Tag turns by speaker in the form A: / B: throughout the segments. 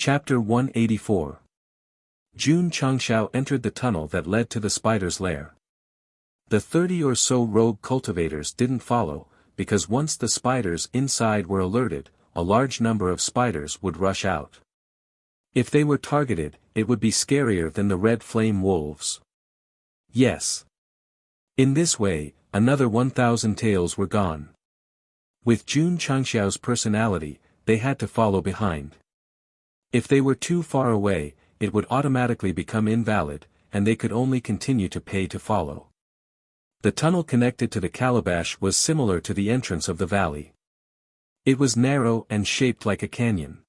A: Chapter 184. Jun Changshao entered the tunnel that led to the spider's lair. The 30 or so rogue cultivators didn't follow, because once the spiders inside were alerted, a large number of spiders would rush out. If they were targeted, it would be scarier than the red flame wolves. Yes. In this way, another 1,000 tails were gone. With Jun Changshao's personality, they had to follow behind. If they were too far away, it would automatically become invalid, and they could only continue to pay to follow. The tunnel connected to the calabash was similar to the entrance of the valley. It was narrow and shaped like a canyon.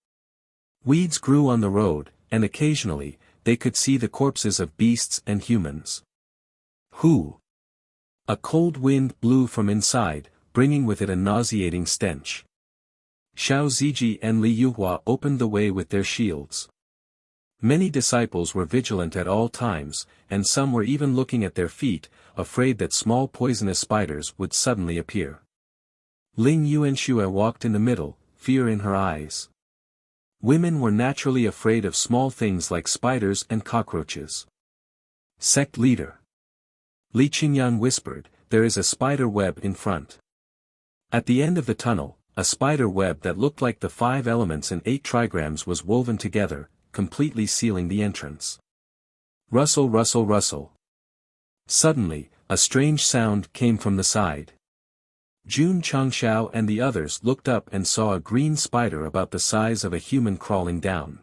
A: Weeds grew on the road, and occasionally, they could see the corpses of beasts and humans. Who? A cold wind blew from inside, bringing with it a nauseating stench. Xiao Ziji and Li Yuhua opened the way with their shields. Many disciples were vigilant at all times, and some were even looking at their feet, afraid that small poisonous spiders would suddenly appear. Ling Yuanxue walked in the middle, fear in her eyes. Women were naturally afraid of small things like spiders and cockroaches. Sect leader. Li Qingyan whispered, "There is a spider web in front." At the end of the tunnel, a spider web that looked like the 5 elements and 8 trigrams was woven together, completely sealing the entrance. Rustle, rustle, rustle. Suddenly, a strange sound came from the side. Jun Changshao and the others looked up and saw a green spider about the size of a human crawling down.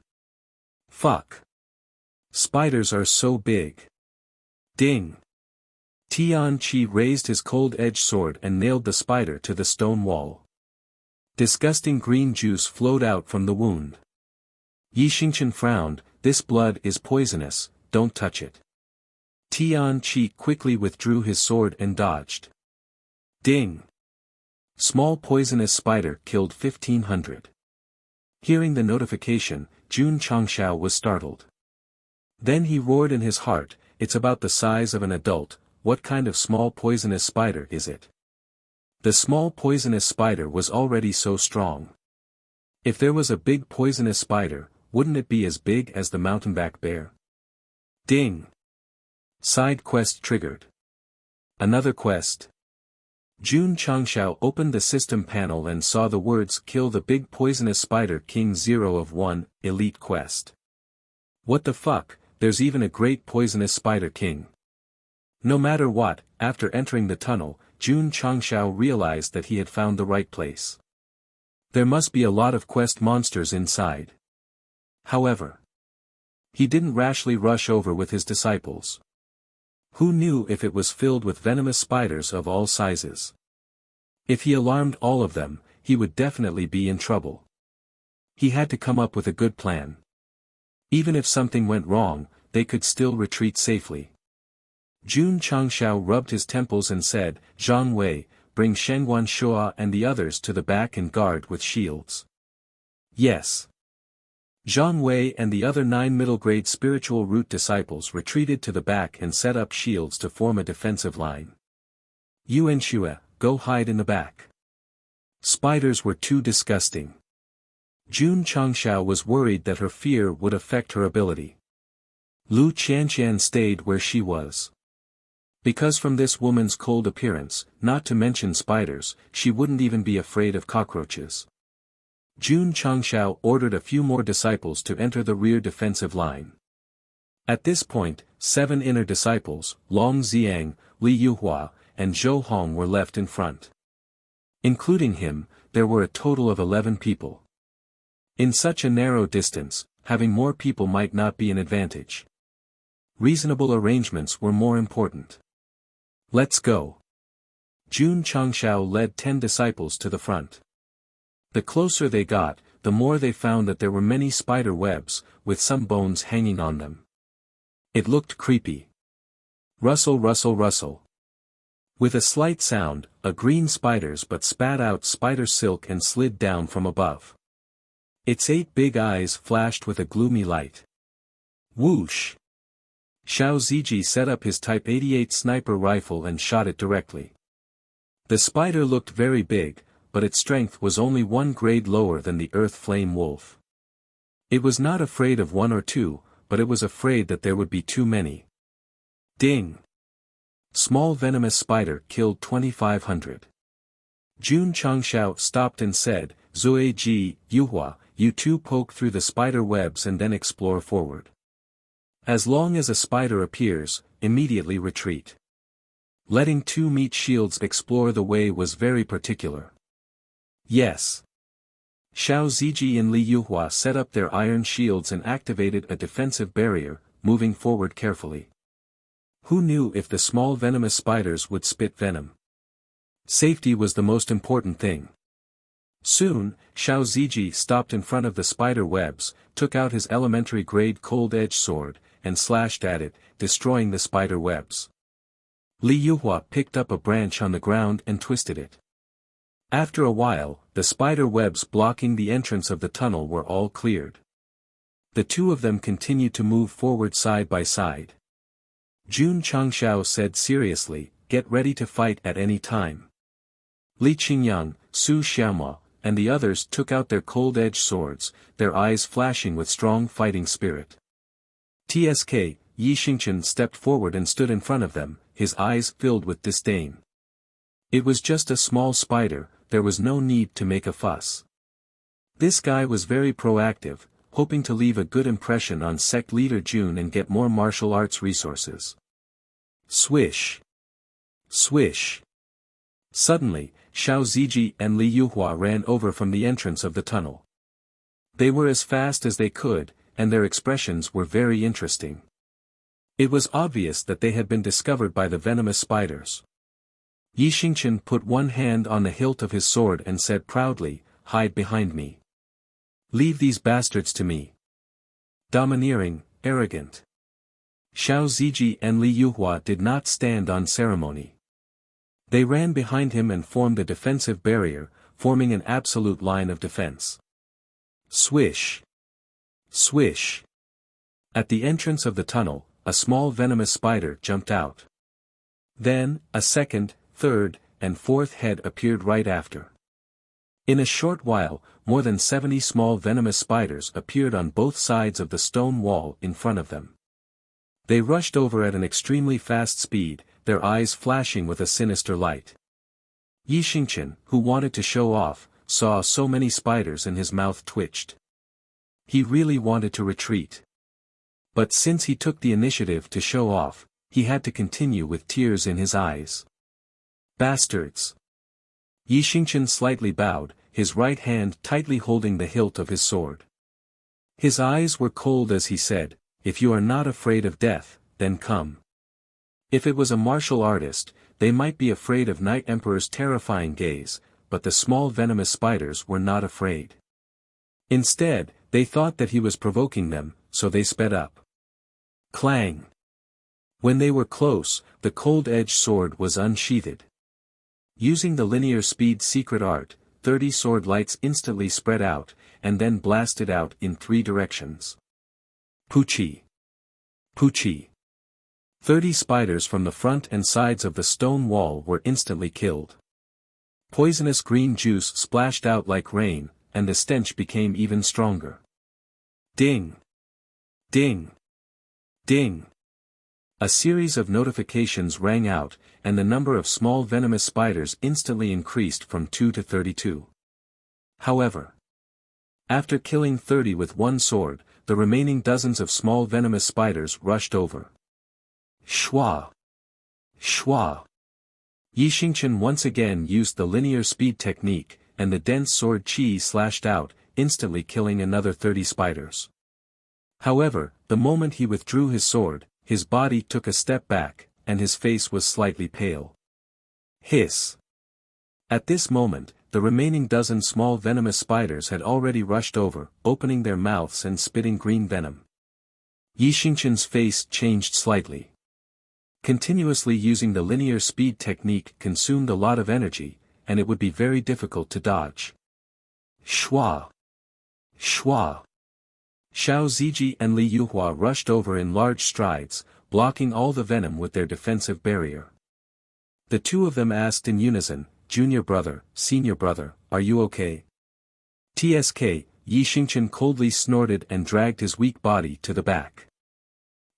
A: Fuck. Spiders are so big. Ding. Tian Qi raised his cold-edged sword and nailed the spider to the stone wall. Disgusting green juice flowed out from the wound. Yi Xingchen frowned, "This blood is poisonous, don't touch it." Tian Qi quickly withdrew his sword and dodged. Ding! Small poisonous spider killed 1,500. Hearing the notification, Jun Changshao was startled. Then he roared in his heart, "It's about the size of an adult, what kind of small poisonous spider is it?" The small poisonous spider was already so strong. If there was a big poisonous spider, wouldn't it be as big as the mountainback bear? Ding! Side quest triggered. Another quest. Jun Changshao opened the system panel and saw the words "Kill the big poisonous spider King 0 of 1, Elite Quest." What the fuck, there's even a great poisonous spider king. No matter what, after entering the tunnel, Jun Changshao realized that he had found the right place. There must be a lot of quest monsters inside. However, he didn't rashly rush over with his disciples. Who knew if it was filled with venomous spiders of all sizes? If he alarmed all of them, he would definitely be in trouble. He had to come up with a good plan. Even if something went wrong, they could still retreat safely. Jun Changshao rubbed his temples and said, "Zhang Wei, bring Shengguan Shua and the others to the back and guard with shields." Yes. Zhang Wei and the other 9 middle-grade spiritual root disciples retreated to the back and set up shields to form a defensive line. Yuanxue, go hide in the back. Spiders were too disgusting. Jun Changshao was worried that her fear would affect her ability. Lu Qianqian stayed where she was. Because from this woman's cold appearance, not to mention spiders, she wouldn't even be afraid of cockroaches. Jun Changshao ordered a few more disciples to enter the rear defensive line. At this point, 7 inner disciples, Long Xiang, Li Yuhua, and Zhou Hong were left in front. Including him, there were a total of 11 people. In such a narrow distance, having more people might not be an advantage. Reasonable arrangements were more important. Let's go. Jun Changshao led 10 disciples to the front. The closer they got, the more they found that there were many spider webs, with some bones hanging on them. It looked creepy. Rustle, rustle, rustle. With a slight sound, a green spider's butt spat out spider silk and slid down from above. Its 8 big eyes flashed with a gloomy light. Whoosh! Xiao Ziji set up his Type 88 sniper rifle and shot it directly. The spider looked very big, but its strength was only 1 grade lower than the Earth Flame Wolf. It was not afraid of one or two, but it was afraid that there would be too many. Ding! Small venomous spider killed 2,500. Jun Changshao stopped and said, Zui Ji, Yuhua, you two poke through the spider webs and then explore forward. As long as a spider appears, immediately retreat. Letting two meat shields explore the way was very particular. Yes. Xiao Ziji and Li Yuhua set up their iron shields and activated a defensive barrier, moving forward carefully. Who knew if the small venomous spiders would spit venom? Safety was the most important thing. Soon, Xiao Ziji stopped in front of the spider webs, took out his elementary-grade cold-edge sword, and slashed at it, destroying the spider webs. Li Yuhua picked up a branch on the ground and twisted it. After a while, the spider webs blocking the entrance of the tunnel were all cleared. The two of them continued to move forward side by side. Jun Changshao said seriously, get ready to fight at any time. Li Qingyang, Su Xiaoma, and the others took out their cold-edged swords, their eyes flashing with strong fighting spirit. TSK, Yi Xingchen stepped forward and stood in front of them, his eyes filled with disdain. It was just a small spider, there was no need to make a fuss. This guy was very proactive, hoping to leave a good impression on sect leader Jun and get more martial arts resources. Swish! Swish! Suddenly, Xiao Ziji and Li Yuhua ran over from the entrance of the tunnel. They were as fast as they could, and their expressions were very interesting. It was obvious that they had been discovered by the venomous spiders. Yi Xingchen put one hand on the hilt of his sword and said proudly, hide behind me. Leave these bastards to me. Domineering, arrogant. Xiao Ziji and Li Yuhua did not stand on ceremony. They ran behind him and formed a defensive barrier, forming an absolute line of defense. Swish! Swish! At the entrance of the tunnel, a small venomous spider jumped out. Then, a second, third, and fourth head appeared right after. In a short while, more than 70 small venomous spiders appeared on both sides of the stone wall in front of them. They rushed over at an extremely fast speed, their eyes flashing with a sinister light. Yi Xingchen, who wanted to show off, saw so many spiders and his mouth twitched. He really wanted to retreat. But since he took the initiative to show off, he had to continue with tears in his eyes. Bastards! Yi Xingchen slightly bowed, his right hand tightly holding the hilt of his sword. His eyes were cold as he said, if you are not afraid of death, then come. If it was a martial artist, they might be afraid of Night Emperor's terrifying gaze, but the small venomous spiders were not afraid. Instead, they thought that he was provoking them, so they sped up. Clang! When they were close, the cold-edged sword was unsheathed. Using the linear speed secret art, 30 sword lights instantly spread out, and then blasted out in 3 directions. Poochie! Poochie! 30 spiders from the front and sides of the stone wall were instantly killed. Poisonous green juice splashed out like rain, and the stench became even stronger. Ding! Ding! Ding! A series of notifications rang out, and the number of small venomous spiders instantly increased from 2 to 32. However, after killing 30 with one sword, the remaining dozens of small venomous spiders rushed over. Shwa! Shwa! Yi Xingchen once again used the linear speed technique, and the dense sword chi slashed out, instantly killing another 30 spiders. However, the moment he withdrew his sword, his body took a step back, and his face was slightly pale. Hiss! At this moment, the remaining dozen small venomous spiders had already rushed over, opening their mouths and spitting green venom. Yi Xingchen's face changed slightly. Continuously using the linear speed technique consumed a lot of energy, and it would be very difficult to dodge. Shwa! Shwa! Xiao Ziji and Li Yuhua rushed over in large strides, blocking all the venom with their defensive barrier. The two of them asked in unison, Junior brother, Senior brother, are you okay? TSK, Yi Xingqian coldly snorted and dragged his weak body to the back.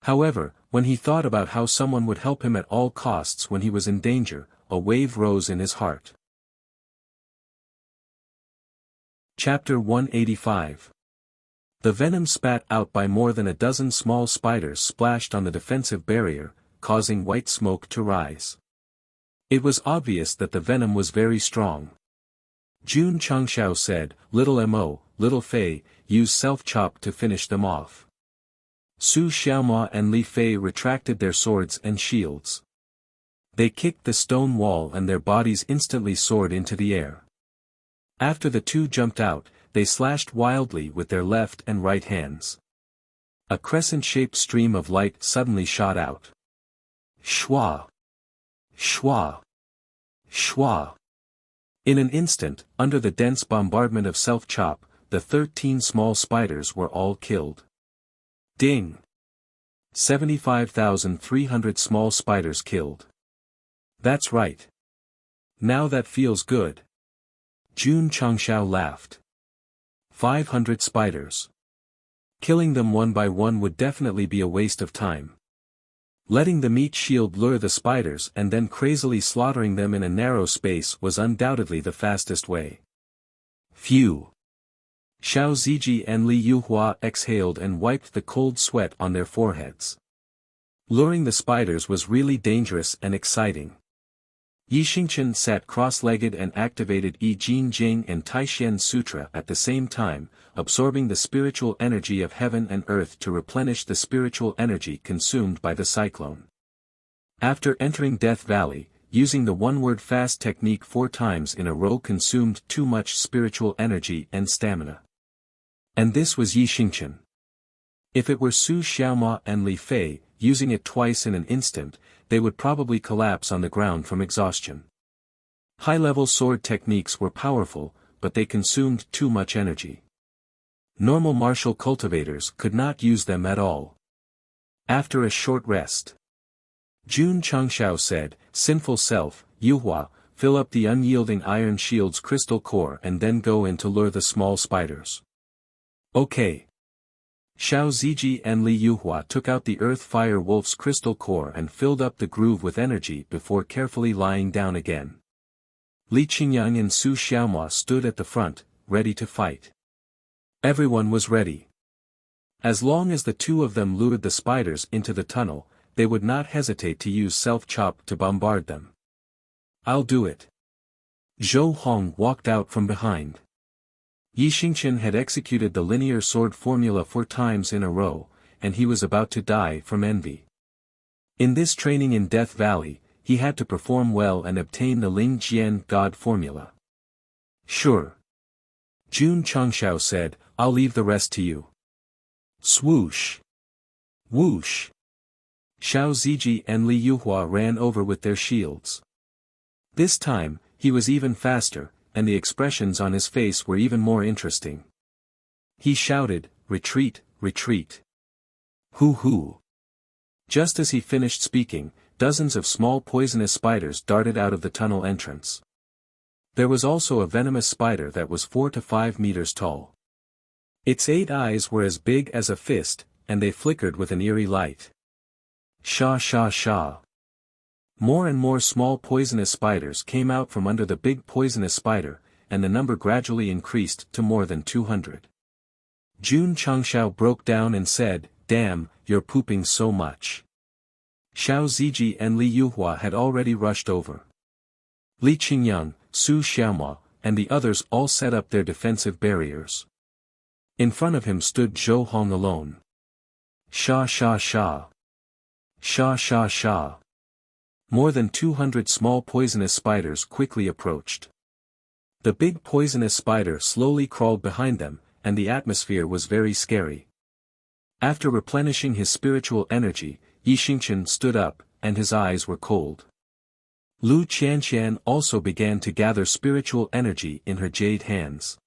A: However, when he thought about how someone would help him at all costs when he was in danger, a wave rose in his heart. Chapter 185. The venom spat out by more than a dozen small spiders splashed on the defensive barrier, causing white smoke to rise. It was obvious that the venom was very strong. Jun Changshao said, "Little Mo, little Fei, use self-chop to finish them off." Su Xiaomao and Li Fei retracted their swords and shields. They kicked the stone wall and their bodies instantly soared into the air. After the two jumped out, they slashed wildly with their left and right hands. A crescent-shaped stream of light suddenly shot out. Shwa! Shwa! Shwa! In an instant, under the dense bombardment of self-chop, the 13 small spiders were all killed. Ding! 75,300 small spiders killed. That's right. Now that feels good. Jun Changshao laughed. 500 spiders. Killing them one by one would definitely be a waste of time. Letting the meat shield lure the spiders and then crazily slaughtering them in a narrow space was undoubtedly the fastest way. Phew! Xiao Ziji and Li Yuhua exhaled and wiped the cold sweat on their foreheads. Luring the spiders was really dangerous and exciting. Yi Xingqian sat cross-legged and activated I Jin Jing and Taishen Sutra at the same time, absorbing the spiritual energy of heaven and earth to replenish the spiritual energy consumed by the cyclone. After entering Death Valley, using the one-word fast technique 4 times in a row consumed too much spiritual energy and stamina. And this was Yi Xingqian. If it were Su Xiaomao and Li Fei, using it twice in an instant, they would probably collapse on the ground from exhaustion. High-level sword techniques were powerful, but they consumed too much energy. Normal martial cultivators could not use them at all. After a short rest, Jun Changshao said, "Sinful self, Yuhua, fill up the unyielding iron shield's crystal core and then go in to lure the small spiders." Okay. Xiao Ziji and Li Yuhua took out the Earth Fire Wolf's crystal core and filled up the groove with energy before carefully lying down again. Li Qingyang and Su Xiaomao stood at the front, ready to fight. Everyone was ready. As long as the two of them lured the spiders into the tunnel, they would not hesitate to use self-chop to bombard them. "I'll do it." Zhou Hong walked out from behind. Yi Xingqian had executed the linear sword formula 4 times in a row, and he was about to die from envy. In this training in Death Valley, he had to perform well and obtain the Ling Jian God formula. "Sure." Jun Changshao said, "I'll leave the rest to you." Swoosh! Whoosh! Xiao Ziji and Li Yuhua ran over with their shields. This time, he was even faster, and the expressions on his face were even more interesting. He shouted, "Retreat, retreat." Hoo-hoo. Just as he finished speaking, dozens of small poisonous spiders darted out of the tunnel entrance. There was also a venomous spider that was 4 to 5 meters tall. Its 8 eyes were as big as a fist, and they flickered with an eerie light. Sha sha sha. More and more small poisonous spiders came out from under the big poisonous spider, and the number gradually increased to more than 200. Jun Changshao broke down and said, "Damn, you're pooping so much." Xiao Ziji and Li Yuhua had already rushed over. Li Qingyang, Su Xiaomao, and the others all set up their defensive barriers. In front of him stood Zhou Hong alone. Sha sha sha. Sha sha sha. More than 200 small poisonous spiders quickly approached. The big poisonous spider slowly crawled behind them, and the atmosphere was very scary. After replenishing his spiritual energy, Yi Xingqian stood up, and his eyes were cold. Lu Qianqian also began to gather spiritual energy in her jade hands.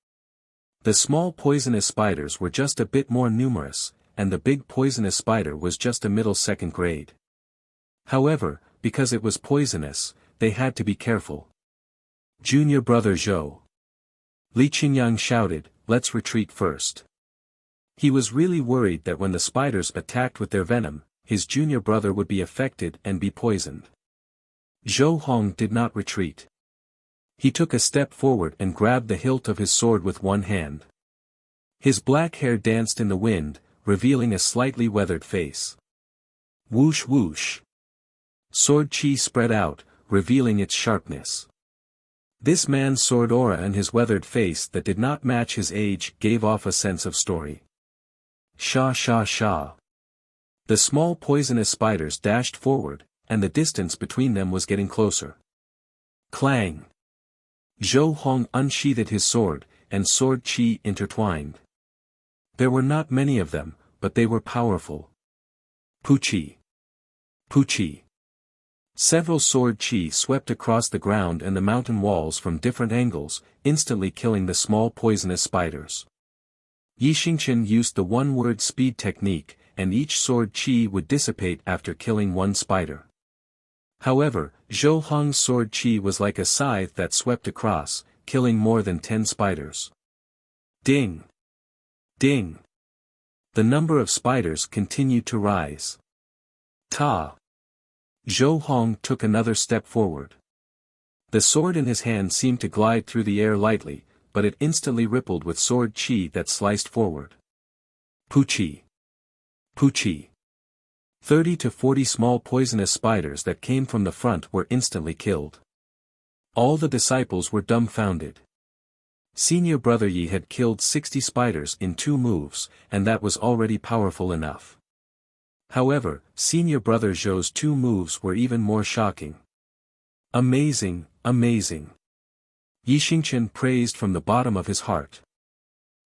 A: The small poisonous spiders were just a bit more numerous, and the big poisonous spider was just a middle second grade. However, because it was poisonous, they had to be careful. "Junior brother Zhou." Li Qingyang shouted, let's retreat first. He was really worried that when the spiders attacked with their venom, his junior brother would be affected and be poisoned. Zhou Hong did not retreat. He took a step forward and grabbed the hilt of his sword with one hand. His black hair danced in the wind, revealing a slightly weathered face. Whoosh whoosh. Sword chi spread out, revealing its sharpness. This man's sword aura and his weathered face that did not match his age gave off a sense of story. Sha sha sha. The small poisonous spiders dashed forward, and the distance between them was getting closer. Clang. Zhou Hong unsheathed his sword, and sword chi intertwined. There were not many of them, but they were powerful. Puchi. Puchi. Several sword chi swept across the ground and the mountain walls from different angles, instantly killing the small poisonous spiders. Yi Xingqian used the one-word speed technique, and each sword chi would dissipate after killing one spider. However, Zhou Hong's sword chi was like a scythe that swept across, killing more than 10 spiders. Ding! Ding! The number of spiders continued to rise. Ta! Zhou Hong took another step forward. The sword in his hand seemed to glide through the air lightly, but it instantly rippled with sword chi that sliced forward. Puchi! Puchi! 30 to 40 small poisonous spiders that came from the front were instantly killed. All the disciples were dumbfounded. Senior brother Yi had killed 60 spiders in 2 moves, and that was already powerful enough. However, senior brother Zhou's 2 moves were even more shocking. Amazing, amazing. Yi Xingqian praised from the bottom of his heart.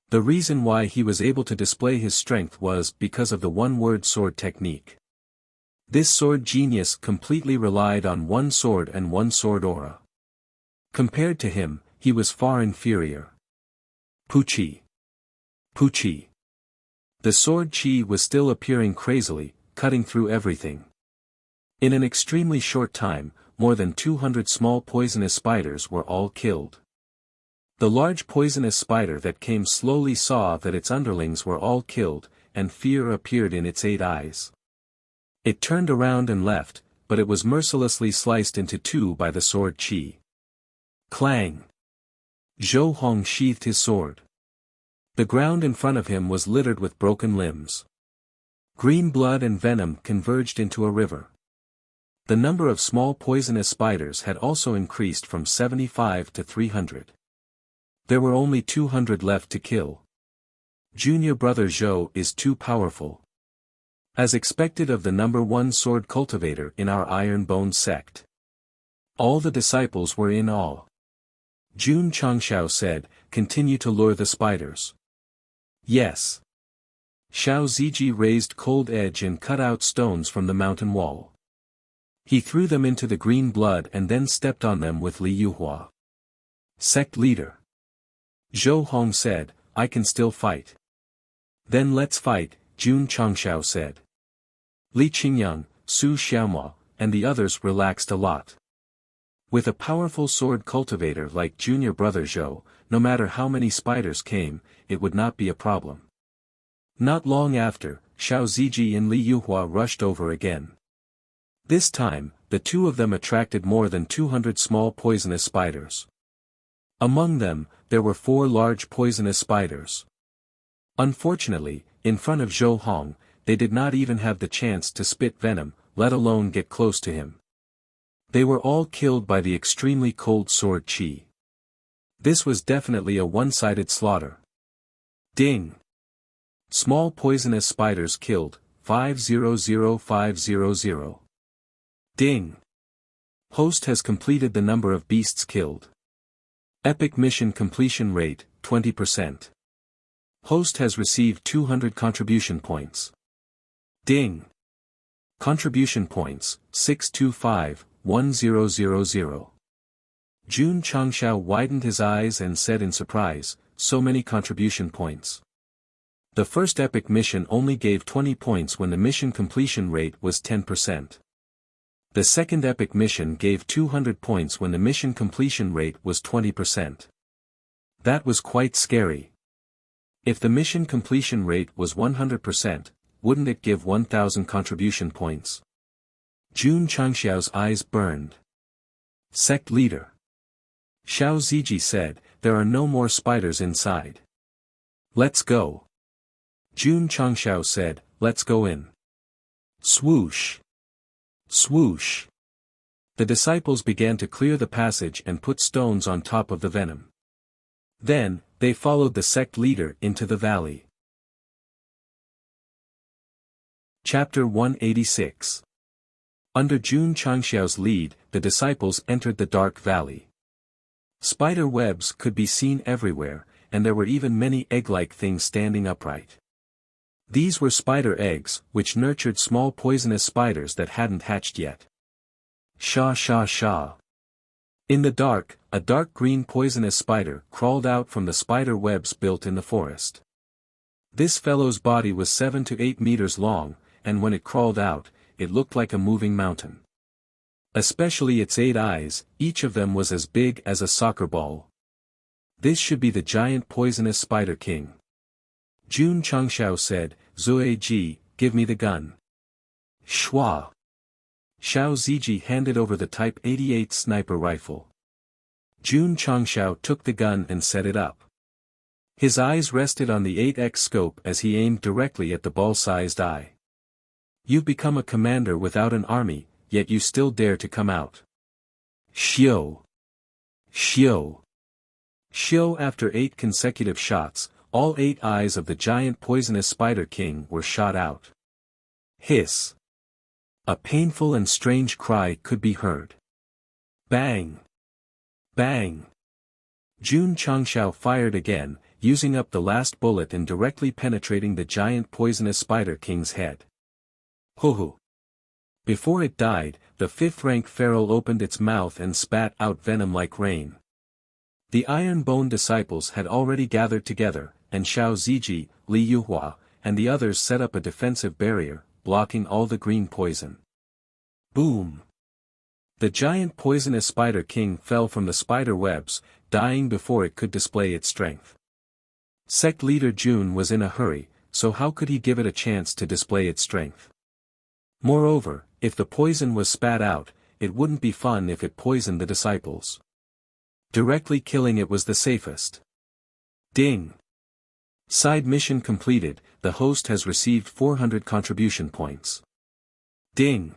A: The reason why he was able to display his strength was because of the one-word sword technique. This sword genius completely relied on one sword and one sword aura. Compared to him, he was far inferior. Puchi. Puchi. The sword chi was still appearing crazily, cutting through everything. In an extremely short time, more than 200 small poisonous spiders were all killed. The large poisonous spider that came slowly saw that its underlings were all killed, and fear appeared in its 8 eyes. It turned around and left, but it was mercilessly sliced into 2 by the sword chi. Clang! Zhou Hong sheathed his sword. The ground in front of him was littered with broken limbs. Green blood and venom converged into a river. The number of small poisonous spiders had also increased from 75 to 300. There were only 200 left to kill. Junior brother Zhou is too powerful. As expected of the number 1 sword cultivator in our Iron Bone sect. All the disciples were in awe. Jun Changshao said, "Continue to lure the spiders." Yes. Xiao Ziji raised cold edge and cut out stones from the mountain wall. He threw them into the green blood and then stepped on them with Li Yuhua. Sect leader. Zhou Hong said, "I can still fight." Then let's fight, Jun Changshao said. Li Qingyang, Su Xiaomua, and the others relaxed a lot. With a powerful sword cultivator like junior brother Zhou, no matter how many spiders came, it would not be a problem. Not long after, Xiao Ziji and Li Yuhua rushed over again. This time, the 2 of them attracted more than 200 small poisonous spiders. Among them, there were 4 large poisonous spiders. Unfortunately, in front of Zhou Hong, they did not even have the chance to spit venom, let alone get close to him. They were all killed by the extremely cold sword chi. This was definitely a one-sided slaughter. Ding! Small poisonous spiders killed, 500500. Ding! Host has completed the number of beasts killed. Epic mission completion rate, 20%. Host has received 200 contribution points. Ding! Contribution points, 625-1000. Jun Changshao widened his eyes and said in surprise, "So many contribution points." The first epic mission only gave 20 points when the mission completion rate was 10%. The second epic mission gave 200 points when the mission completion rate was 20%. That was quite scary. If the mission completion rate was 100%, wouldn't it give 1,000 contribution points? Jun Changxiao's eyes burned. Sect leader. Xiao Ziji said, there are no more spiders inside. Let's go. Jun Changxiao said, let's go in. Swoosh. Swoosh. The disciples began to clear the passage and put stones on top of the venom. Then, they followed the sect leader into the valley. Chapter 186. Under Jun Changxiao's lead, the disciples entered the dark valley. Spider webs could be seen everywhere, and there were even many egg-like things standing upright. These were spider eggs, which nurtured small poisonous spiders that hadn't hatched yet. Sha sha sha. In the dark, a dark green poisonous spider crawled out from the spider webs built in the forest. This fellow's body was 7 to 8 meters long, and when it crawled out, it looked like a moving mountain. Especially its 8 eyes, each of them was as big as a soccer ball. This should be the giant poisonous spider king. Jun Changxiao said, Zue Ji, give me the gun. Shua. Xiao Ziji handed over the Type 88 sniper rifle. Jun Changxiao took the gun and set it up. His eyes rested on the 8x scope as he aimed directly at the ball-sized eye. You've become a commander without an army, yet you still dare to come out. Xiao. Xiao. Xiao. After 8 consecutive shots, all 8 eyes of the giant poisonous spider king were shot out. Hiss. A painful and strange cry could be heard. Bang! Bang! Jun Changxiao fired again, using up the last bullet and directly penetrating the giant poisonous spider king's head. Hoo-hoo! Before it died, the 5th-rank feral opened its mouth and spat out venom like rain. The iron-bone disciples had already gathered together, and Xiao Ziji, Li Yuhua, and the others set up a defensive barrier, blocking all the green poison. Boom! The giant poisonous spider king fell from the spider webs, dying before it could display its strength. Sect leader Jun was in a hurry, so how could he give it a chance to display its strength? Moreover, if the poison was spat out, it wouldn't be fun if it poisoned the disciples. Directly killing it was the safest. Ding! Side mission completed, the host has received 400 contribution points. Ding!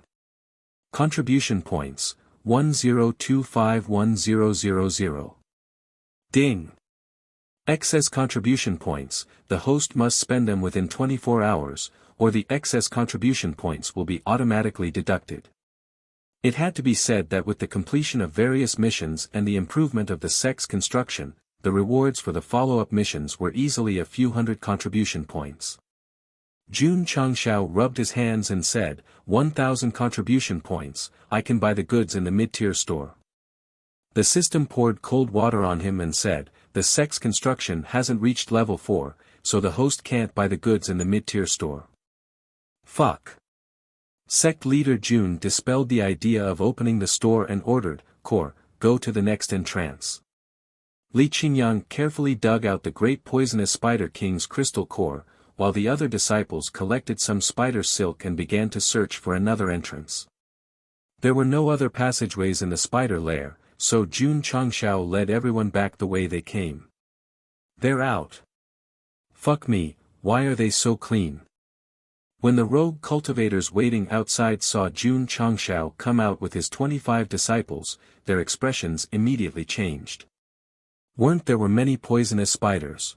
A: Contribution points, 10251000. Ding! Excess contribution points, the host must spend them within 24 hours, or the excess contribution points will be automatically deducted. It had to be said that with the completion of various missions and the improvement of the Sect's construction, the rewards for the follow-up missions were easily a few hundred contribution points. Jun Changxiao rubbed his hands and said, 1,000 contribution points, I can buy the goods in the mid-tier store. The system poured cold water on him and said, the Sect's construction hasn't reached level 4, so the host can't buy the goods in the mid-tier store. Fuck. Sect leader Jun dispelled the idea of opening the store and ordered, Core, go to the next entrance. Li Qingyang carefully dug out the great poisonous spider king's crystal core, while the other disciples collected some spider silk and began to search for another entrance. There were no other passageways in the spider lair, so Jun Changxiao led everyone back the way they came. They're out. Fuck me, why are they so clean? When the rogue cultivators waiting outside saw Jun Changxiao come out with his 25 disciples, their expressions immediately changed. Weren't there many poisonous spiders?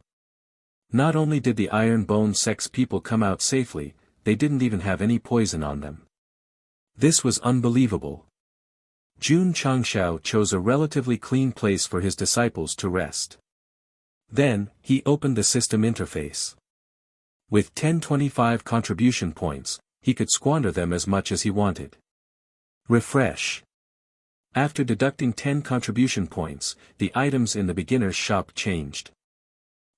A: Not only did the Iron Bone Sect's people come out safely, they didn't even have any poison on them. This was unbelievable. Jun Changxiao chose a relatively clean place for his disciples to rest. Then, he opened the system interface. With 1025 contribution points, he could squander them as much as he wanted. Refresh. After deducting 10 contribution points, the items in the beginner's shop changed.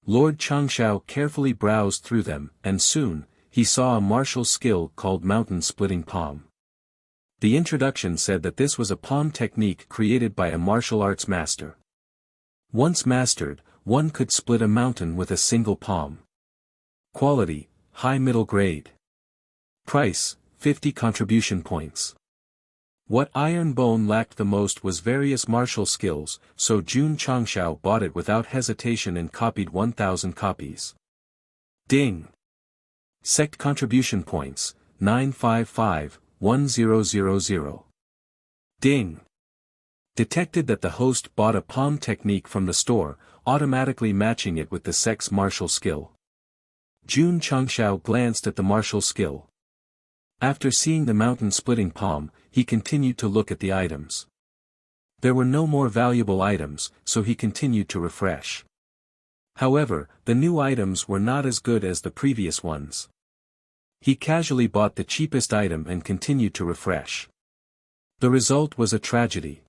A: Lord Changxiao carefully browsed through them, and soon, he saw a martial skill called Mountain Splitting Palm. The introduction said that this was a palm technique created by a martial arts master. Once mastered, one could split a mountain with a single palm. Quality, high middle grade. Price, 50 contribution points. What Iron Bone lacked the most was various martial skills, so Jun Changshao bought it without hesitation and copied 1,000 copies. Ding! Sect contribution points, 955-1000. Ding! Detected that the host bought a palm technique from the store, automatically matching it with the sect's martial skill. Jun Changshao glanced at the martial skill. After seeing the mountain-splitting palm, he continued to look at the items. There were no more valuable items, so he continued to refresh. However, the new items were not as good as the previous ones. He casually bought the cheapest item and continued to refresh. The result was a tragedy.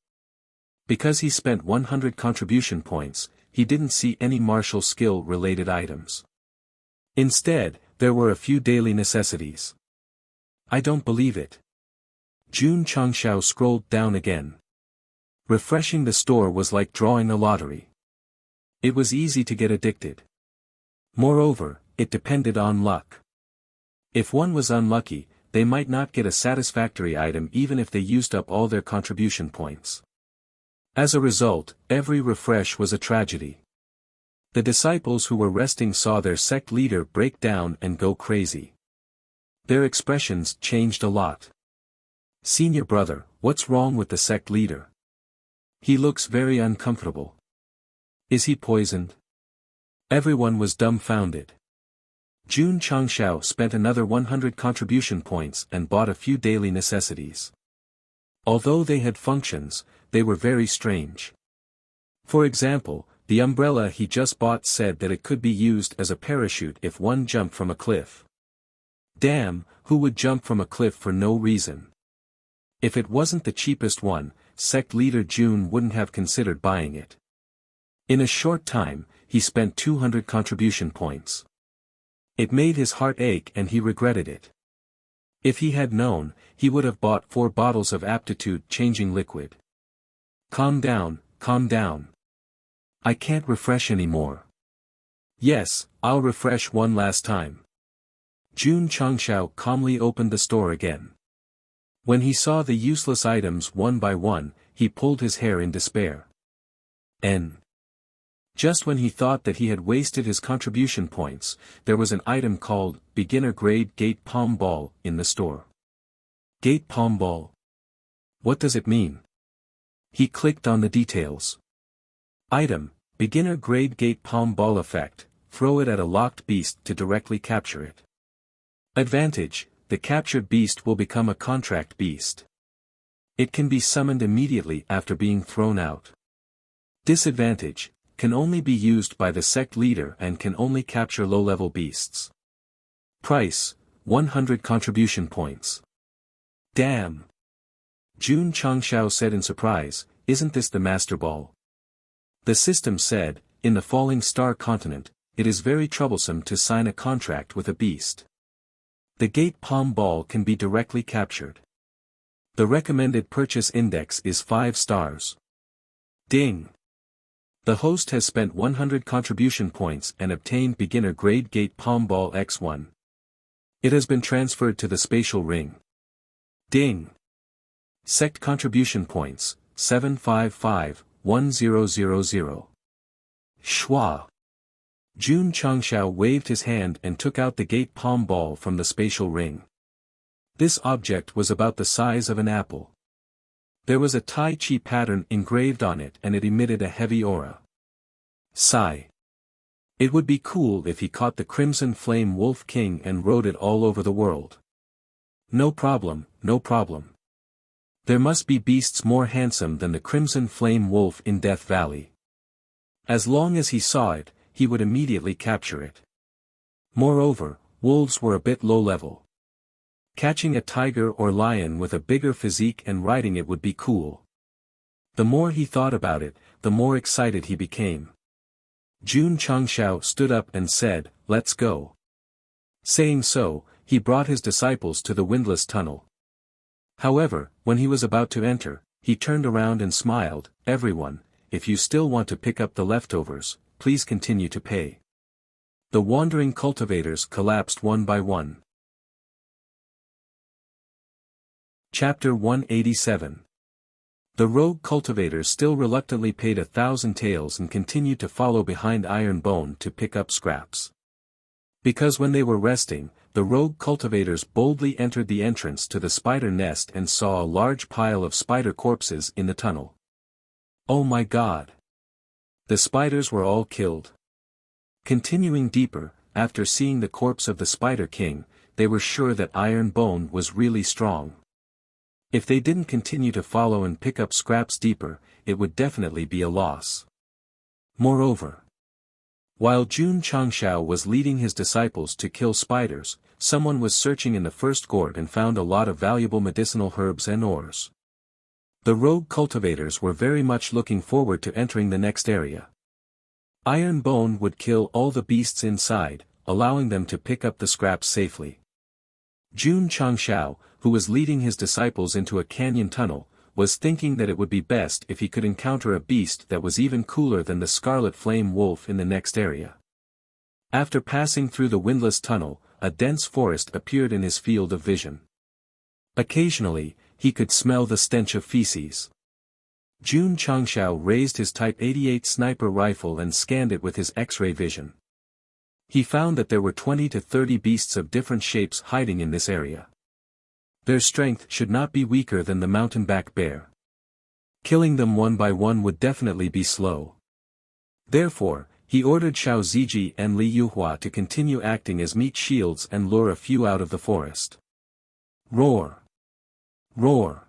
A: Because he spent 100 contribution points, he didn't see any martial skill-related items. Instead, there were a few daily necessities. I don't believe it. Jun Changshao scrolled down again. Refreshing the store was like drawing a lottery. It was easy to get addicted. Moreover, it depended on luck. If one was unlucky, they might not get a satisfactory item even if they used up all their contribution points. As a result, every refresh was a tragedy. The disciples who were resting saw their sect leader break down and go crazy. Their expressions changed a lot. Senior brother, what's wrong with the sect leader? He looks very uncomfortable. Is he poisoned? Everyone was dumbfounded. Jun Changshao spent another 100 contribution points and bought a few daily necessities. Although they had functions, they were very strange. For example, the umbrella he just bought said that it could be used as a parachute if one jumped from a cliff. Damn, who would jump from a cliff for no reason? If it wasn't the cheapest one, sect leader Jun wouldn't have considered buying it. In a short time, he spent 200 contribution points. It made his heart ache and he regretted it. If he had known, he would have bought 4 bottles of aptitude-changing liquid. Calm down, calm down. I can't refresh anymore. Yes, I'll refresh one last time. Jun Changshao calmly opened the store again. When he saw the useless items one by one, he pulled his hair in despair. Just when he thought that he had wasted his contribution points, there was an item called Beginner Grade Gate Palm Ball in the store. Gate Palm Ball? What does it mean? He clicked on the details. Item, Beginner Grade Gate Palm Ball Effect, throw it at a locked beast to directly capture it. Advantage, the captured beast will become a contract beast. It can be summoned immediately after being thrown out. Disadvantage, can only be used by the sect leader and can only capture low-level beasts. Price, 100 contribution points. Damn! Jun Changshao said in surprise, isn't this the Master Ball? The system said, in the Falling Star continent, it is very troublesome to sign a contract with a beast. The Gate Palm Ball can be directly captured. The recommended purchase index is 5 stars. Ding! The host has spent 100 contribution points and obtained Beginner Grade Gate Palm Ball X1. It has been transferred to the spatial ring. Ding! Sect contribution points, 755-1000. Schwa! Jun Changshao waved his hand and took out the Gate Palm Ball from the spatial ring. This object was about the size of an apple. There was a Tai Chi pattern engraved on it and it emitted a heavy aura. Sigh. It would be cool if he caught the Crimson Flame Wolf King and rode it all over the world. No problem, no problem. There must be beasts more handsome than the Crimson Flame Wolf in Death Valley. As long as he saw it, he would immediately capture it. Moreover, wolves were a bit low-level. Catching a tiger or lion with a bigger physique and riding it would be cool. The more he thought about it, the more excited he became. Jun Changshao stood up and said, "Let's go." Saying so, he brought his disciples to the windless tunnel. However, when he was about to enter, he turned around and smiled, "Everyone, if you still want to pick up the leftovers, please continue to pay. The wandering cultivators collapsed one by one. Chapter 187. The rogue cultivators still reluctantly paid 1,000 taels and continued to follow behind Iron Bone to pick up scraps. Because when they were resting, the rogue cultivators boldly entered the entrance to the spider nest and saw a large pile of spider corpses in the tunnel. Oh my God! The spiders were all killed. Continuing deeper, after seeing the corpse of the Spider King, they were sure that Iron Bone was really strong. If they didn't continue to follow and pick up scraps deeper, it would definitely be a loss. Moreover, while Jun Changshao was leading his disciples to kill spiders, someone was searching in the first gourd and found a lot of valuable medicinal herbs and ores. The rogue cultivators were very much looking forward to entering the next area. Iron Bone would kill all the beasts inside, allowing them to pick up the scraps safely. Jun Changshao, who was leading his disciples into a canyon tunnel, was thinking that it would be best if he could encounter a beast that was even cooler than the scarlet flame wolf in the next area. After passing through the windless tunnel, a dense forest appeared in his field of vision. Occasionally, he could smell the stench of feces. Jun Changshao raised his Type 88 sniper rifle and scanned it with his X-ray vision. He found that there were 20 to 30 beasts of different shapes hiding in this area. Their strength should not be weaker than the mountain-back bear. Killing them one by one would definitely be slow. Therefore, he ordered Xiao Ziji and Li Yuhua to continue acting as meat shields and lure a few out of the forest. Roar! Roar!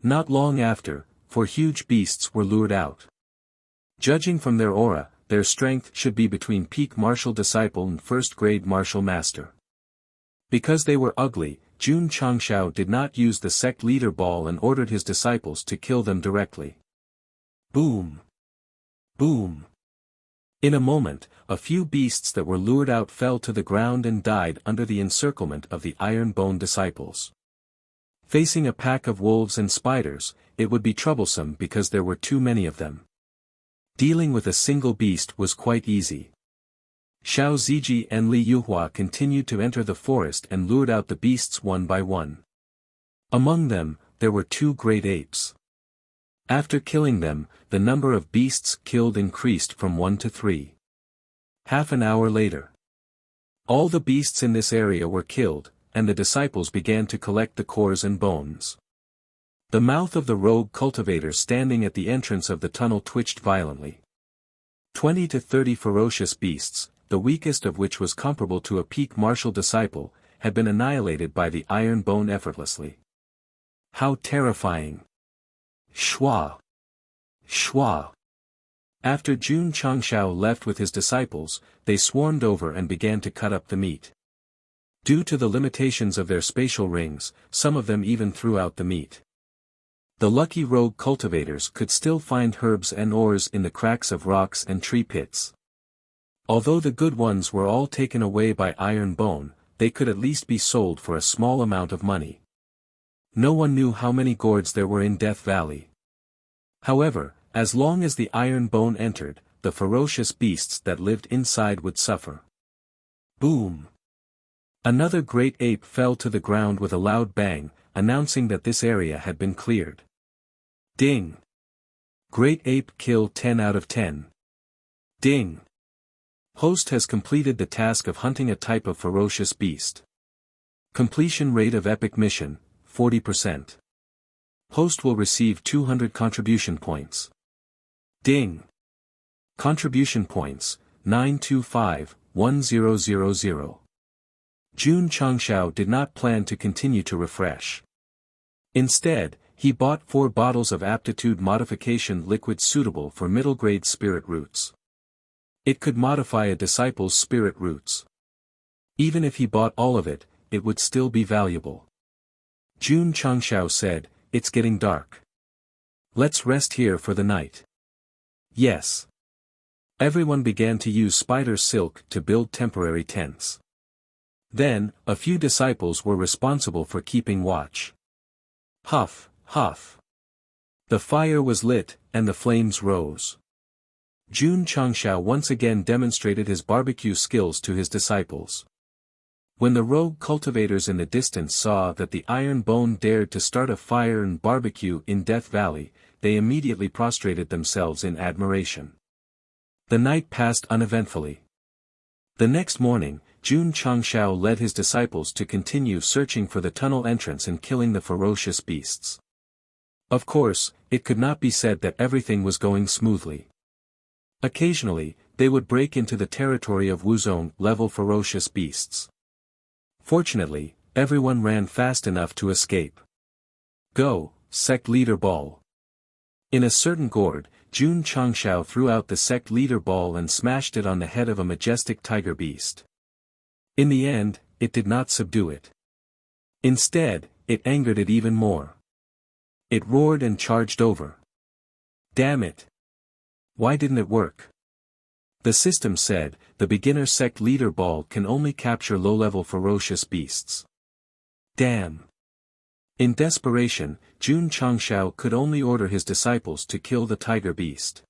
A: Not long after, 4 huge beasts were lured out. Judging from their aura, their strength should be between peak martial disciple and first-grade martial master. Because they were ugly, Jun Changshao did not use the sect leader ball and ordered his disciples to kill them directly. Boom! Boom! In a moment, a few beasts that were lured out fell to the ground and died under the encirclement of the Iron Bone disciples. Facing a pack of wolves and spiders, it would be troublesome because there were too many of them. Dealing with a single beast was quite easy. Xiao Ziji and Li Yuhua continued to enter the forest and lured out the beasts one by one. Among them, there were 2 great apes. After killing them, the number of beasts killed increased from 1 to 3. Half an hour later, all the beasts in this area were killed, and the disciples began to collect the cores and bones. The mouth of the rogue cultivator standing at the entrance of the tunnel twitched violently. 20 to 30 ferocious beasts, the weakest of which was comparable to a peak martial disciple, had been annihilated by the Iron Bone effortlessly. How terrifying! Shwa! Shwa! After Jun Changshao left with his disciples, they swarmed over and began to cut up the meat. Due to the limitations of their spatial rings, some of them even threw out the meat. The lucky rogue cultivators could still find herbs and ores in the cracks of rocks and tree pits. Although the good ones were all taken away by Iron Bone, they could at least be sold for a small amount of money. No one knew how many gourds there were in Death Valley. However, as long as the Iron Bone entered, the ferocious beasts that lived inside would suffer. Boom! Another great ape fell to the ground with a loud bang, announcing that this area had been cleared. Ding! Great ape kill 10 out of 10. Ding! Host has completed the task of hunting a type of ferocious beast. Completion rate of epic mission, 40%. Host will receive 200 contribution points. Ding! Contribution points, 925-1000. Jun Changshao did not plan to continue to refresh. Instead, he bought 4 bottles of aptitude modification liquid suitable for middle-grade spirit roots. It could modify a disciple's spirit roots. Even if he bought all of it, it would still be valuable. Jun Changshao said, "It's getting dark. Let's rest here for the night." Yes. Everyone began to use spider silk to build temporary tents. Then, a few disciples were responsible for keeping watch. Huff, huff. The fire was lit, and the flames rose. Jun Changshao once again demonstrated his barbecue skills to his disciples. When the rogue cultivators in the distance saw that the Iron Bone dared to start a fire and barbecue in Death Valley, they immediately prostrated themselves in admiration. The night passed uneventfully. The next morning, Jun Changshao led his disciples to continue searching for the tunnel entrance and killing the ferocious beasts. Of course, it could not be said that everything was going smoothly. Occasionally, they would break into the territory of Wuzong-level ferocious beasts. Fortunately, everyone ran fast enough to escape. Go, Sect Leader Ball. In a certain gourd, Jun Changshao threw out the Sect Leader Ball and smashed it on the head of a majestic tiger beast. In the end, it did not subdue it. Instead, it angered it even more. It roared and charged over. Damn it! Why didn't it work? The system said, the beginner Sect Leader Ball can only capture low-level ferocious beasts. Damn! In desperation, Jun Changshao could only order his disciples to kill the tiger beast.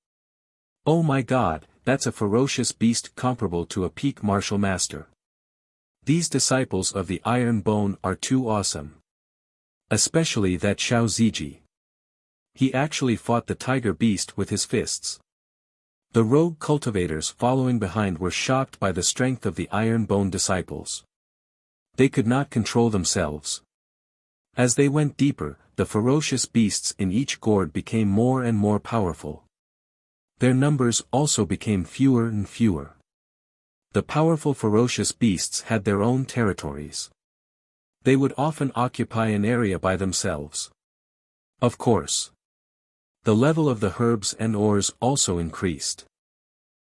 A: Oh my god, that's a ferocious beast comparable to a peak martial master. These disciples of the Iron Bone are too awesome. Especially that Xiao Ziji. He actually fought the tiger beast with his fists. The rogue cultivators following behind were shocked by the strength of the Iron Bone disciples. They could not control themselves. As they went deeper, the ferocious beasts in each gourd became more and more powerful. Their numbers also became fewer and fewer. The powerful ferocious beasts had their own territories. They would often occupy an area by themselves. Of course. The level of the herbs and ores also increased.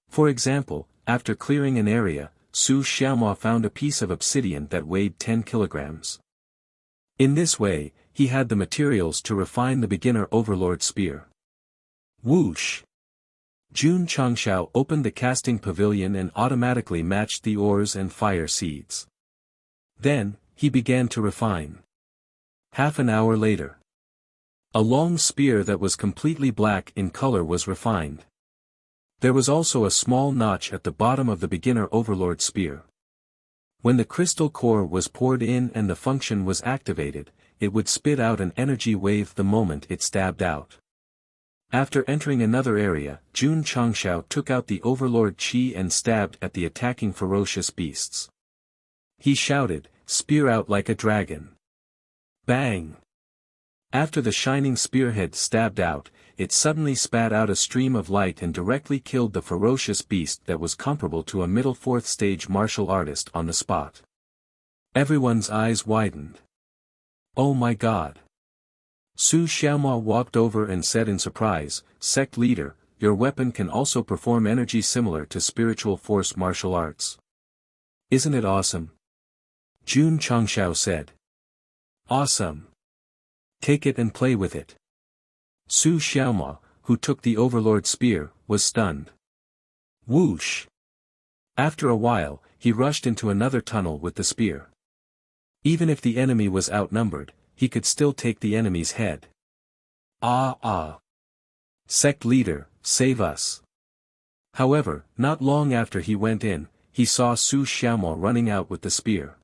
A: For example, after clearing an area, Su Xiaomao found a piece of obsidian that weighed 10 kilograms. In this way, he had the materials to refine the beginner overlord spear. Whoosh! Jun Changshao opened the casting pavilion and automatically matched the ores and fire seeds. Then, he began to refine. Half an hour later. A long spear that was completely black in color was refined. There was also a small notch at the bottom of the beginner overlord spear. When the crystal core was poured in and the function was activated, it would spit out an energy wave the moment it stabbed out. After entering another area, Jun Changshao took out the overlord chi and stabbed at the attacking ferocious beasts. He shouted, "Spear out like a dragon." Bang! After the shining spearhead stabbed out, it suddenly spat out a stream of light and directly killed the ferocious beast that was comparable to a middle fourth stage martial artist on the spot. Everyone's eyes widened. Oh my god! Su Xiaomao walked over and said in surprise, "Sect leader, your weapon can also perform energy similar to spiritual force martial arts. Isn't it awesome?" Jun Changshao said. Awesome! Take it and play with it. Su Xiaomao, who took the overlord spear, was stunned. Whoosh! After a while, he rushed into another tunnel with the spear. Even if the enemy was outnumbered, he could still take the enemy's head. Ah! Sect leader, save us! However, not long after he went in, he saw Su Xiaomao running out with the spear.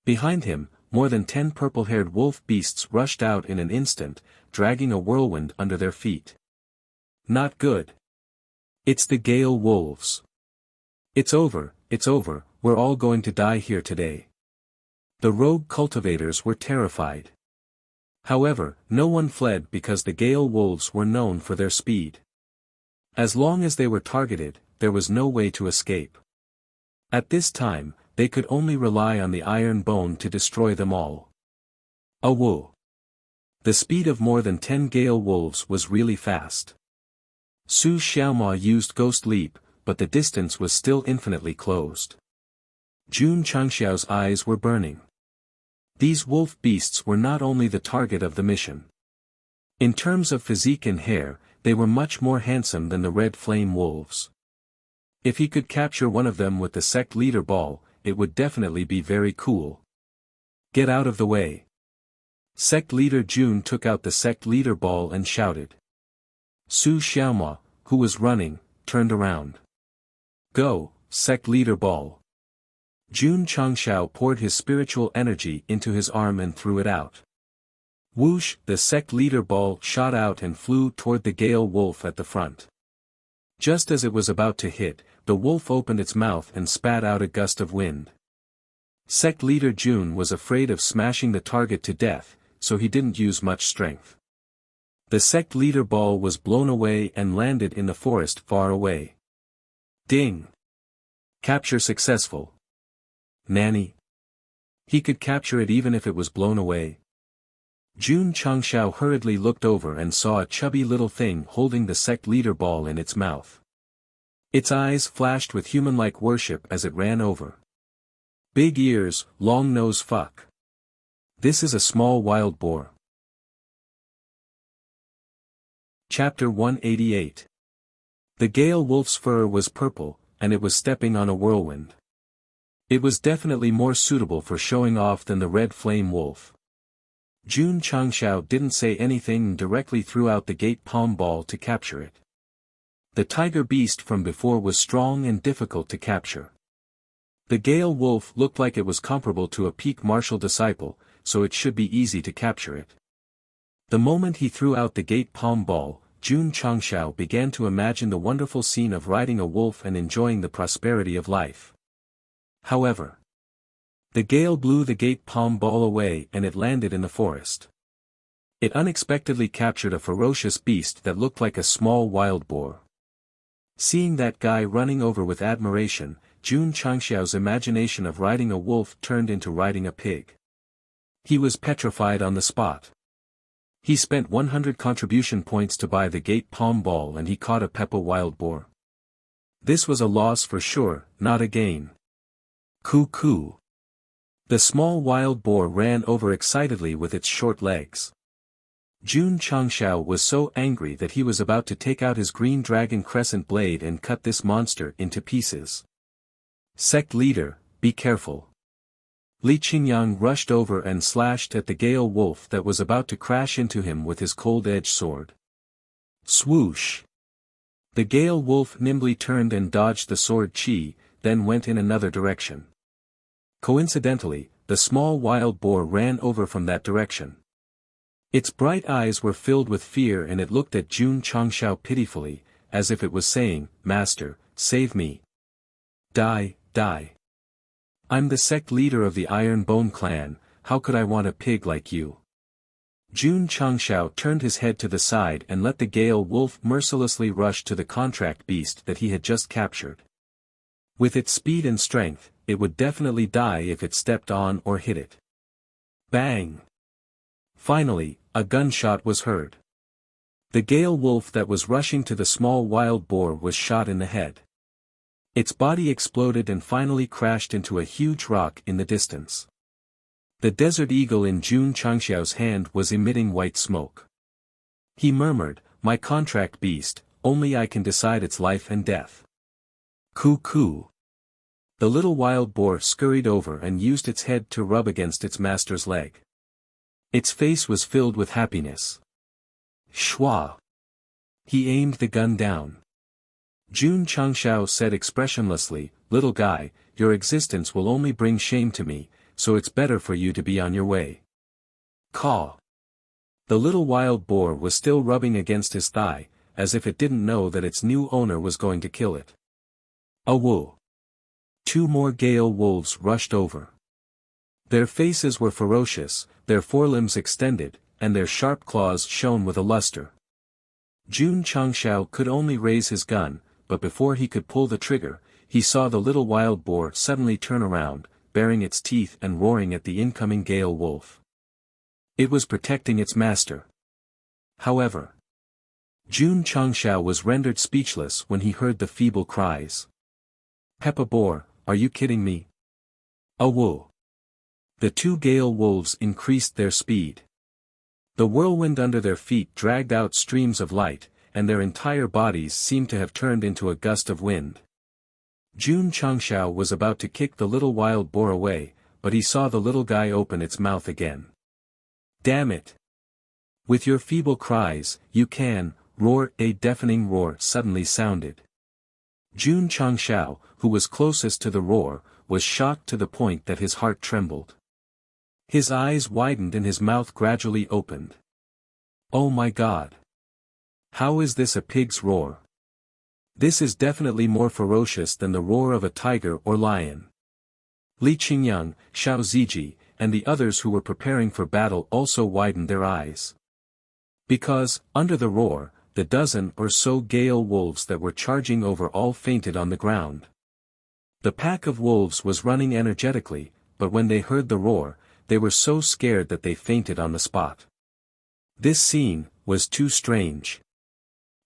A: Behind him, more than 10 purple-haired wolf beasts rushed out in an instant, dragging a whirlwind under their feet. Not good. It's the Gale wolves. It's over, we're all going to die here today. The rogue cultivators were terrified. However, no one fled because the Gale wolves were known for their speed. As long as they were targeted, there was no way to escape. At this time, they could only rely on the Iron Bone to destroy them all. Whoa! The speed of more than 10 Gale wolves was really fast. Su Xiaomao used Ghost Leap, but the distance was still infinitely closed. Jun Changshao's eyes were burning. These wolf beasts were not only the target of the mission. In terms of physique and hair, they were much more handsome than the red flame wolves. If he could capture one of them with the Sect Leader Ball, it would definitely be very cool. Get out of the way. Sect Leader Jun took out the Sect Leader Ball and shouted. Su Xiaomao, who was running, turned around. Go, Sect Leader Ball. Jun Changshao poured his spiritual energy into his arm and threw it out. Whoosh, the Sect Leader Ball shot out and flew toward the Gale Wolf at the front. Just as it was about to hit, the wolf opened its mouth and spat out a gust of wind. Sect Leader Jun was afraid of smashing the target to death, so he didn't use much strength. The Sect Leader Ball was blown away and landed in the forest far away. Ding! Capture successful. Nanny. He could capture it even if it was blown away. Jun Changshao hurriedly looked over and saw a chubby little thing holding the Sect Leader Ball in its mouth. Its eyes flashed with human-like worship as it ran over. Big ears, long nose fuck. This is a small wild boar. Chapter 188. The Gale Wolf's fur was purple, and it was stepping on a whirlwind. It was definitely more suitable for showing off than the red flame wolf. Jun Changshao didn't say anything and directly threw out the gate palm ball to capture it. The tiger beast from before was strong and difficult to capture. The Gale Wolf looked like it was comparable to a peak martial disciple, so it should be easy to capture it. The moment he threw out the gate palm ball, Jun Changshao began to imagine the wonderful scene of riding a wolf and enjoying the prosperity of life. However, the gale blew the gate palm ball away and it landed in the forest. It unexpectedly captured a ferocious beast that looked like a small wild boar. Seeing that guy running over with admiration, Jun Changshao's imagination of riding a wolf turned into riding a pig. He was petrified on the spot. He spent 100 contribution points to buy the gate palm ball and he caught a Peppa wild boar. This was a loss for sure, not a gain. Coo-coo. The small wild boar ran over excitedly with its short legs. Jun Changshao was so angry that he was about to take out his green dragon crescent blade and cut this monster into pieces. Sect leader, be careful. Li Qingyang rushed over and slashed at the Gale Wolf that was about to crash into him with his cold-edged sword. Swoosh! The Gale Wolf nimbly turned and dodged the sword chi, then went in another direction. Coincidentally, the small wild boar ran over from that direction. Its bright eyes were filled with fear and it looked at Jun Changshao pitifully, as if it was saying, "Master, save me. Die, die. I'm the sect leader of the Iron Bone clan, how could I want a pig like you?" Jun Changshao turned his head to the side and let the Gale Wolf mercilessly rush to the contract beast that he had just captured. With its speed and strength, it would definitely die if it stepped on or hit it. Bang! Finally, a gunshot was heard. The Gale Wolf that was rushing to the small wild boar was shot in the head. Its body exploded and finally crashed into a huge rock in the distance. The desert eagle in Jun Changshao's hand was emitting white smoke. He murmured, "My contract beast, only I can decide its life and death." Coo-coo. The little wild boar scurried over and used its head to rub against its master's leg. Its face was filled with happiness. Shwa! He aimed the gun down. Jun Changshao said expressionlessly, "Little guy, your existence will only bring shame to me, so it's better for you to be on your way." Caw! The little wild boar was still rubbing against his thigh, as if it didn't know that its new owner was going to kill it. Awoo! 2 more Gale Wolves rushed over. Their faces were ferocious, their forelimbs extended, and their sharp claws shone with a luster. Jun Changshao could only raise his gun, but before he could pull the trigger, he saw the little wild boar suddenly turn around, baring its teeth and roaring at the incoming Gale Wolf. It was protecting its master. However, Jun Changshao was rendered speechless when he heard the feeble cries. "Peppa boar, are you kidding me?" Awoo! The 2 Gale Wolves increased their speed. The whirlwind under their feet dragged out streams of light, and their entire bodies seemed to have turned into a gust of wind. Jun Changshao was about to kick the little wild boar away, but he saw the little guy open its mouth again. "Damn it! With your feeble cries, you can," roar! A deafening roar suddenly sounded. Jun Changshao, who was closest to the roar, was shocked to the point that his heart trembled. His eyes widened and his mouth gradually opened. Oh my God! How is this a pig's roar? This is definitely more ferocious than the roar of a tiger or lion. Li Qingyang, Xiao Ziji, and the others who were preparing for battle also widened their eyes. Because, under the roar, the dozen or so gale wolves that were charging over all fainted on the ground. The pack of wolves was running energetically, but when they heard the roar, they were so scared that they fainted on the spot. This scene was too strange.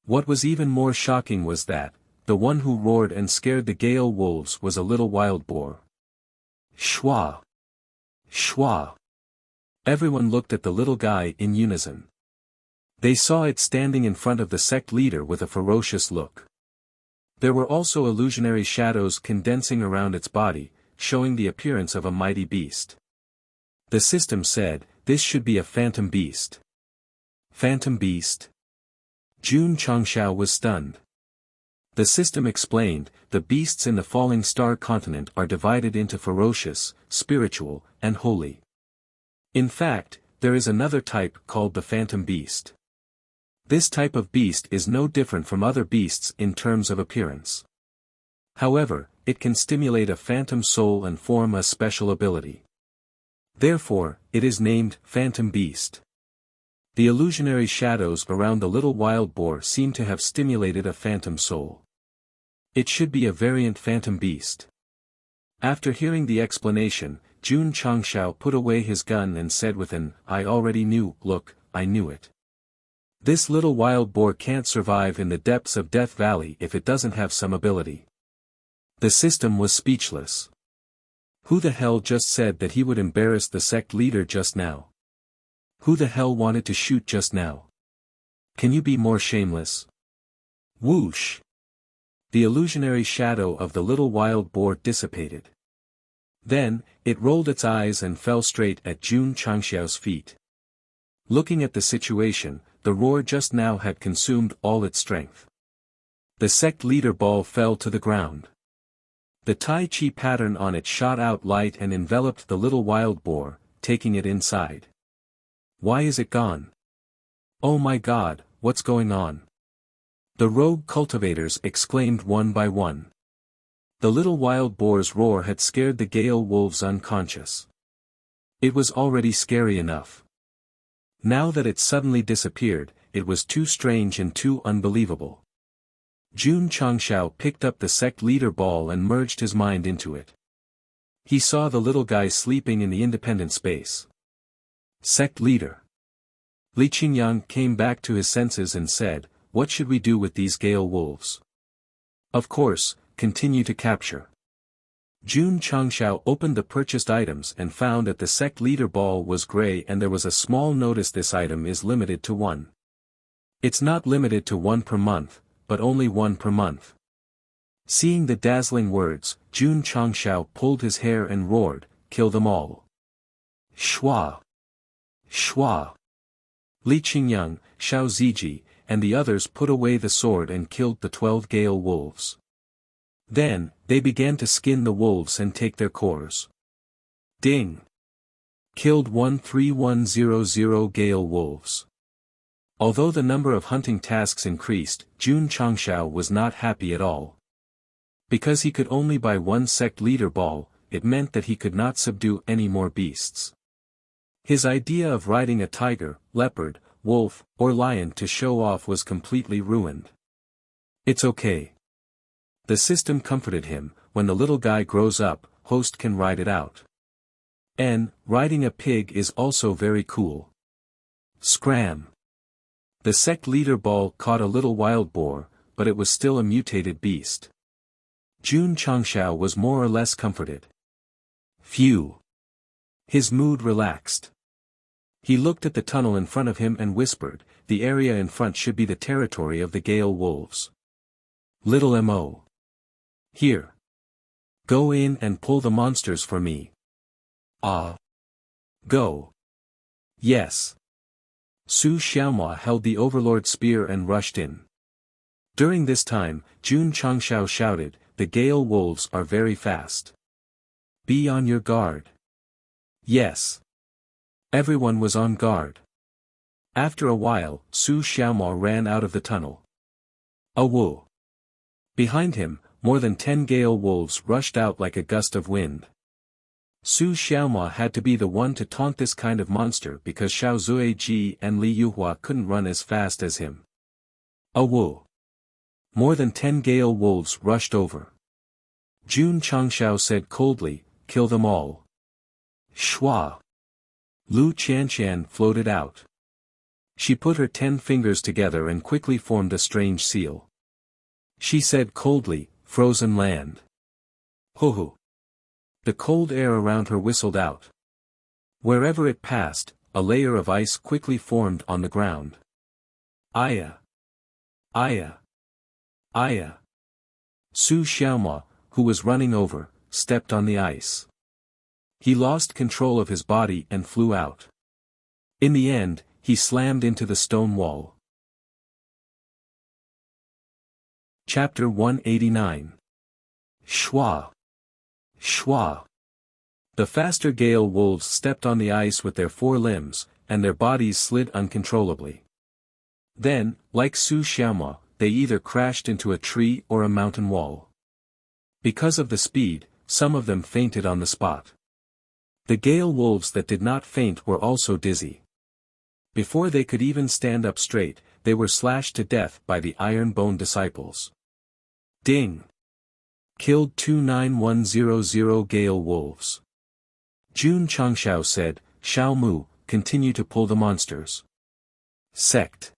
A: What was even more shocking was that, the one who roared and scared the gale wolves was a little wild boar. Shwa! Shwa! Everyone looked at the little guy in unison. They saw it standing in front of the sect leader with a ferocious look. There were also illusionary shadows condensing around its body, showing the appearance of a mighty beast. The system said, this should be a phantom beast. Phantom beast? Jun Changshao was stunned. The system explained, the beasts in the falling star continent are divided into ferocious, spiritual, and holy. In fact, there is another type called the phantom beast. This type of beast is no different from other beasts in terms of appearance. However, it can stimulate a phantom soul and form a special ability. Therefore, it is named Phantom Beast. The illusionary shadows around the little wild boar seem to have stimulated a phantom soul. It should be a variant phantom beast. After hearing the explanation, Jun Changshao put away his gun and said with an, I already knew, look, I knew it. This little wild boar can't survive in the depths of Death Valley if it doesn't have some ability. The system was speechless. Who the hell just said that he would embarrass the sect leader just now? Who the hell wanted to shoot just now? Can you be more shameless? Whoosh! The illusionary shadow of the little wild boar dissipated. Then, it rolled its eyes and fell straight at Jun Changxiao's feet. Looking at the situation, the roar just now had consumed all its strength. The sect leader ball fell to the ground. The Tai Chi pattern on it shot out light and enveloped the little wild boar, taking it inside. Why is it gone? Oh my God, what's going on? The rogue cultivators exclaimed one by one. The little wild boar's roar had scared the gale wolves unconscious. It was already scary enough. Now that it suddenly disappeared, it was too strange and too unbelievable. Jun Changshao picked up the sect leader ball and merged his mind into it. He saw the little guy sleeping in the independent space. Sect leader. Li Qingyang came back to his senses and said, what should we do with these gale wolves? Of course, continue to capture. Jun Changshao opened the purchased items and found that the sect leader ball was gray and there was a small notice this item is limited to 1. It's not limited to 1 per month, but only 1 per month. Seeing the dazzling words, Jun Changshao pulled his hair and roared, kill them all. Shwa! Shwa! Li Qingyang, Xiao Ziji, and the others put away the sword and killed the 12 gale wolves. Then, they began to skin the wolves and take their cores. Ding! Killed 13100 gale wolves. Although the number of hunting tasks increased, Jun Changshao was not happy at all. Because he could only buy 1 sect leader ball, it meant that he could not subdue any more beasts. His idea of riding a tiger, leopard, wolf, or lion to show off was completely ruined. It's okay. The system comforted him, when the little guy grows up, host can ride it out. And, riding a pig is also very cool. Scram! The sect leader ball caught a little wild boar, but it was still a mutated beast. Jun Changshao was more or less comforted. Phew! His mood relaxed. He looked at the tunnel in front of him and whispered, the area in front should be the territory of the gale wolves. Little Mo. Here. Go in and pull the monsters for me. Ah. Go. Yes. Su Xiaomua held the overlord spear and rushed in. During this time, Jun Changshao shouted, "The Gale wolves are very fast. Be on your guard." Yes. Everyone was on guard. After a while, Su Xiaomo ran out of the tunnel. Woo! Behind him, more than 10 Gale wolves rushed out like a gust of wind. Su Xiaomo had to be the one to taunt this kind of monster because Xiao Zuiji and Li Yuhua couldn't run as fast as him. Woo! More than 10 Gale wolves rushed over. Jun Changshao said coldly, "Kill them all." Shua! Lu Qianqian floated out. She put her 10 fingers together and quickly formed a strange seal. She said coldly, "Frozen land." Hoo-hoo! The cold air around her whistled out. Wherever it passed, a layer of ice quickly formed on the ground. Aya! Aya! Aya! Su Xiaomo, who was running over, stepped on the ice. He lost control of his body and flew out. In the end, he slammed into the stone wall. Chapter 189. Shua! Shua! The faster Gale wolves stepped on the ice with their 4 limbs, and their bodies slid uncontrollably. Then, like Su Xiaomo, they either crashed into a tree or a mountain wall. Because of the speed, some of them fainted on the spot. The Gale wolves that did not faint were also dizzy. Before they could even stand up straight, they were slashed to death by the Iron Bone disciples. Ding! Killed 29100 Gale wolves. Jun Changshao said, "Xiao Mu, continue to pull the monsters." Sect.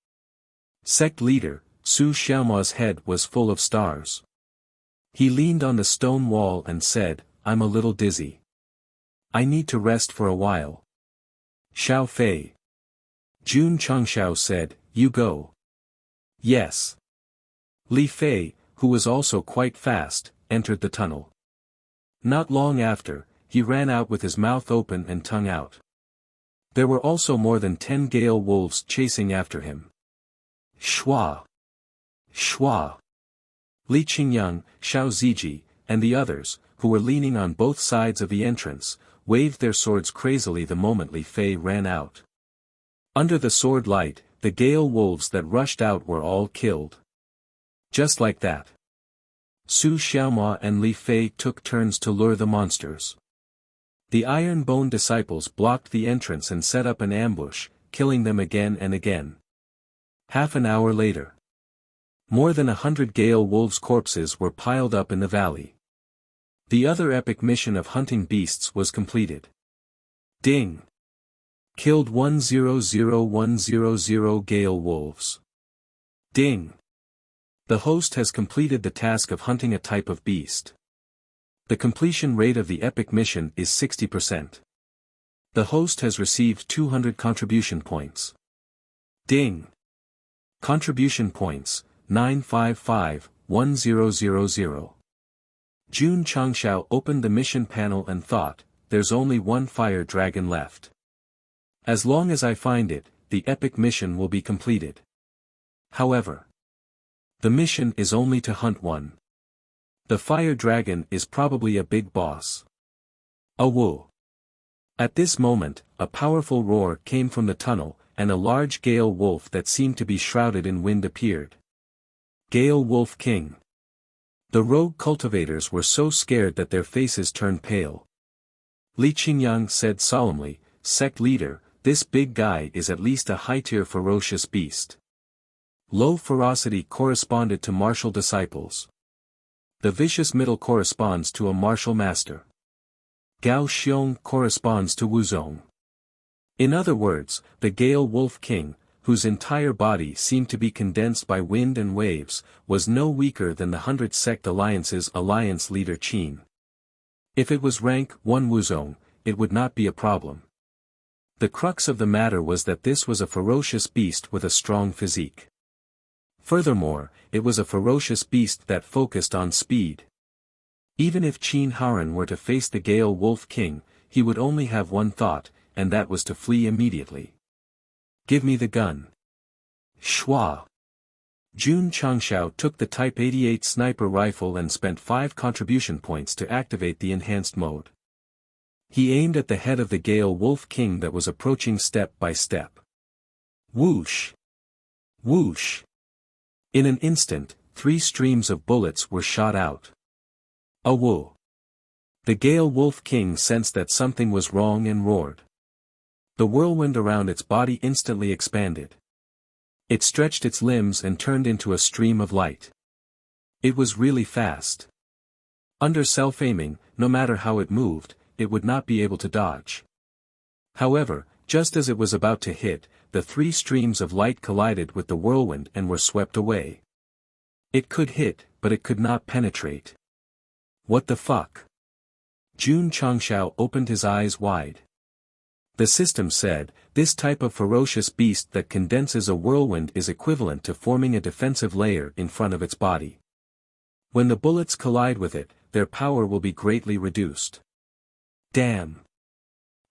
A: Sect leader, Su Xiaomo's head was full of stars. He leaned on the stone wall and said, "I'm a little dizzy. I need to rest for a while." Xiao Fei. Jun Changshao said, "You go." Yes. Li Fei, who was also quite fast, entered the tunnel. Not long after, he ran out with his mouth open and tongue out. There were also more than 10 Gale wolves chasing after him. Shua! Shua! Li Qingyang, Xiao Ziji, and the others, who were leaning on both sides of the entrance, waved their swords crazily the moment Li Fei ran out. Under the sword light, the Gale wolves that rushed out were all killed. Just like that. Su Xiaomo and Li Fei took turns to lure the monsters. The Iron Bone disciples blocked the entrance and set up an ambush, killing them again and again. Half an hour later, more than 100 Gale wolves' corpses were piled up in the valley. The other epic mission of hunting beasts was completed. Ding! Killed 100,100 Gale wolves. Ding! The host has completed the task of hunting a type of beast. The completion rate of the epic mission is 60%. The host has received 200 contribution points. Ding! Contribution points, 955,1000. Jun Changshao opened the mission panel and thought, there's only one fire dragon left. As long as I find it, the epic mission will be completed. However, the mission is only to hunt one. The fire dragon is probably a big boss. Woo! At this moment, a powerful roar came from the tunnel, and a large Gale wolf that seemed to be shrouded in wind appeared. Gale Wolf King. The rogue cultivators were so scared that their faces turned pale. Li Qingyang said solemnly, "Sect leader, this big guy is at least a high-tier ferocious beast." Low ferocity corresponded to martial disciples. The vicious middle corresponds to a martial master. Gao Xiong corresponds to Wuzong. In other words, the Gale Wolf King, whose entire body seemed to be condensed by wind and waves, was no weaker than the 100 Sect Alliance's alliance leader Qin. If it was rank 1 Wuzong, it would not be a problem. The crux of the matter was that this was a ferocious beast with a strong physique. Furthermore, it was a ferocious beast that focused on speed. Even if Qin Haran were to face the Gale Wolf King, he would only have one thought, and that was to flee immediately. Give me the gun. Shua! Jun Changshao took the Type 88 sniper rifle and spent 5 contribution points to activate the enhanced mode. He aimed at the head of the Gale Wolf King that was approaching step by step. Whoosh! Whoosh! In an instant, 3 streams of bullets were shot out. Awoo! The Gale Wolf King sensed that something was wrong and roared. The whirlwind around its body instantly expanded. It stretched its limbs and turned into a stream of light. It was really fast. Under self-aiming, no matter how it moved, it would not be able to dodge. However, just as it was about to hit, the 3 streams of light collided with the whirlwind and were swept away. It could hit, but it could not penetrate. What the fuck? Jun Changshao opened his eyes wide. The system said, this type of ferocious beast that condenses a whirlwind is equivalent to forming a defensive layer in front of its body. When the bullets collide with it, their power will be greatly reduced. Damn!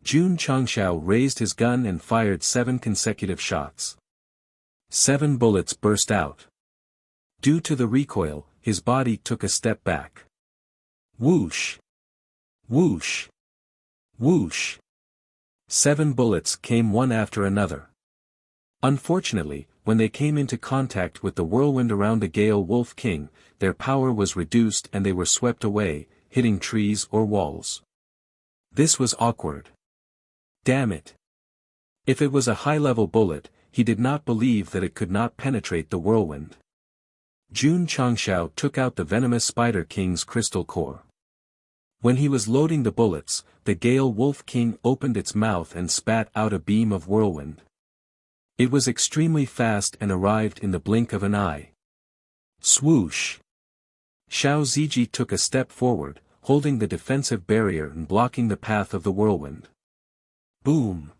A: Jun Changshao raised his gun and fired 7 consecutive shots. 7 bullets burst out. Due to the recoil, his body took a step back. Whoosh! Whoosh! Whoosh! 7 bullets came one after another. Unfortunately, when they came into contact with the whirlwind around the Gale Wolf King, their power was reduced and they were swept away, hitting trees or walls. This was awkward. Damn it. If it was a high-level bullet, he did not believe that it could not penetrate the whirlwind. Jun Changshao took out the venomous Spider King's crystal core. When he was loading the bullets, the Gale Wolf King opened its mouth and spat out a beam of whirlwind. It was extremely fast and arrived in the blink of an eye. Swoosh! Xiao Ziji took a step forward, holding the defensive barrier and blocking the path of the whirlwind. Boom!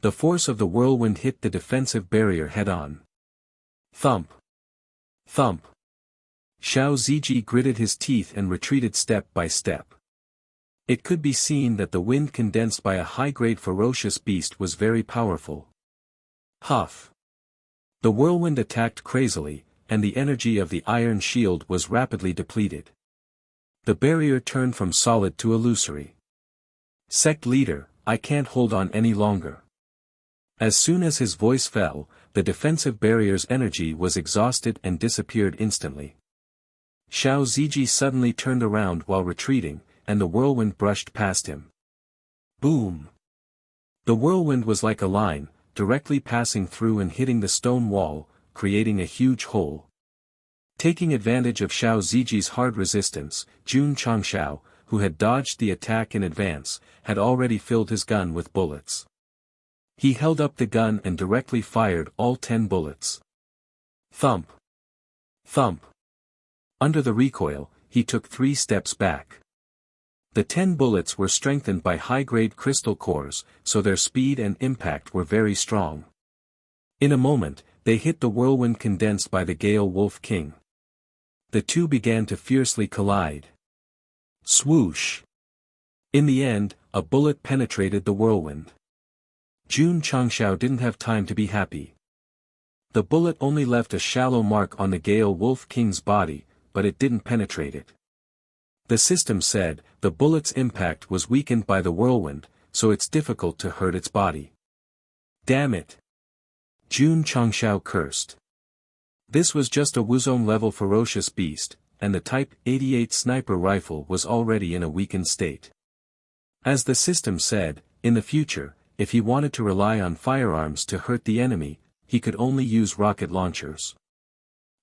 A: The force of the whirlwind hit the defensive barrier head-on. Thump! Thump! Xiao Ziji gritted his teeth and retreated step by step. It could be seen that the wind condensed by a high-grade ferocious beast was very powerful. Huff! The whirlwind attacked crazily, and the energy of the iron shield was rapidly depleted. The barrier turned from solid to illusory. Sect leader, I can't hold on any longer. As soon as his voice fell, the defensive barrier's energy was exhausted and disappeared instantly. Xiao Ziji suddenly turned around while retreating, and the whirlwind brushed past him. Boom! The whirlwind was like a line, directly passing through and hitting the stone wall, creating a huge hole. Taking advantage of Xiao Ziji's hard resistance, Jun Changshao, who had dodged the attack in advance, had already filled his gun with bullets. He held up the gun and directly fired all 10 bullets. Thump! Thump! Under the recoil, he took 3 steps back. The 10 bullets were strengthened by high-grade crystal cores, so their speed and impact were very strong. In a moment, they hit the whirlwind condensed by the Gale Wolf King. The two began to fiercely collide. Swoosh! In the end, a bullet penetrated the whirlwind. Jun Changshao didn't have time to be happy. The bullet only left a shallow mark on the Gale Wolf King's body, but it didn't penetrate it. The system said, the bullet's impact was weakened by the whirlwind, so it's difficult to hurt its body. Damn it! Jun Changshao cursed. This was just a Wuzong-level ferocious beast, and the Type 88 sniper rifle was already in a weakened state. As the system said, in the future, if he wanted to rely on firearms to hurt the enemy, he could only use rocket launchers.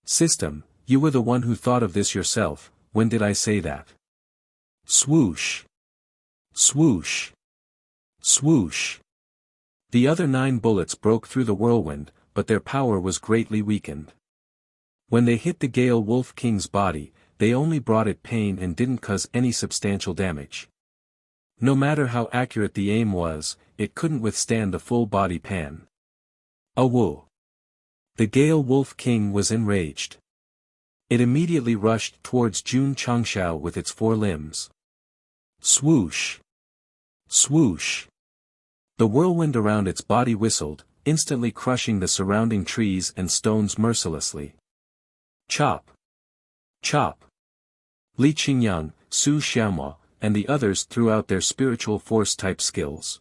A: System, you were the one who thought of this yourself, when did I say that? Swoosh! Swoosh! Swoosh! The other 9 bullets broke through the whirlwind, but their power was greatly weakened. When they hit the Gale Wolf King's body, they only brought it pain and didn't cause any substantial damage. No matter how accurate the aim was, it couldn't withstand the full body pan. Awoo! The Gale Wolf King was enraged. It immediately rushed towards Jun Changshao with its 4 limbs. Swoosh! Swoosh! The whirlwind around its body whistled, instantly crushing the surrounding trees and stones mercilessly. Chop! Chop! Li Qingyang, Su Xiaomo, and the others threw out their spiritual force-type skills.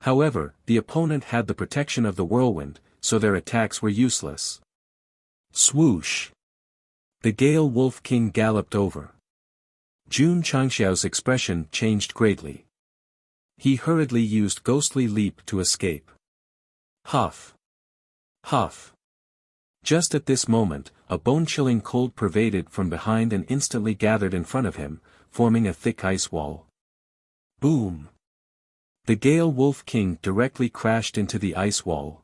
A: However, the opponent had the protection of the whirlwind, so their attacks were useless. Swoosh! The Gale Wolf King galloped over. Jun Changxiao's expression changed greatly. He hurriedly used ghostly leap to escape. Huff! Huff! Just at this moment, a bone-chilling cold pervaded from behind and instantly gathered in front of him, forming a thick ice wall. Boom! The Gale Wolf King directly crashed into the ice wall.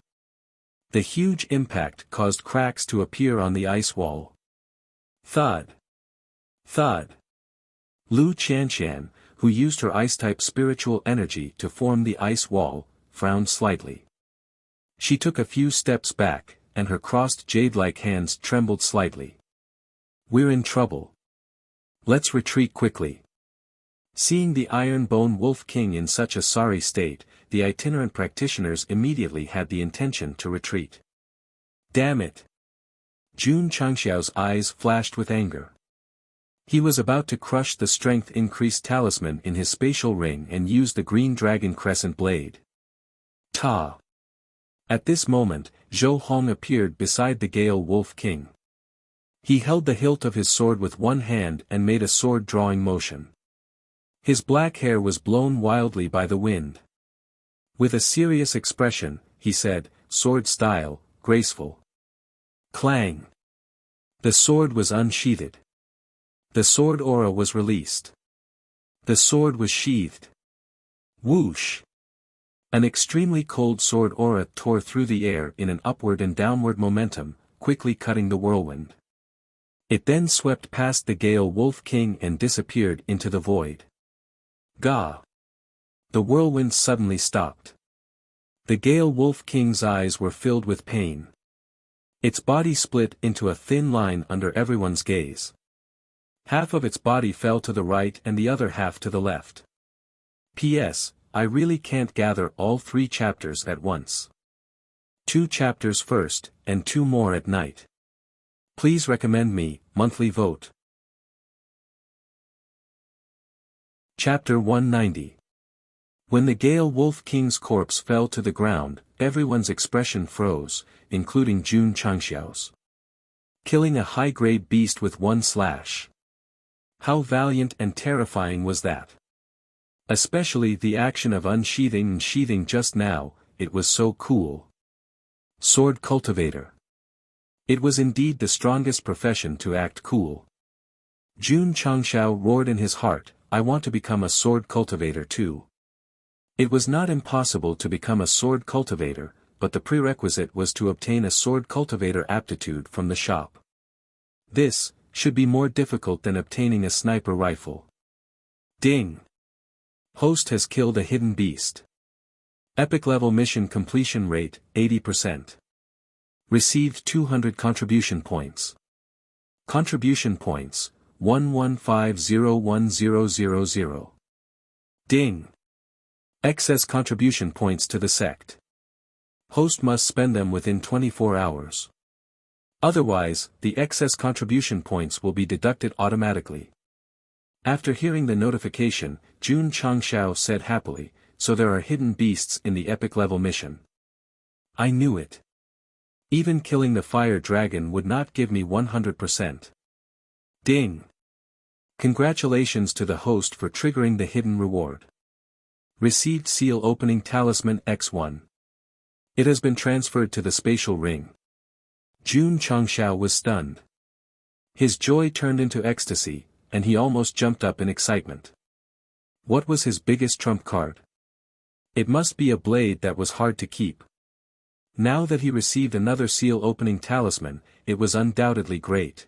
A: The huge impact caused cracks to appear on the ice wall. Thud! Thud! Lu Qianshan, who used her ice-type spiritual energy to form the ice wall, frowned slightly. She took a few steps back, and her crossed jade-like hands trembled slightly. We're in trouble. Let's retreat quickly. Seeing the Iron Bone Wolf King in such a sorry state, the itinerant practitioners immediately had the intention to retreat. Damn it! Jun Changxiao's eyes flashed with anger. He was about to crush the strength-increased talisman in his spatial ring and use the green dragon crescent blade. Ta! At this moment, Zhou Hong appeared beside the Gale Wolf King. He held the hilt of his sword with one hand and made a sword-drawing motion. His black hair was blown wildly by the wind. With a serious expression, he said, sword style, graceful. Clang! The sword was unsheathed. The sword aura was released. The sword was sheathed. Whoosh! An extremely cold sword aura tore through the air in an upward and downward momentum, quickly cutting the whirlwind. It then swept past the Gale Wolf King and disappeared into the void. Gah! The whirlwind suddenly stopped. The Gale Wolf King's eyes were filled with pain. Its body split into a thin line under everyone's gaze. Half of its body fell to the right and the other half to the left. P.S. I really can't gather all 3 chapters at once. 2 chapters first, and 2 more at night. Please recommend me, monthly vote. Chapter 190. When the Gale Wolf King's corpse fell to the ground, everyone's expression froze, including Jun Changxiao's. Killing a high-grade beast with one slash. How valiant and terrifying was that? Especially the action of unsheathing and sheathing just now, it was so cool. Sword cultivator. It was indeed the strongest profession to act cool. Jun Changxiao roared in his heart, I want to become a sword cultivator too. It was not impossible to become a sword cultivator, but the prerequisite was to obtain a sword cultivator aptitude from the shop. This should be more difficult than obtaining a sniper rifle. Ding! Host has killed a hidden beast. Epic level mission completion rate, 80%. Received 200 contribution points. Contribution points, 115010000. Ding! Excess contribution points to the sect. Host must spend them within 24 hours. Otherwise, the excess contribution points will be deducted automatically. After hearing the notification, Jun Changxiao said happily, so there are hidden beasts in the epic level mission. I knew it. Even killing the fire dragon would not give me 100%. Ding! Congratulations to the host for triggering the hidden reward. Received seal opening talisman X1. It has been transferred to the spatial ring. Jun Changxiao was stunned. His joy turned into ecstasy, and he almost jumped up in excitement. What was his biggest trump card? It must be a blade that was hard to keep. Now that he received another seal opening talisman, it was undoubtedly great.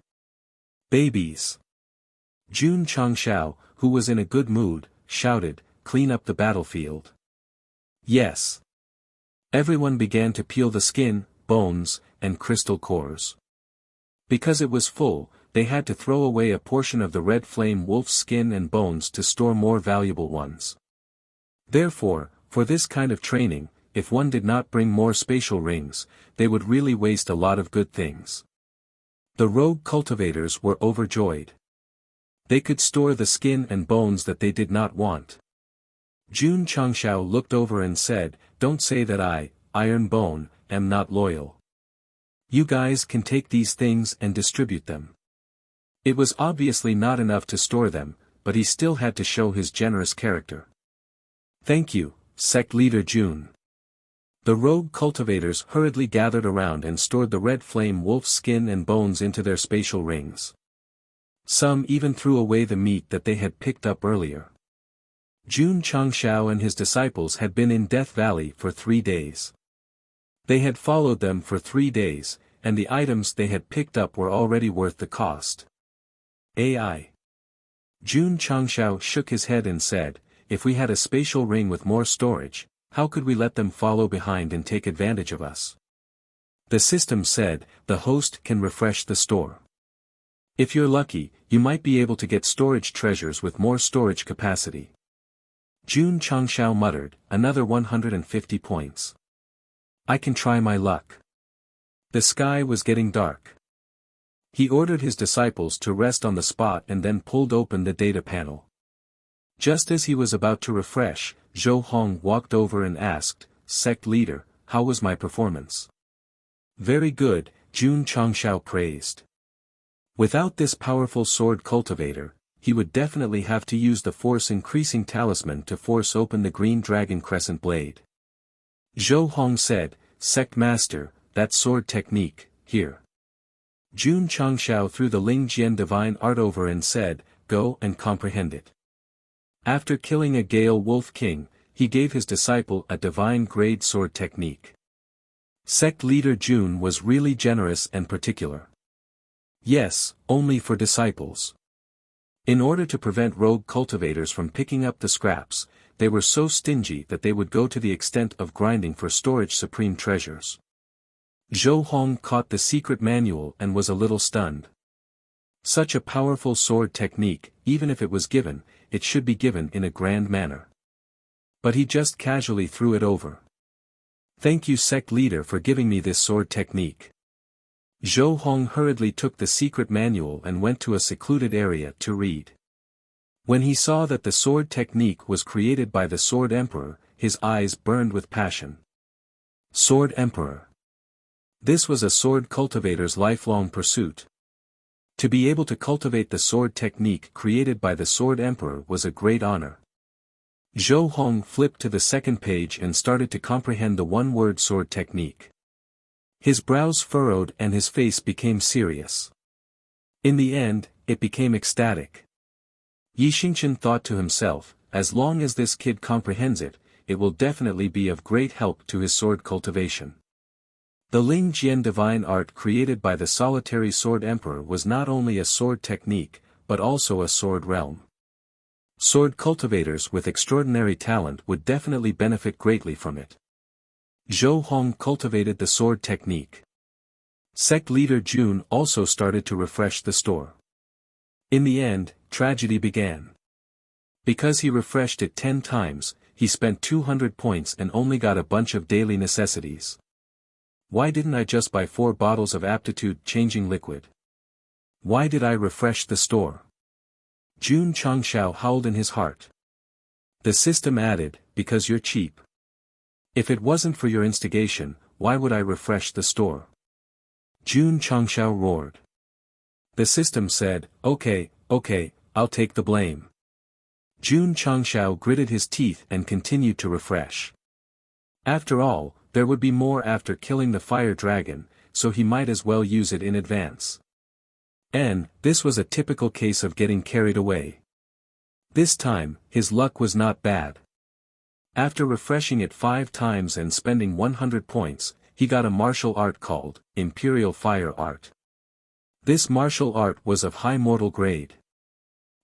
A: Babies! Jun Changxiao, who was in a good mood, shouted, clean up the battlefield. Yes. Everyone began to peel the skin, bones, and crystal cores. Because it was full, they had to throw away a portion of the red flame wolf's skin and bones to store more valuable ones. Therefore, for this kind of training, if one did not bring more spatial rings, they would really waste a lot of good things. The rogue cultivators were overjoyed. They could store the skin and bones that they did not want. Jun Changshao looked over and said, "Don't say that I, Iron Bone, am not loyal. You guys can take these things and distribute them." It was obviously not enough to store them, but he still had to show his generous character. "Thank you, Sect Leader Jun." The rogue cultivators hurriedly gathered around and stored the red flame wolf's skin and bones into their spatial rings. Some even threw away the meat that they had picked up earlier. Jun Changshao and his disciples had been in Death Valley for 3 days. They had followed them for 3 days, and the items they had picked up were already worth the cost. AI. Jun Changshao shook his head and said, "If we had a spatial ring with more storage, how could we let them follow behind and take advantage of us?" The system said, "The host can refresh the store. If you're lucky, you might be able to get storage treasures with more storage capacity." Jun Changshao muttered, "Another 150 points. I can try my luck." The sky was getting dark. He ordered his disciples to rest on the spot and then pulled open the data panel. Just as he was about to refresh, Zhou Hong walked over and asked, "Sect Leader, how was my performance?" "Very good," Jun Changshao praised. Without this powerful sword cultivator, he would definitely have to use the force-increasing talisman to force open the green dragon crescent blade. Zhou Hong said, "Sect Master, that sword technique, here." Jun Changshao threw the Ling Jian divine art over and said, "Go and comprehend it." After killing a Gale Wolf King, he gave his disciple a divine-grade sword technique. Sect Leader Jun was really generous and particular. Yes, only for disciples. In order to prevent rogue cultivators from picking up the scraps, they were so stingy that they would go to the extent of grinding for storage supreme treasures. Zhou Hong caught the secret manual and was a little stunned. Such a powerful sword technique, even if it was given, it should be given in a grand manner. But he just casually threw it over. "Thank you, Sect Leader, for giving me this sword technique." Zhou Hong hurriedly took the secret manual and went to a secluded area to read. When he saw that the sword technique was created by the Sword Emperor, his eyes burned with passion. Sword Emperor. This was a sword cultivator's lifelong pursuit. To be able to cultivate the sword technique created by the Sword Emperor was a great honor. Zhou Hong flipped to the second page and started to comprehend the one-word sword technique. His brows furrowed and his face became serious. In the end, it became ecstatic. Yi Xingchen thought to himself, as long as this kid comprehends it, it will definitely be of great help to his sword cultivation. The Ling Jian divine art created by the solitary Sword Emperor was not only a sword technique, but also a sword realm. Sword cultivators with extraordinary talent would definitely benefit greatly from it. Zhou Hong cultivated the sword technique. Sect Leader Jun also started to refresh the store. In the end, tragedy began. Because he refreshed it 10 times, he spent 200 points and only got a bunch of daily necessities. Why didn't I just buy 4 bottles of aptitude-changing liquid? Why did I refresh the store? Jun Changshao howled in his heart. The system added, "Because you're cheap. If it wasn't for your instigation, why would I refresh the store?" Jun Changshao roared. The system said, okay, I'll take the blame." Jun Changshao gritted his teeth and continued to refresh. After all, there would be more after killing the fire dragon, so he might as well use it in advance. And this was a typical case of getting carried away. This time, his luck was not bad. After refreshing it 5 times and spending 100 points, he got a martial art called Imperial Fire Art. This martial art was of high mortal grade.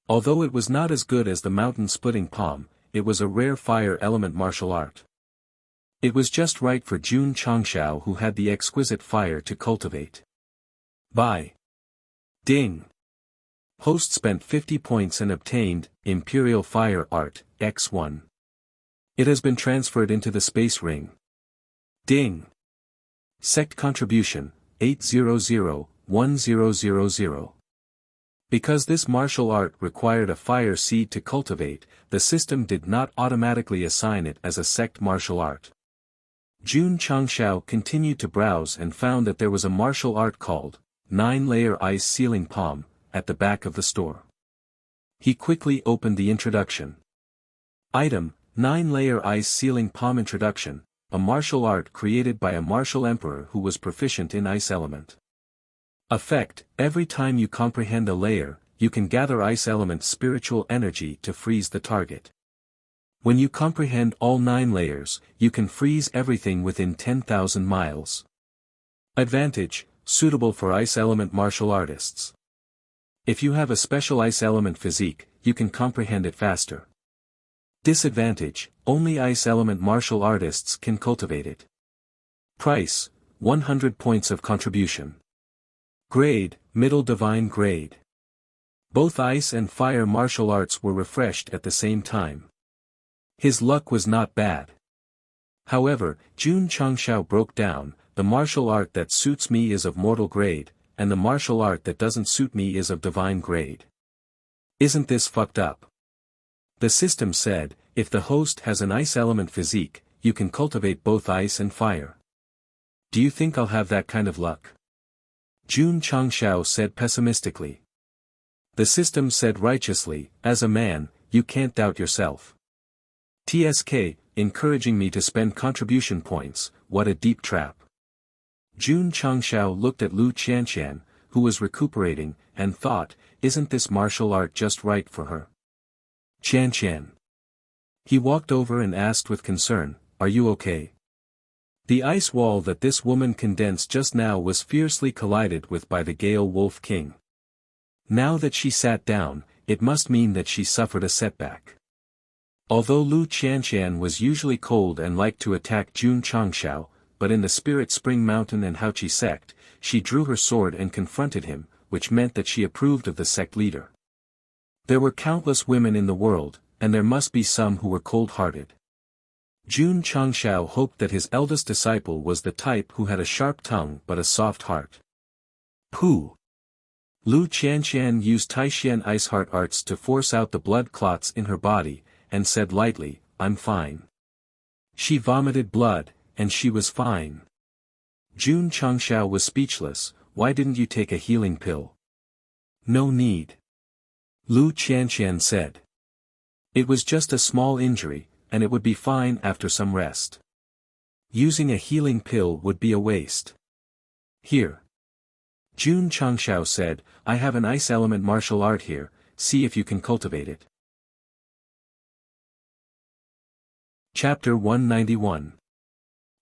A: Although it was not as good as the mountain-splitting palm, it was a rare fire element martial art. It was just right for Jun Changshao, who had the exquisite fire to cultivate. Buy. Ding. Host spent 50 points and obtained Imperial Fire Art, X1. It has been transferred into the space ring. Ding. Sect contribution, 800, 1000. Because this martial art required a fire seed to cultivate, the system did not automatically assign it as a sect martial art. Jun Changshao continued to browse and found that there was a martial art called 9-layer ice sealing palm at the back of the store. He quickly opened the introduction. Item, 9-layer ice sealing palm introduction, a martial art created by a martial emperor who was proficient in ice element. Effect, every time you comprehend a layer, you can gather ice element spiritual energy to freeze the target. When you comprehend all 9 layers, you can freeze everything within 10,000 miles. Advantage, suitable for ice element martial artists. If you have a special ice element physique, you can comprehend it faster. Disadvantage, only ice element martial artists can cultivate it. Price, 100 points of contribution. Grade, middle divine grade. Both ice and fire martial arts were refreshed at the same time. His luck was not bad. However, Jun Changshao broke down, the martial art that suits me is of mortal grade, and the martial art that doesn't suit me is of divine grade. Isn't this fucked up? The system said, if the host has an ice element physique, you can cultivate both ice and fire. Do you think I'll have that kind of luck? Jun Changshao said pessimistically. The system said righteously, as a man, you can't doubt yourself. TSK, encouraging me to spend contribution points, what a deep trap. Jun Changshao looked at Lu Qianqian, who was recuperating, and thought, isn't this martial art just right for her? Qianqian. He walked over and asked with concern, are you okay? The ice wall that this woman condensed just now was fiercely collided with by the Gale Wolf King. Now that she sat down, it must mean that she suffered a setback. Although Lu Qianqian was usually cold and liked to attack Jun Changshao, but in the Spirit Spring Mountain and Haoqi sect, she drew her sword and confronted him, which meant that she approved of the sect leader. There were countless women in the world, and there must be some who were cold-hearted. Jun Changshao hoped that his eldest disciple was the type who had a sharp tongue but a soft heart. Pooh! Lu Qianqian used Taishian ice heart arts to force out the blood clots in her body, and said lightly, I'm fine. She vomited blood, and she was fine. Jun Changshao was speechless, why didn't you take a healing pill? No need. Lu Qianqian said. It was just a small injury, and it would be fine after some rest. Using a healing pill would be a waste. Here. Jun Changshao said, I have an ice element martial art here, see if you can cultivate it. Chapter 191.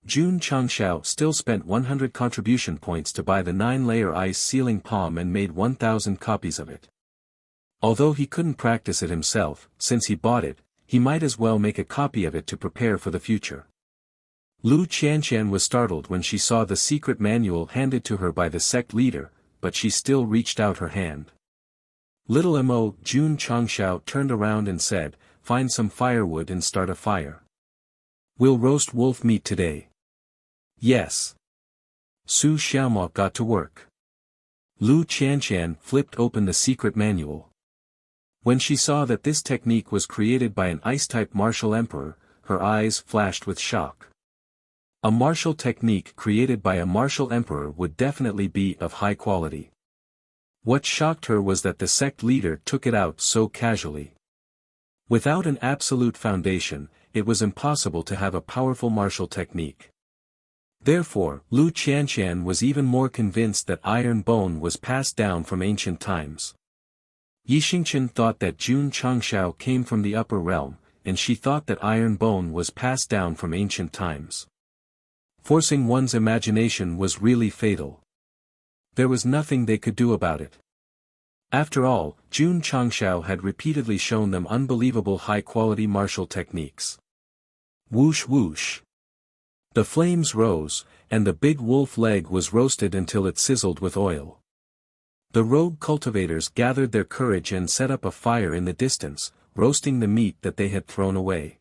A: Jun Changshao still spent 100 contribution points to buy the 9-layer ice sealing palm and made 1,000 copies of it. Although he couldn't practice it himself, since he bought it, he might as well make a copy of it to prepare for the future. Lu Qianqian was startled when she saw the secret manual handed to her by the sect leader, but she still reached out her hand. Little Mo, Jun Changshao turned around and said, find some firewood and start a fire. We'll roast wolf meat today. Yes. Su Xiaomo got to work. Lu Qianqian flipped open the secret manual. When she saw that this technique was created by an ice-type martial emperor, her eyes flashed with shock. A martial technique created by a martial emperor would definitely be of high quality. What shocked her was that the sect leader took it out so casually. Without an absolute foundation, it was impossible to have a powerful martial technique. Therefore, Lu Qianqian was even more convinced that iron bone was passed down from ancient times. Yixingchen thought that Jun Changshao came from the upper realm, and she thought that iron bone was passed down from ancient times. Forcing one's imagination was really fatal. There was nothing they could do about it. After all, Jun Changshao had repeatedly shown them unbelievable high-quality martial techniques. Whoosh whoosh. The flames rose, and the big wolf leg was roasted until it sizzled with oil. The rogue cultivators gathered their courage and set up a fire in the distance, roasting the meat that they had thrown away.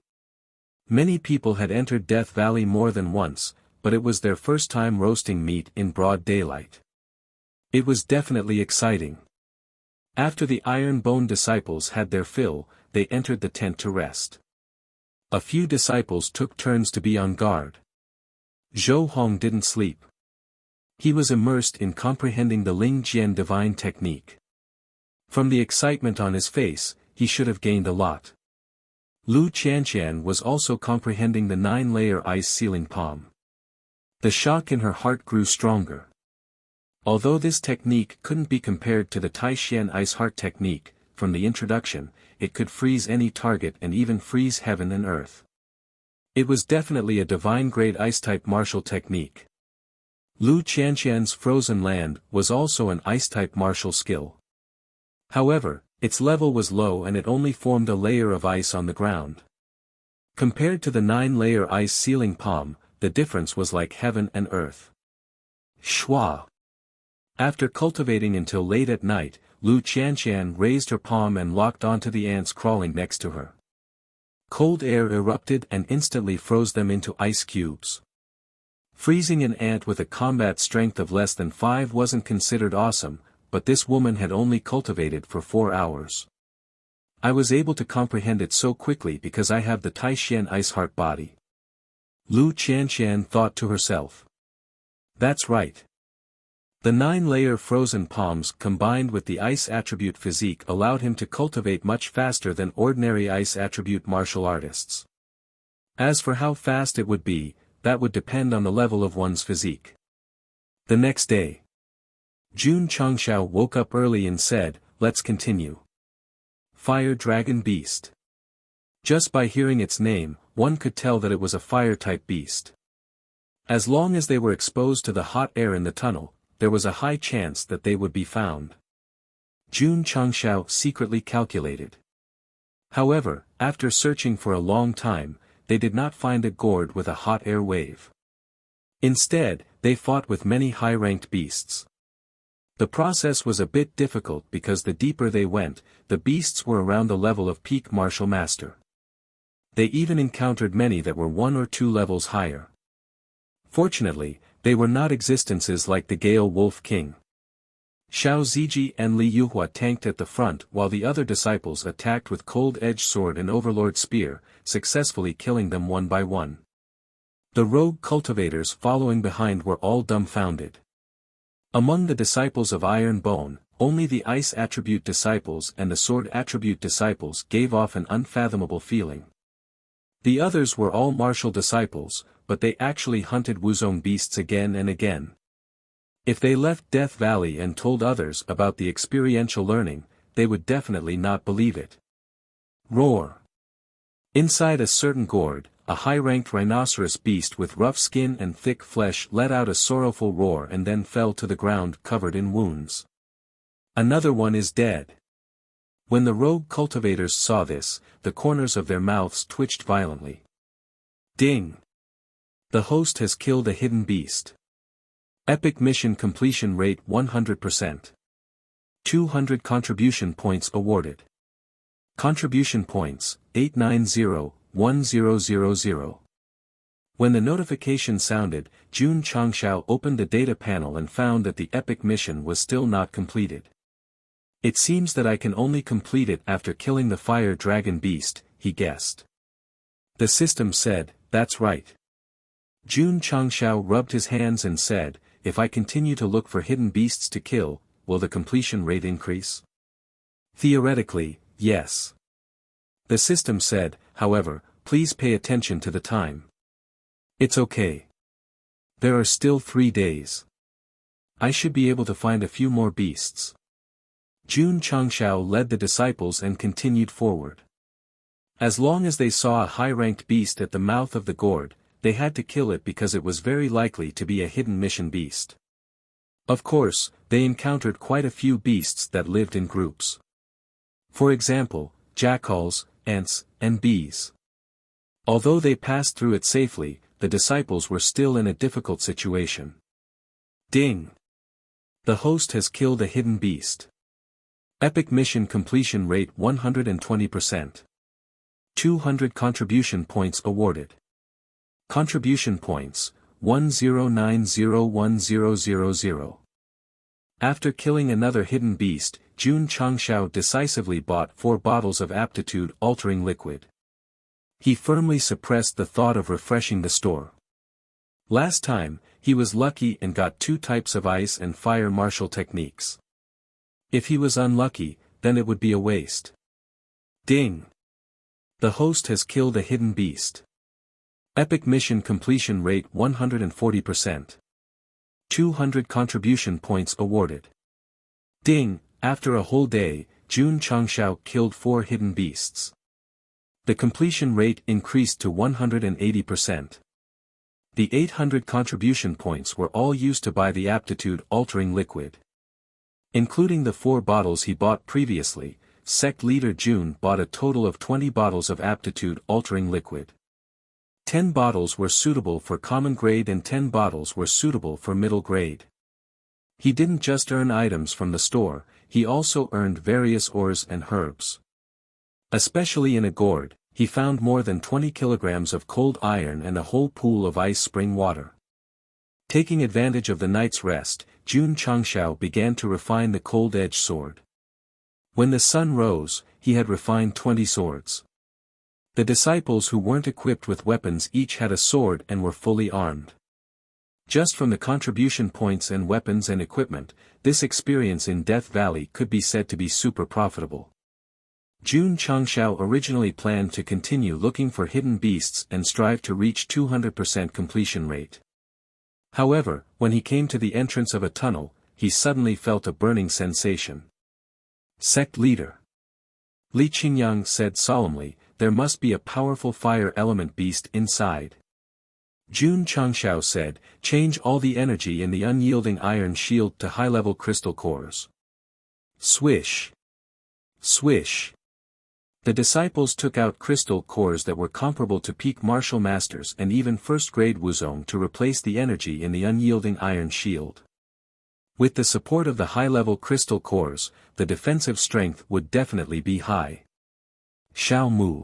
A: Many people had entered Death Valley more than once, but it was their first time roasting meat in broad daylight. It was definitely exciting. After the Iron Bone disciples had their fill, they entered the tent to rest. A few disciples took turns to be on guard. Zhou Hong didn't sleep. He was immersed in comprehending the Ling Jian divine technique. From the excitement on his face, he should have gained a lot. Lu Qianqian was also comprehending the 9-layer ice sealing palm. The shock in her heart grew stronger. Although this technique couldn't be compared to the Taishan ice heart technique, from the introduction, it could freeze any target and even freeze heaven and earth. It was definitely a divine-grade ice-type martial technique. Lu Qianqian's frozen land was also an ice-type martial skill. However, its level was low and it only formed a layer of ice on the ground. Compared to the 9-layer ice sealing palm, the difference was like heaven and earth. Shua. After cultivating until late at night, Lu Qianqian raised her palm and locked onto the ants crawling next to her. Cold air erupted and instantly froze them into ice cubes. Freezing an ant with a combat strength of less than 5 wasn't considered awesome, but this woman had only cultivated for 4 hours. I was able to comprehend it so quickly because I have the Taishan ice heart body. Lu Qianqian thought to herself. That's right. The 9-layer frozen palms combined with the ice attribute physique allowed him to cultivate much faster than ordinary ice attribute martial artists. As for how fast it would be, that would depend on the level of one's physique. The next day, Jun Changshao woke up early and said, "Let's continue." Fire Dragon Beast. Just by hearing its name, one could tell that it was a fire-type beast. As long as they were exposed to the hot air in the tunnel, there was a high chance that they would be found. Jun Changshao secretly calculated. However, after searching for a long time, they did not find a gourd with a hot air wave. Instead, they fought with many high-ranked beasts. The process was a bit difficult because the deeper they went, the beasts were around the level of peak martial master. They even encountered many that were 1 or 2 levels higher. Fortunately, they were not existences like the Gale Wolf King. Xiao Ziji and Li Yuhua tanked at the front while the other disciples attacked with cold-edged sword and overlord spear, successfully killing them one by one. The rogue cultivators following behind were all dumbfounded. Among the disciples of Iron Bone, only the ice attribute disciples and the sword attribute disciples gave off an unfathomable feeling. The others were all martial disciples, but they actually hunted Wuzong beasts again and again. If they left Death Valley and told others about the experiential learning, they would definitely not believe it. Roar. Inside a certain gourd, a high-ranked rhinoceros beast with rough skin and thick flesh let out a sorrowful roar and then fell to the ground covered in wounds. Another one is dead. When the rogue cultivators saw this, the corners of their mouths twitched violently. Ding! The host has killed a hidden beast. Epic mission completion rate 100%. 200 contribution points awarded. Contribution points, 890-1000. When the notification sounded, Jun Changshao opened the data panel and found that the epic mission was still not completed. It seems that I can only complete it after killing the fire dragon beast, he guessed. The system said, that's right. Jun Changshao rubbed his hands and said, if I continue to look for hidden beasts to kill, will the completion rate increase? Theoretically, yes. The system said, however, please pay attention to the time. It's okay. There are still 3 days. I should be able to find a few more beasts. Jun Changshao led the disciples and continued forward. As long as they saw a high-ranked beast at the mouth of the gourd, they had to kill it because it was very likely to be a hidden mission beast. Of course, they encountered quite a few beasts that lived in groups. For example, jackals, ants, and bees. Although they passed through it safely, the disciples were still in a difficult situation. Ding! The host has killed a hidden beast. Epic mission completion rate 120%. 200 contribution points awarded. Contribution points, 10901000. After killing another hidden beast, Jun Changshao decisively bought 4 bottles of aptitude-altering liquid. He firmly suppressed the thought of refreshing the store. Last time, he was lucky and got 2 types of ice and fire martial techniques. If he was unlucky, then it would be a waste. Ding! The host has killed a hidden beast. Epic mission completion rate 140%. 200 contribution points awarded. Ding! After a whole day, Jun Changshao killed 4 hidden beasts. The completion rate increased to 180%. The 800 contribution points were all used to buy the aptitude-altering liquid. Including the 4 bottles he bought previously, Sect leader Jun bought a total of 20 bottles of aptitude-altering liquid. 10 bottles were suitable for common grade and 10 bottles were suitable for middle grade. He didn't just earn items from the store, he also earned various ores and herbs. Especially in a gourd, he found more than 20 kilograms of cold iron and a whole pool of ice spring water. Taking advantage of the night's rest, Jun Changshao began to refine the cold-edged sword. When the sun rose, he had refined 20 swords. The disciples who weren't equipped with weapons each had a sword and were fully armed. Just from the contribution points and weapons and equipment, this experience in Death Valley could be said to be super profitable. Jun Changshao originally planned to continue looking for hidden beasts and strive to reach 200% completion rate. However, when he came to the entrance of a tunnel, he suddenly felt a burning sensation. Sect leader Li Qingyang said solemnly, "There must be a powerful fire element beast inside." Jun Changshao said, "Change all the energy in the unyielding iron shield to high-level crystal cores." Swish! Swish! The disciples took out crystal cores that were comparable to peak martial masters and even first-grade Wuzong to replace the energy in the unyielding iron shield. With the support of the high-level crystal cores, the defensive strength would definitely be high. Xiao Mu.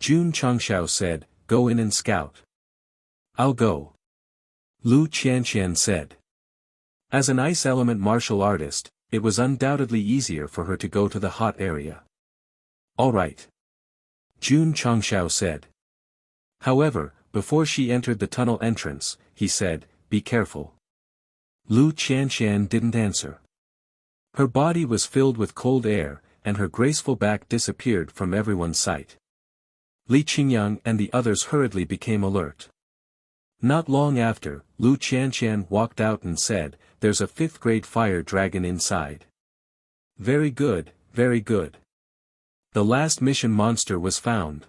A: Jun Changshao said, "Go in and scout." "I'll go." Lu Qianqian said. As an ice element martial artist, it was undoubtedly easier for her to go to the hot area. "All right." Jun Changshao said. However, before she entered the tunnel entrance, he said, "Be careful." Lu Qianqian didn't answer. Her body was filled with cold air, and her graceful back disappeared from everyone's sight. Li Qingyang and the others hurriedly became alert. Not long after, Lu Qianqian walked out and said, "There's a 5th-grade fire dragon inside." "Very good, very good." The last mission monster was found.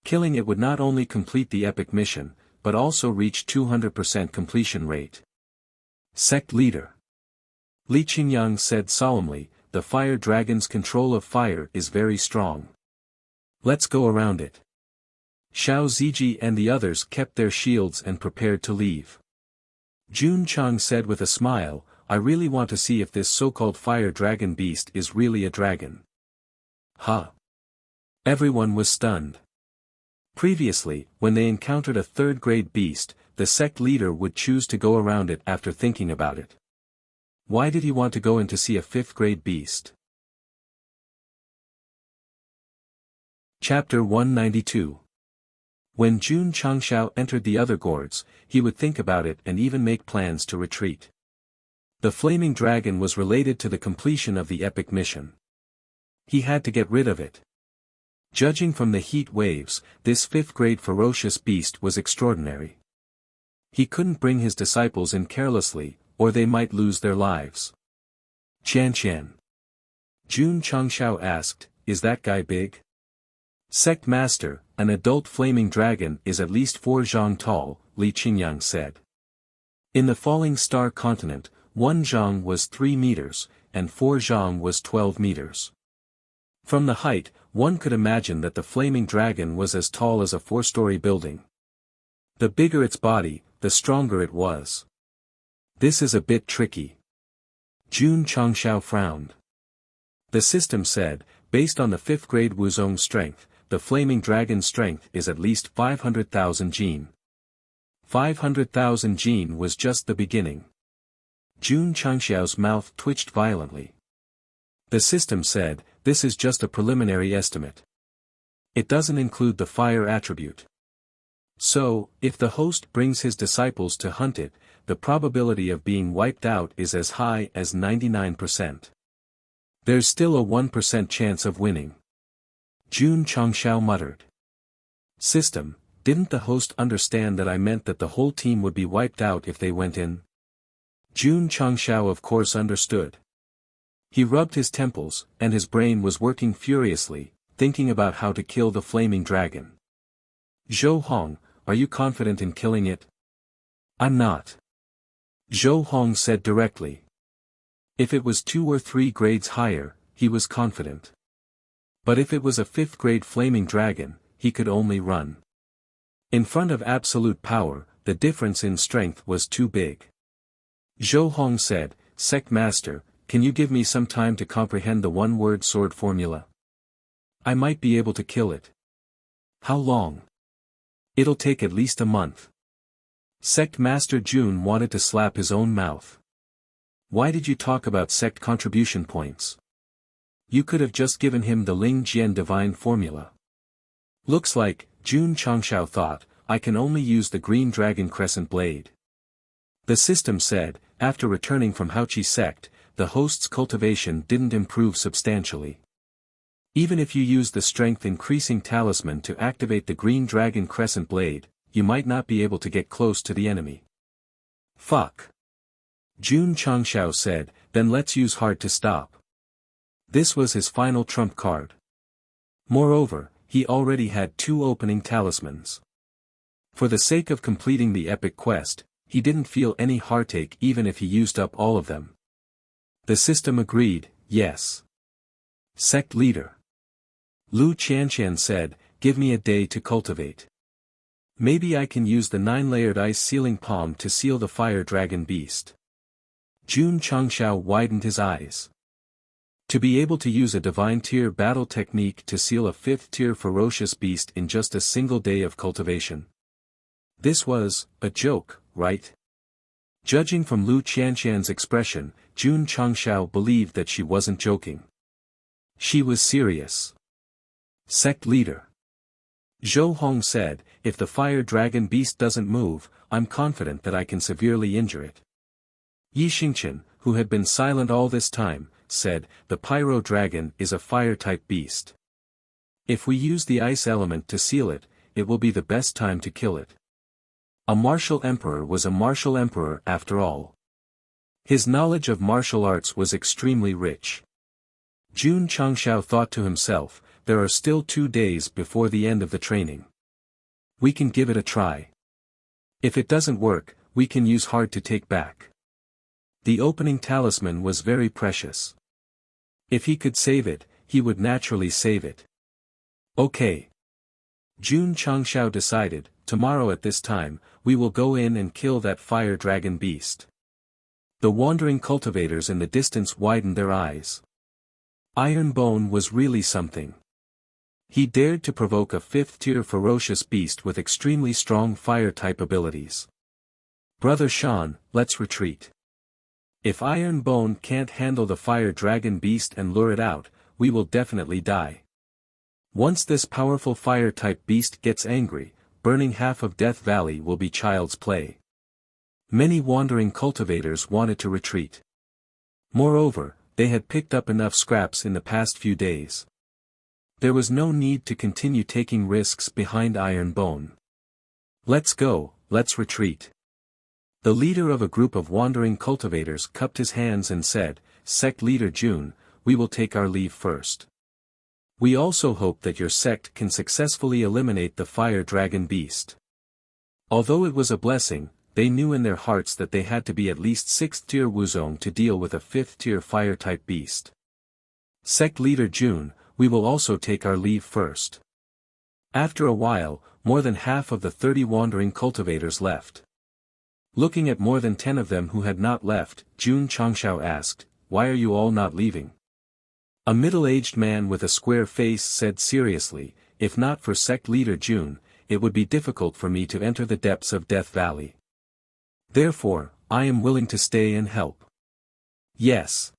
A: Killing it would not only complete the epic mission, but also reach 200% completion rate. Sect leader Li Qingyang said solemnly, "The fire dragon's control of fire is very strong. Let's go around it." Xiao Ziji and the others kept their shields and prepared to leave. Jun Chang said with a smile, "I really want to see if this so-called fire dragon beast is really a dragon." Ha! Everyone was stunned. Previously, when they encountered a 3rd-grade beast, the sect leader would choose to go around it after thinking about it. Why did he want to go in to see a 5th-grade beast? Chapter 192. When Jun Changshao entered the other gourds, he would think about it and even make plans to retreat. The flaming dragon was related to the completion of the epic mission. He had to get rid of it. Judging from the heat waves, this 5th-grade ferocious beast was extraordinary. He couldn't bring his disciples in carelessly, or they might lose their lives. "Qianqian." Jun Changshao asked, "Is that guy big?" "Sect master, an adult flaming dragon is at least 4 zhang tall," Li Qingyang said. In the falling star continent, 1 zhang was 3 meters, and 4 zhang was 12 meters. From the height, one could imagine that the flaming dragon was as tall as a 4-story building. The bigger its body, the stronger it was. This is a bit tricky. Jun Changshao frowned. The system said, based on the 5th-grade Wuzong strength, the flaming dragon's strength is at least 500,000 jin. 500,000 jin was just the beginning. Jun Changxiao's mouth twitched violently. The system said, this is just a preliminary estimate. It doesn't include the fire attribute. So, if the host brings his disciples to hunt it, the probability of being wiped out is as high as 99%. There's still a 1% chance of winning. Jun Changxiao muttered. System, didn't the host understand that I meant that the whole team would be wiped out if they went in? Jun Changxiao of course understood. He rubbed his temples, and his brain was working furiously, thinking about how to kill the flaming dragon. Zhou Hong, are you confident in killing it? I'm not. Zhou Hong said directly. If it was 2 or 3 grades higher, he was confident. But if it was a 5th grade flaming dragon, he could only run. In front of absolute power, the difference in strength was too big. Zhou Hong said, Sect Master, can you give me some time to comprehend the one-word sword formula? I might be able to kill it. How long? It'll take at least a month. Sect Master Jun wanted to slap his own mouth. Why did you talk about sect contribution points? You could have just given him the Ling Jian divine formula. Looks like, Jun Changxiao thought, I can only use the green dragon crescent blade. The system said, after returning from Haoqi sect, the host's cultivation didn't improve substantially. Even if you use the strength-increasing talisman to activate the green dragon crescent blade, you might not be able to get close to the enemy. Fuck. Jun Changxiao said, then let's use hard to stop. This was his final trump card. Moreover, he already had 2 opening talismans. For the sake of completing the epic quest, he didn't feel any heartache even if he used up all of them. The system agreed, yes. Sect leader. Lu Qianqian said, give me a day to cultivate. Maybe I can use the 9-layered ice sealing palm to seal the fire dragon beast. Jun Changxiao widened his eyes. To be able to use a divine tier battle technique to seal a 5th tier ferocious beast in just a single day of cultivation. This was a joke, right? Judging from Lu Qianqian's expression, Jun Changxiao believed that she wasn't joking. She was serious. Sect leader. Zhou Hong said, if the fire dragon beast doesn't move, I'm confident that I can severely injure it. Yi Xingqian, who had been silent all this time, said, the pyro dragon is a fire-type beast. If we use the ice element to seal it, it will be the best time to kill it. A martial emperor was a martial emperor after all. His knowledge of martial arts was extremely rich. Jun Changxiao thought to himself, there are still 2 days before the end of the training. We can give it a try. If it doesn't work, we can use hard to take back. The opening talisman was very precious. If he could save it, he would naturally save it. Okay. Jun Changxiao decided, tomorrow at this time, we will go in and kill that fire dragon beast. The wandering cultivators in the distance widened their eyes. Iron Bone was really something. He dared to provoke a 5th tier ferocious beast with extremely strong fire-type abilities. Brother Shan, let's retreat. If Iron Bone can't handle the fire dragon beast and lure it out, we will definitely die. Once this powerful fire-type beast gets angry, burning half of Death Valley will be child's play. Many wandering cultivators wanted to retreat. Moreover, they had picked up enough scraps in the past few days. There was no need to continue taking risks behind Iron Bone. Let's go, let's retreat. The leader of a group of wandering cultivators cupped his hands and said, Sect leader Jun, we will take our leave first. We also hope that your sect can successfully eliminate the fire dragon beast. Although it was a blessing, they knew in their hearts that they had to be at least 6th tier Wuzong to deal with a 5th tier fire-type beast. Sect leader Jun, we will also take our leave first. After a while, more than half of the 30 wandering cultivators left. Looking at more than 10 of them who had not left, Jun Changxiao asked, why are you all not leaving? A middle-aged man with a square face said seriously, if not for sect leader Jun, it would be difficult for me to enter the depths of Death Valley. Therefore, I am willing to stay and help. Yes.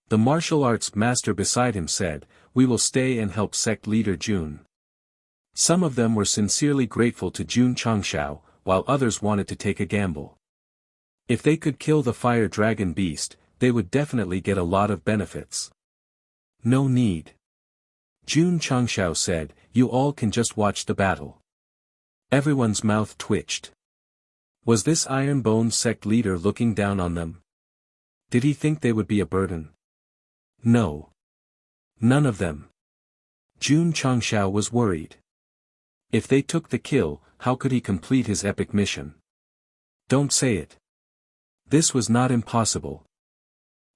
A: The martial arts master beside him said, "We will stay and help sect leader Jun." Some of them were sincerely grateful to Jun Changshao, while others wanted to take a gamble. If they could kill the fire dragon beast, they would definitely get a lot of benefits. No need. Jun Changshao said, "You all can just watch the battle." Everyone's mouth twitched. Was this Iron Bone sect leader looking down on them? Did he think they would be a burden? No. None of them. Jun Changshao was worried. If they took the kill, how could he complete his epic mission? Don't say it. This was not impossible.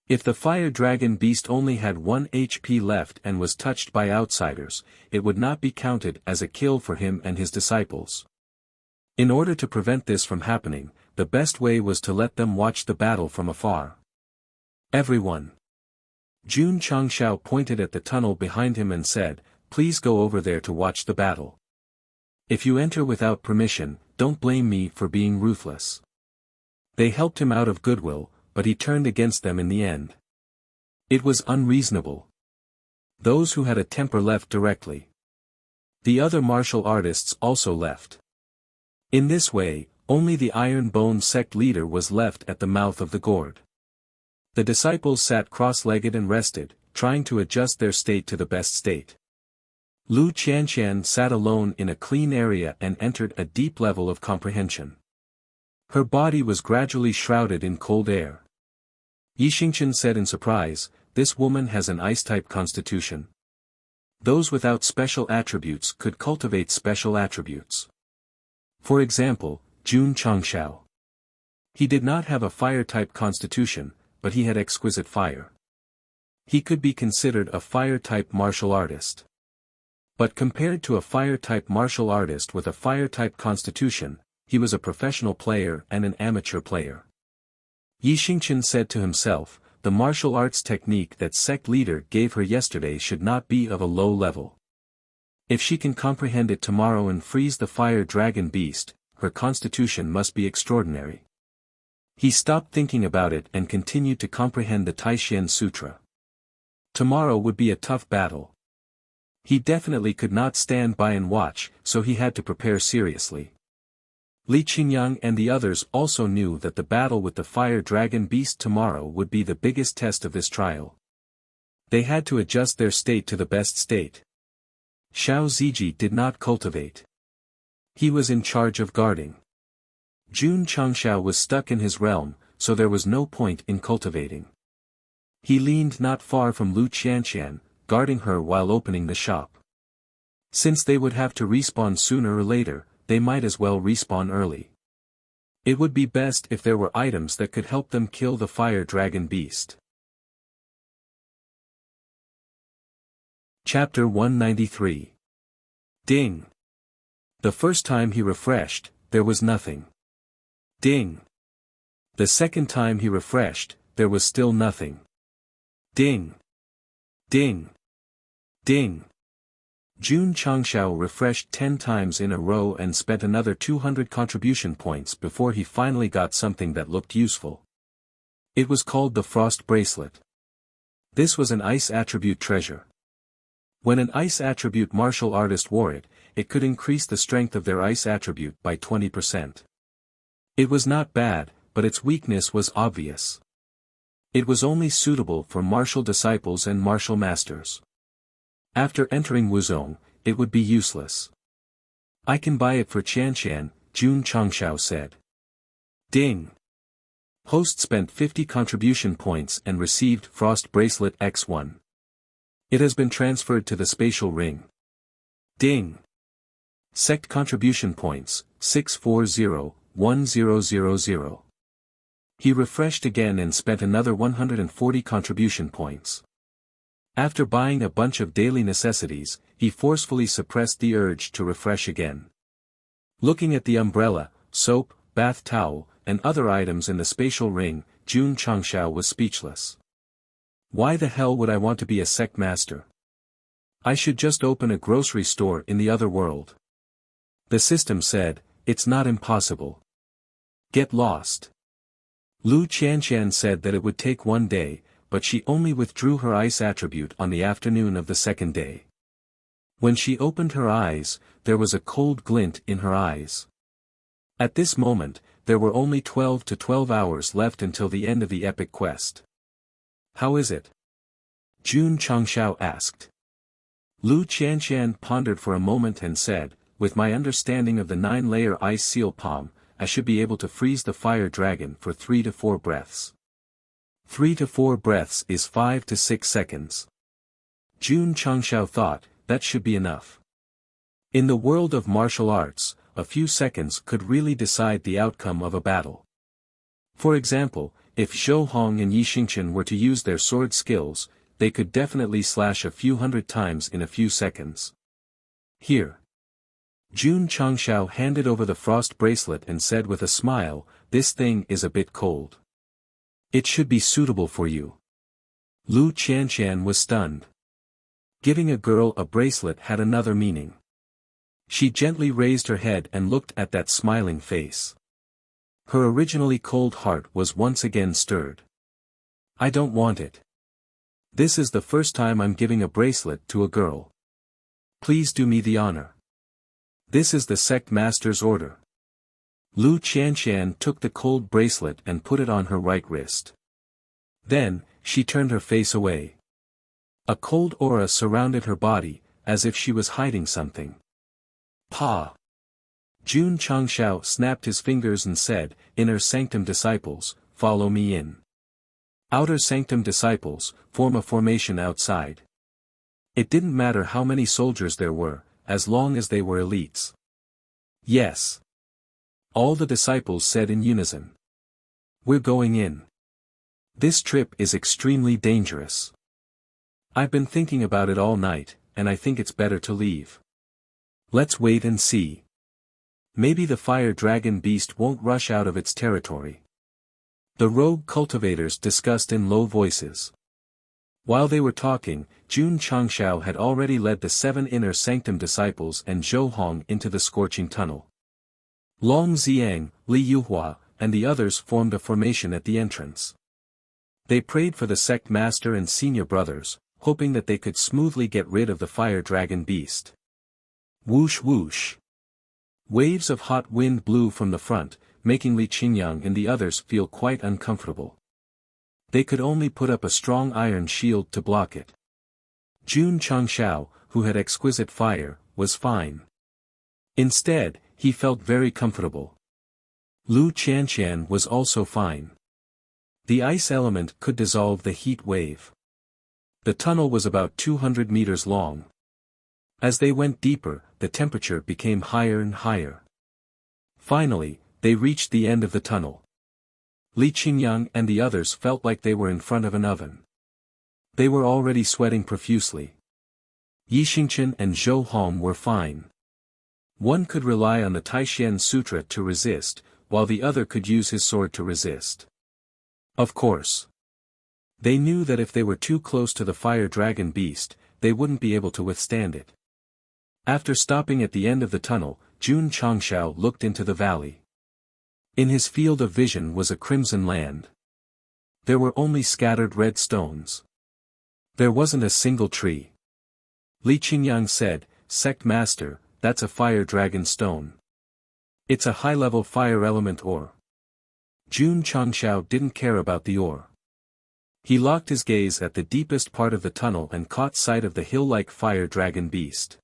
A: If the fire dragon beast only had 1 HP left and was touched by outsiders, it would not be counted as a kill for him and his disciples. In order to prevent this from happening, the best way was to let them watch the battle from afar. Everyone. Jun Changshao pointed at the tunnel behind him and said, "Please go over there to watch the battle. If you enter without permission, don't blame me for being ruthless." They helped him out of goodwill, but he turned against them in the end. It was unreasonable. Those who had a temper left directly. The other martial artists also left. In this way, only the Iron Bone sect leader was left at the mouth of the gourd. The disciples sat cross-legged and rested, trying to adjust their state to the best state. Lu Qianqian sat alone in a clean area and entered a deep level of comprehension. Her body was gradually shrouded in cold air. Yi Xingqian said in surprise, "This woman has an ice-type constitution. Those without special attributes could cultivate special attributes. For example, Jun Changshao. He did not have a fire-type constitution, but he had exquisite fire. He could be considered a fire-type martial artist. But compared to a fire-type martial artist with a fire-type constitution, he was a professional player and an amateur player." Yi Xingqian said to himself, "The martial arts technique that sect leader gave her yesterday should not be of a low level. If she can comprehend it tomorrow and freeze the fire dragon beast, her constitution must be extraordinary." He stopped thinking about it and continued to comprehend the Taishan Sutra. Tomorrow would be a tough battle. He definitely could not stand by and watch, so he had to prepare seriously. Li Qingyang and the others also knew that the battle with the fire dragon beast tomorrow would be the biggest test of this trial. They had to adjust their state to the best state. Xiao Ziji did not cultivate. He was in charge of guarding. Jun Changshao was stuck in his realm, so there was no point in cultivating. He leaned not far from Lu Qianqian, guarding her while opening the shop. Since they would have to respawn sooner or later, they might as well respawn early. It would be best if there were items that could help them kill the fire dragon beast. Chapter 193. Ding. The first time he refreshed, there was nothing. Ding. The second time he refreshed, there was still nothing. Ding. Ding. Ding. Jun Changshao refreshed 10 times in a row and spent another 200 contribution points before he finally got something that looked useful. It was called the Frost Bracelet. This was an ice attribute treasure. When an ice attribute martial artist wore it, it could increase the strength of their ice attribute by 20%. It was not bad, but its weakness was obvious. It was only suitable for martial disciples and martial masters. After entering Wuzong, it would be useless. "I can buy it for Qianqian," Jun Changshao said. Ding. Host spent 50 contribution points and received Frost Bracelet X1. It has been transferred to the spatial ring. Ding. Sect contribution points, 640-1000. He refreshed again and spent another 140 contribution points. After buying a bunch of daily necessities, he forcefully suppressed the urge to refresh again. Looking at the umbrella, soap, bath towel, and other items in the spatial ring, Jun Changshao was speechless. Why the hell would I want to be a sect master? I should just open a grocery store in the other world. The system said, "It's not impossible. Get lost." Lu Qianqian said that it would take 1 day, but she only withdrew her ice attribute on the afternoon of the second day. When she opened her eyes, there was a cold glint in her eyes. At this moment, there were only 12 hours left until the end of the epic quest. How is it? Jun Changshao asked. Lu Qianqian pondered for a moment and said, with my understanding of the 9-layer ice seal palm, I should be able to freeze the fire dragon for 3 to 4 breaths. 3 to 4 breaths is 5 to 6 seconds. Jun Changshao thought, that should be enough. In the world of martial arts, a few seconds could really decide the outcome of a battle. For example, if Zhou Hong and Yi Xingqian were to use their sword skills, they could definitely slash a few hundred times in a few seconds. Here. Jun Changshao handed over the frost bracelet and said with a smile, this thing is a bit cold. It should be suitable for you. Lu Qianqian was stunned. Giving a girl a bracelet had another meaning. She gently raised her head and looked at that smiling face. Her originally cold heart was once again stirred. I don't want it. This is the first time I'm giving a bracelet to a girl. Please do me the honor. This is the sect master's order. Lu Qianqian took the cold bracelet and put it on her right wrist. Then, she turned her face away. A cold aura surrounded her body, as if she was hiding something. Pa! Jun Changshao snapped his fingers and said, Inner Sanctum disciples, follow me in. Outer Sanctum disciples, form a formation outside. It didn't matter how many soldiers there were, as long as they were elites. Yes. All the disciples said in unison. We're going in. This trip is extremely dangerous. I've been thinking about it all night, and I think it's better to leave. Let's wait and see. Maybe the fire dragon beast won't rush out of its territory. The rogue cultivators discussed in low voices. While they were talking, Jun Changshao had already led the 7 inner sanctum disciples and Zhou Hong into the scorching tunnel. Long Xiang, Li Yuhua, and the others formed a formation at the entrance. They prayed for the sect master and senior brothers, hoping that they could smoothly get rid of the fire dragon beast. Whoosh whoosh. Waves of hot wind blew from the front, making Li Qingyang and the others feel quite uncomfortable. They could only put up a strong iron shield to block it. Jun Changshao, who had exquisite fire, was fine. Instead, he felt very comfortable. Lu Qianqian was also fine. The ice element could dissolve the heat wave. The tunnel was about 200 meters long. As they went deeper, the temperature became higher and higher. Finally, they reached the end of the tunnel. Li Qingyang and the others felt like they were in front of an oven. They were already sweating profusely. Yi Xingqian and Zhou Hong were fine. One could rely on the Taishan Sutra to resist, while the other could use his sword to resist. Of course. They knew that if they were too close to the fire dragon beast, they wouldn't be able to withstand it. After stopping at the end of the tunnel, Jun Changshao looked into the valley. In his field of vision was a crimson land. There were only scattered red stones. There wasn't a single tree. Li Qingyang said, Sect Master, that's a fire dragon stone. It's a high-level fire element ore. Jun Changshao didn't care about the ore. He locked his gaze at the deepest part of the tunnel and caught sight of the hill-like fire dragon beast.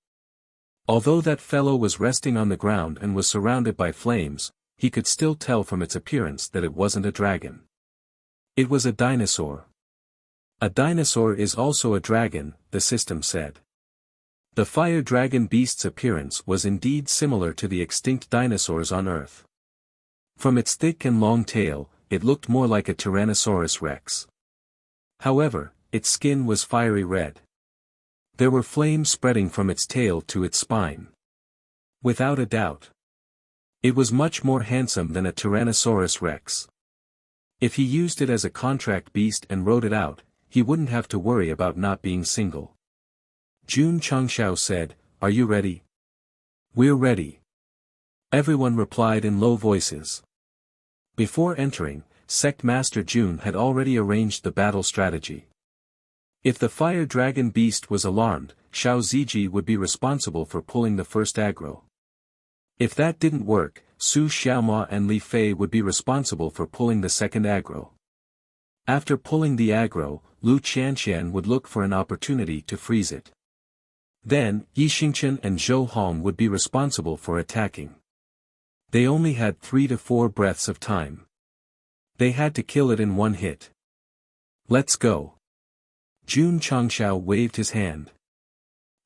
A: Although that fellow was resting on the ground and was surrounded by flames, he could still tell from its appearance that it wasn't a dragon. It was a dinosaur. A dinosaur is also a dragon, the system said. The fire dragon beast's appearance was indeed similar to the extinct dinosaurs on Earth. From its thick and long tail, it looked more like a Tyrannosaurus rex. However, its skin was fiery red. There were flames spreading from its tail to its spine. Without a doubt. It was much more handsome than a Tyrannosaurus rex. If he used it as a contract beast and rode it out, he wouldn't have to worry about not being single. Jun Changshao said, Are you ready? We're ready. Everyone replied in low voices. Before entering, Sect Master Jun had already arranged the battle strategy. If the fire dragon beast was alarmed, Xiao Ziji would be responsible for pulling the first aggro. If that didn't work, Su Xiaoma and Li Fei would be responsible for pulling the second aggro. After pulling the aggro, Lu Qianqian would look for an opportunity to freeze it. Then, Yi Xingchen and Zhou Hong would be responsible for attacking. They only had 3 to 4 breaths of time. They had to kill it in one hit. Let's go. Jun Changshao waved his hand.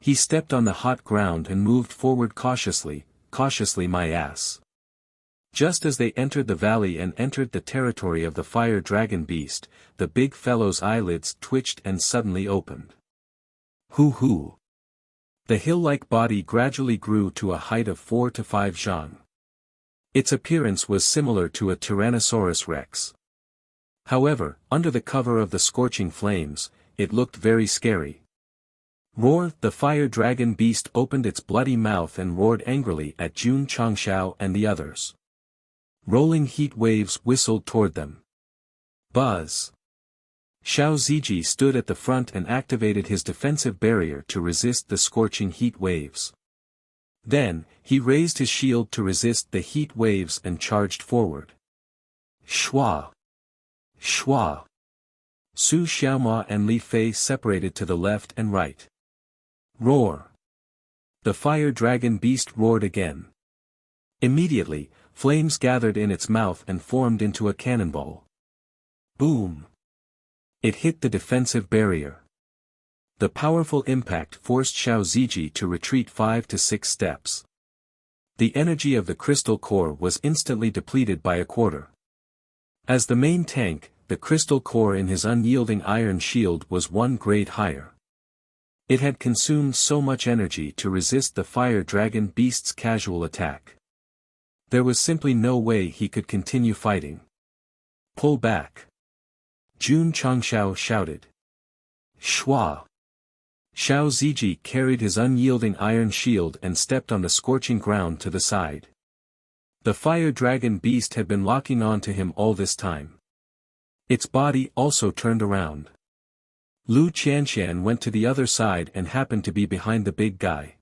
A: He stepped on the hot ground and moved forward cautiously my ass. Just as they entered the valley and entered the territory of the fire dragon beast, the big fellow's eyelids twitched and suddenly opened. Hoo! The hill-like body gradually grew to a height of 4 to 5 zhang. Its appearance was similar to a Tyrannosaurus rex. However, under the cover of the scorching flames, it looked very scary. Roar! The fire dragon beast opened its bloody mouth and roared angrily at Jun Changshao and the others. Rolling heat waves whistled toward them. Buzz! Xiao Ziji stood at the front and activated his defensive barrier to resist the scorching heat waves. Then, he raised his shield to resist the heat waves and charged forward. Shua! Shua! Su Xiaoma and Li Fei separated to the left and right. Roar! The fire dragon beast roared again. Immediately, flames gathered in its mouth and formed into a cannonball. Boom! It hit the defensive barrier. The powerful impact forced Xiao Ziji to retreat 5 to 6 steps. The energy of the crystal core was instantly depleted by a quarter. As the main tank, the crystal core in his unyielding iron shield was 1 grade higher. It had consumed so much energy to resist the fire dragon beast's casual attack. There was simply no way he could continue fighting. Pull back! Jun Changshao shouted. Shua! Xiao Ziji carried his unyielding iron shield and stepped on the scorching ground to the side. The fire dragon beast had been locking on to him all this time. Its body also turned around. Lu Qianqian went to the other side and happened to be behind the big guy.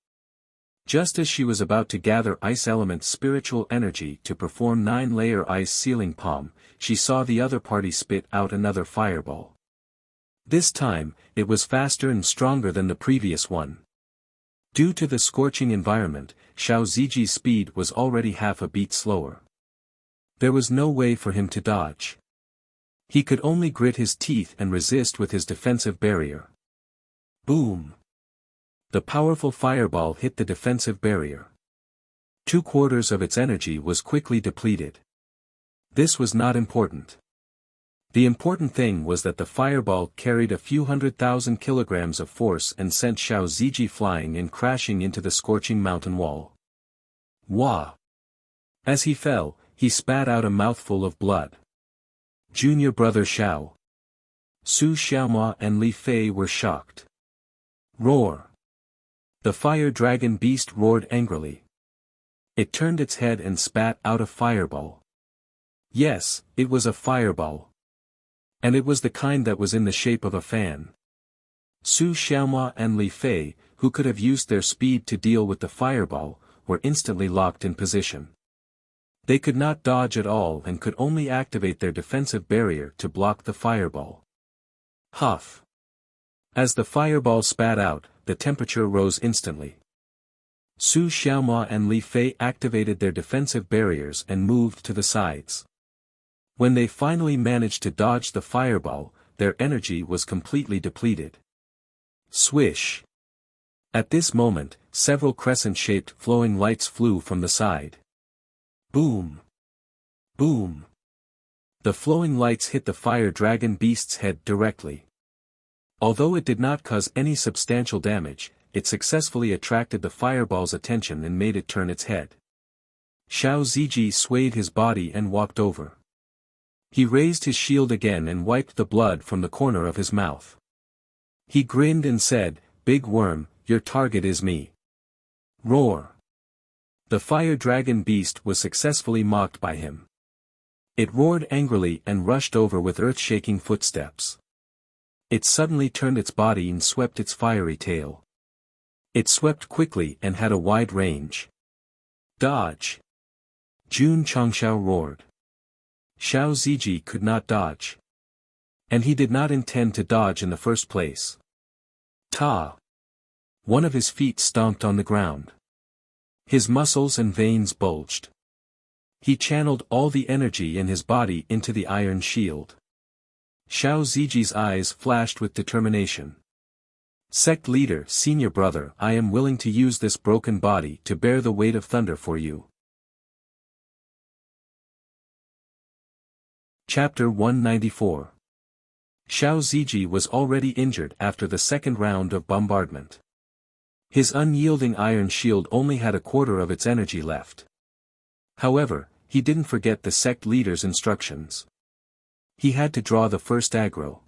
A: Just as she was about to gather ice element's spiritual energy to perform 9-layer ice sealing palm, she saw the other party spit out another fireball. This time, it was faster and stronger than the previous one. Due to the scorching environment, Xiao Ziji's speed was already half a beat slower. There was no way for him to dodge. He could only grit his teeth and resist with his defensive barrier. Boom! The powerful fireball hit the defensive barrier. 2/4 of its energy was quickly depleted. This was not important. The important thing was that the fireball carried a few 100,000 kilograms of force and sent Xiao Ziji flying and crashing into the scorching mountain wall. Wah! As he fell, he spat out a mouthful of blood. Junior brother Xiao. Su Xiaoma and Li Fei were shocked. Roar! The fire dragon beast roared angrily. It turned its head and spat out a fireball. Yes, it was a fireball. And it was the kind that was in the shape of a fan. Su Xiaoma and Li Fei, who could have used their speed to deal with the fireball, were instantly locked in position. They could not dodge at all and could only activate their defensive barrier to block the fireball. Huff! As the fireball spat out, the temperature rose instantly. Su Xiaoma and Li Fei activated their defensive barriers and moved to the sides. When they finally managed to dodge the fireball, their energy was completely depleted. Swish! At this moment, several crescent-shaped flowing lights flew from the side. Boom! Boom! The flowing lights hit the fire dragon beast's head directly. Although it did not cause any substantial damage, it successfully attracted the fireball's attention and made it turn its head. Xiao Ziji swayed his body and walked over. He raised his shield again and wiped the blood from the corner of his mouth. He grinned and said, "Big worm, your target is me." Roar! The fire dragon beast was successfully mocked by him. It roared angrily and rushed over with earth-shaking footsteps. It suddenly turned its body and swept its fiery tail. It swept quickly and had a wide range. Dodge! Jun Changshao roared. Xiao Ziji could not dodge. And he did not intend to dodge in the first place. Ta! One of his feet stomped on the ground. His muscles and veins bulged. He channeled all the energy in his body into the iron shield. Xiao Ziji's eyes flashed with determination. Sect leader, senior brother, I am willing to use this broken body to bear the weight of thunder for you. Chapter 194. Xiao Ziji was already injured after the second round of bombardment. His unyielding iron shield only had a quarter of its energy left. However, he didn't forget the sect leader's instructions. He had to draw the first aggro.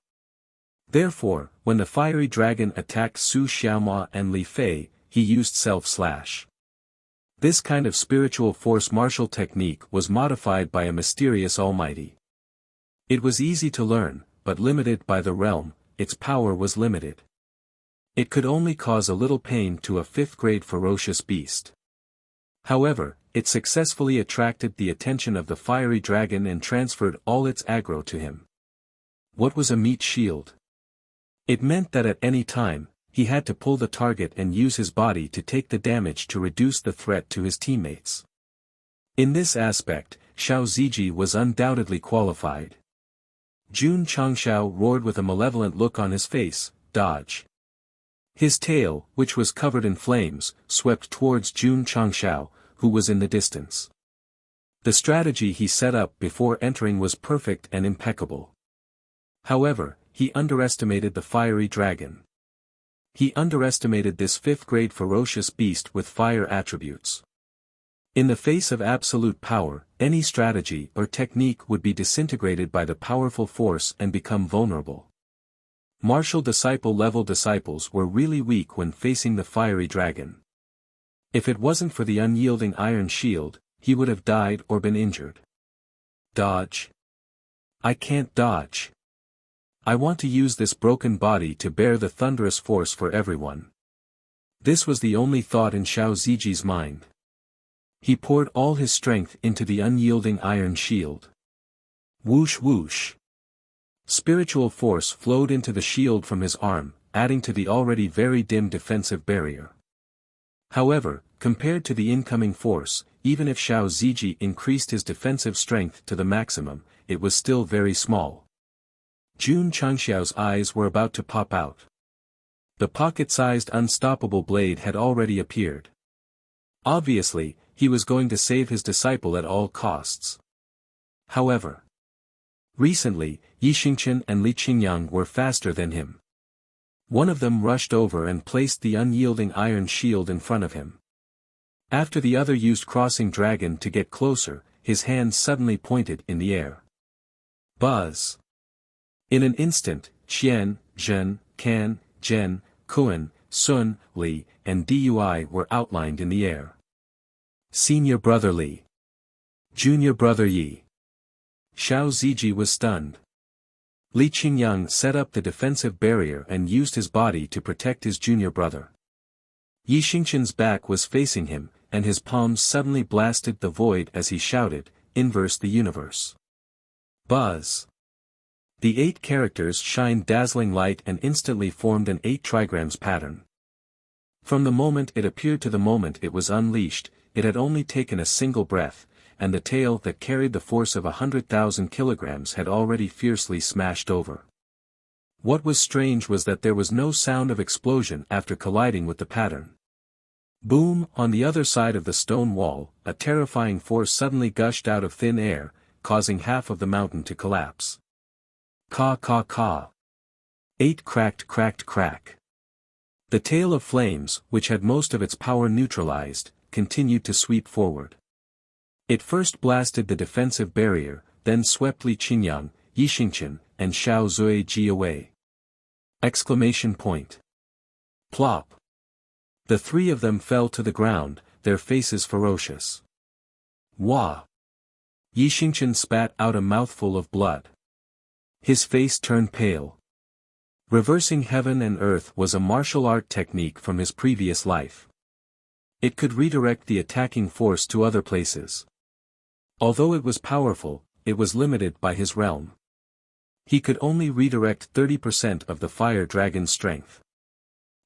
A: Therefore, when the fiery dragon attacked Su Xiaomua and Li Fei, he used self-slash. This kind of spiritual force martial technique was modified by a mysterious almighty. It was easy to learn, but limited by the realm, its power was limited. It could only cause a little pain to a fifth-grade ferocious beast. However, it successfully attracted the attention of the fiery dragon and transferred all its aggro to him. What was a meat shield? It meant that at any time, he had to pull the target and use his body to take the damage to reduce the threat to his teammates. In this aspect, Xiao Ziji was undoubtedly qualified. Jun Changshao roared with a malevolent look on his face, dodge. His tail, which was covered in flames, swept towards Jun Changshao, who was in the distance. The strategy he set up before entering was perfect and impeccable. However, he underestimated the fiery dragon. He underestimated this fifth-grade ferocious beast with fire attributes. In the face of absolute power, any strategy or technique would be disintegrated by the powerful force and become vulnerable. Martial disciple level disciples were really weak when facing the fiery dragon. If it wasn't for the unyielding iron shield, he would have died or been injured. Dodge. I can't dodge. I want to use this broken body to bear the thunderous force for everyone. This was the only thought in Xiao Ziji's mind. He poured all his strength into the unyielding iron shield. Whoosh whoosh. Spiritual force flowed into the shield from his arm, adding to the already very dim defensive barrier. However, compared to the incoming force, even if Xiao Ziji increased his defensive strength to the maximum, it was still very small. Jun Changxiao's eyes were about to pop out. The pocket-sized unstoppable blade had already appeared. Obviously, he was going to save his disciple at all costs. However, recently, Yi Xingqian and Li Qingyang were faster than him. One of them rushed over and placed the unyielding iron shield in front of him. After the other used Crossing Dragon to get closer, his hand suddenly pointed in the air. Buzz! In an instant, Qian, Zhen, Can, Zhen, Kuan, Sun, Li, and Dui were outlined in the air. Senior brother Li. Junior brother Yi. Xiao Ziji was stunned. Li Qingyang set up the defensive barrier and used his body to protect his junior brother. Yi Xingqian's back was facing him, and his palms suddenly blasted the void as he shouted, "Inverse the universe." Buzz! The 8 characters shined dazzling light and instantly formed an 8 trigrams pattern. From the moment it appeared to the moment it was unleashed, it had only taken a single breath, and the tail that carried the force of 100,000 kilograms had already fiercely smashed over. What was strange was that there was no sound of explosion after colliding with the pattern. Boom! On the other side of the stone wall, a terrifying force suddenly gushed out of thin air, causing half of the mountain to collapse. Caw caw caw. 8 cracked cracked crack. The tail of flames, which had most of its power neutralized, continued to sweep forward. It first blasted the defensive barrier, then swept Li Qingyang, Yi Xingqian, and Xiao Zuiji away. Exclamation point. Plop. The 3 of them fell to the ground, their faces ferocious. Wah! Yi Xingqian spat out a mouthful of blood. His face turned pale. Reversing heaven and earth was a martial art technique from his previous life. It could redirect the attacking force to other places. Although it was powerful, it was limited by his realm. He could only redirect 30% of the fire dragon's strength.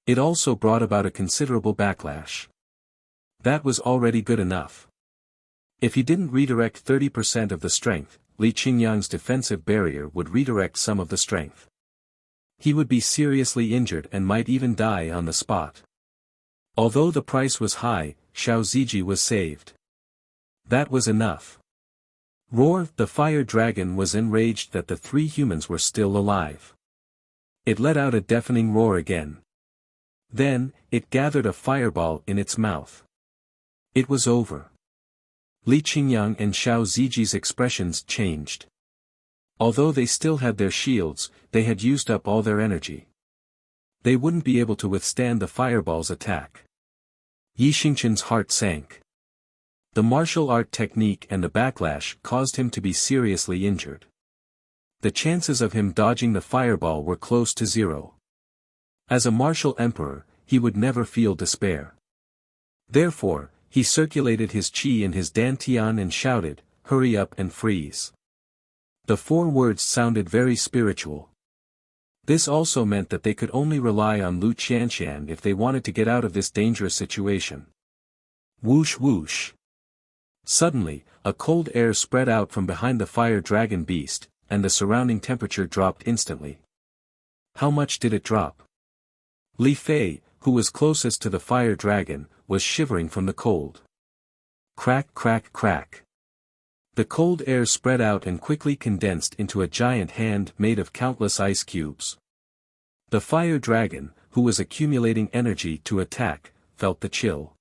A: It also brought about a considerable backlash. That was already good enough. If he didn't redirect 30% of the strength, Li Qingyang's defensive barrier would redirect some of the strength. He would be seriously injured and might even die on the spot. Although the price was high, Xiao Ziji was saved. That was enough. Roar! The fire dragon was enraged that the three humans were still alive. It let out a deafening roar again. Then, it gathered a fireball in its mouth. It was over. Li Qingyang and Xiao Ziji's expressions changed. Although they still had their shields, they had used up all their energy. They wouldn't be able to withstand the fireball's attack. Yi Xingqian's heart sank. The martial art technique and the backlash caused him to be seriously injured. The chances of him dodging the fireball were close to zero. As a martial emperor, he would never feel despair. Therefore, he circulated his qi in his dantian and shouted, "Hurry up and freeze." The four words sounded very spiritual. This also meant that they could only rely on Lu Qianqian if they wanted to get out of this dangerous situation. Whoosh whoosh. Suddenly, a cold air spread out from behind the fire dragon beast, and the surrounding temperature dropped instantly. How much did it drop? Li Fei, who was closest to the fire dragon, was shivering from the cold. Crack crack crack. The cold air spread out and quickly condensed into a giant hand made of countless ice cubes. The fire dragon, who was accumulating energy to attack, felt the chill.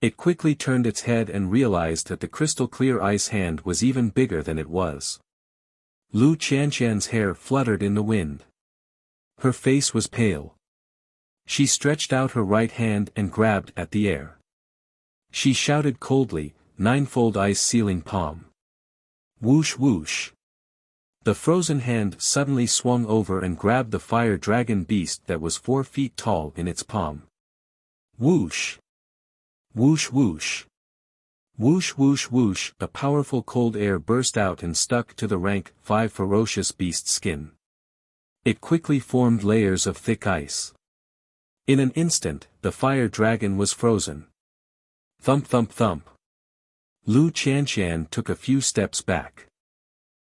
A: It quickly turned its head and realized that the crystal-clear ice hand was even bigger than it was. Lu Qianqian's hair fluttered in the wind. Her face was pale. She stretched out her right hand and grabbed at the air. She shouted coldly, "Ninefold ice sealing palm." Whoosh whoosh. The frozen hand suddenly swung over and grabbed the fire dragon beast that was 4 feet tall in its palm. Whoosh. Whoosh whoosh. Whoosh whoosh whoosh. A powerful cold air burst out and stuck to the rank 5 ferocious beast's skin. It quickly formed layers of thick ice. In an instant, the fire dragon was frozen. Thump thump thump. Lu Qianqian took a few steps back.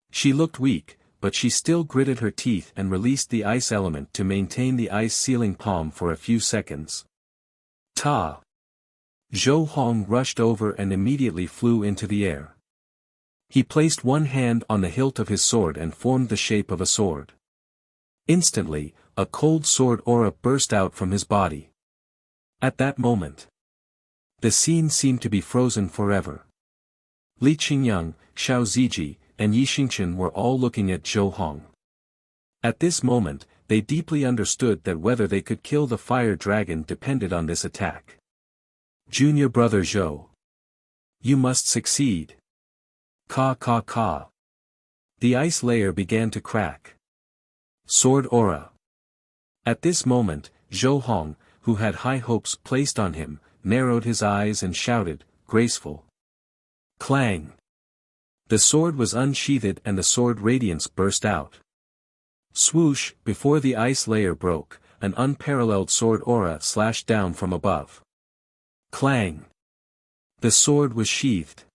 A: She looked weak, but she still gritted her teeth and released the ice element to maintain the ice-sealing palm for a few seconds. Ta! Zhou Hong rushed over and immediately flew into the air. He placed one hand on the hilt of his sword and formed the shape of a sword. Instantly, a cold sword aura burst out from his body. At that moment, the scene seemed to be frozen forever. Li Qingyang, Xiao Ziji, and Yi Xingqian were all looking at Zhou Hong. At this moment, they deeply understood that whether they could kill the fire dragon depended on this attack. Junior brother Zhou. You must succeed. Ka ka ka. The ice layer began to crack. Sword aura. At this moment, Zhou Hong, who had high hopes placed on him, narrowed his eyes and shouted, "Graceful." Clang. The sword was unsheathed and the sword radiance burst out. Swoosh! Before the ice layer broke, an unparalleled sword aura slashed down from above. Clang. The sword was sheathed.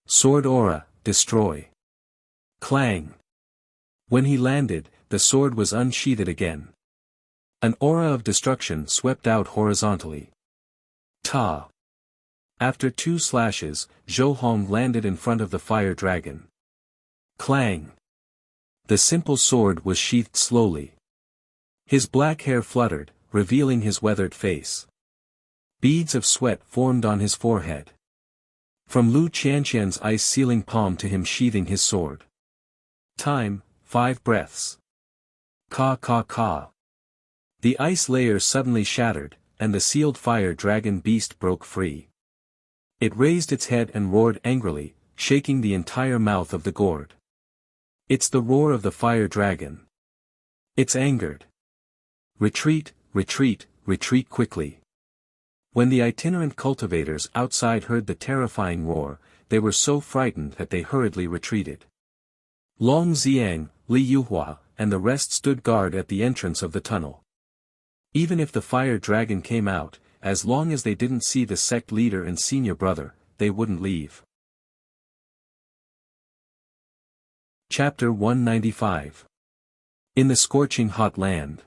A: Sword aura, destroy. Clang. When he landed, the sword was unsheathed again. An aura of destruction swept out horizontally. Ta! After 2 slashes, Zhou Hong landed in front of the fire dragon. Clang! The simple sword was sheathed slowly. His black hair fluttered, revealing his weathered face. Beads of sweat formed on his forehead. From Lu Qianqian's ice-sealing palm to him sheathing his sword. Time, 5 breaths. Ka ka ka. The ice layer suddenly shattered, and the sealed fire dragon beast broke free. It raised its head and roared angrily, shaking the entire mouth of the gourd. It's the roar of the fire dragon. It's angered. Retreat, retreat, retreat quickly. When the itinerant cultivators outside heard the terrifying roar, they were so frightened that they hurriedly retreated. Long Xiang, Li Yuhua, and the rest stood guard at the entrance of the tunnel. Even if the fire dragon came out, as long as they didn't see the sect leader and senior brother, they wouldn't leave. Chapter 195. In the scorching hot land.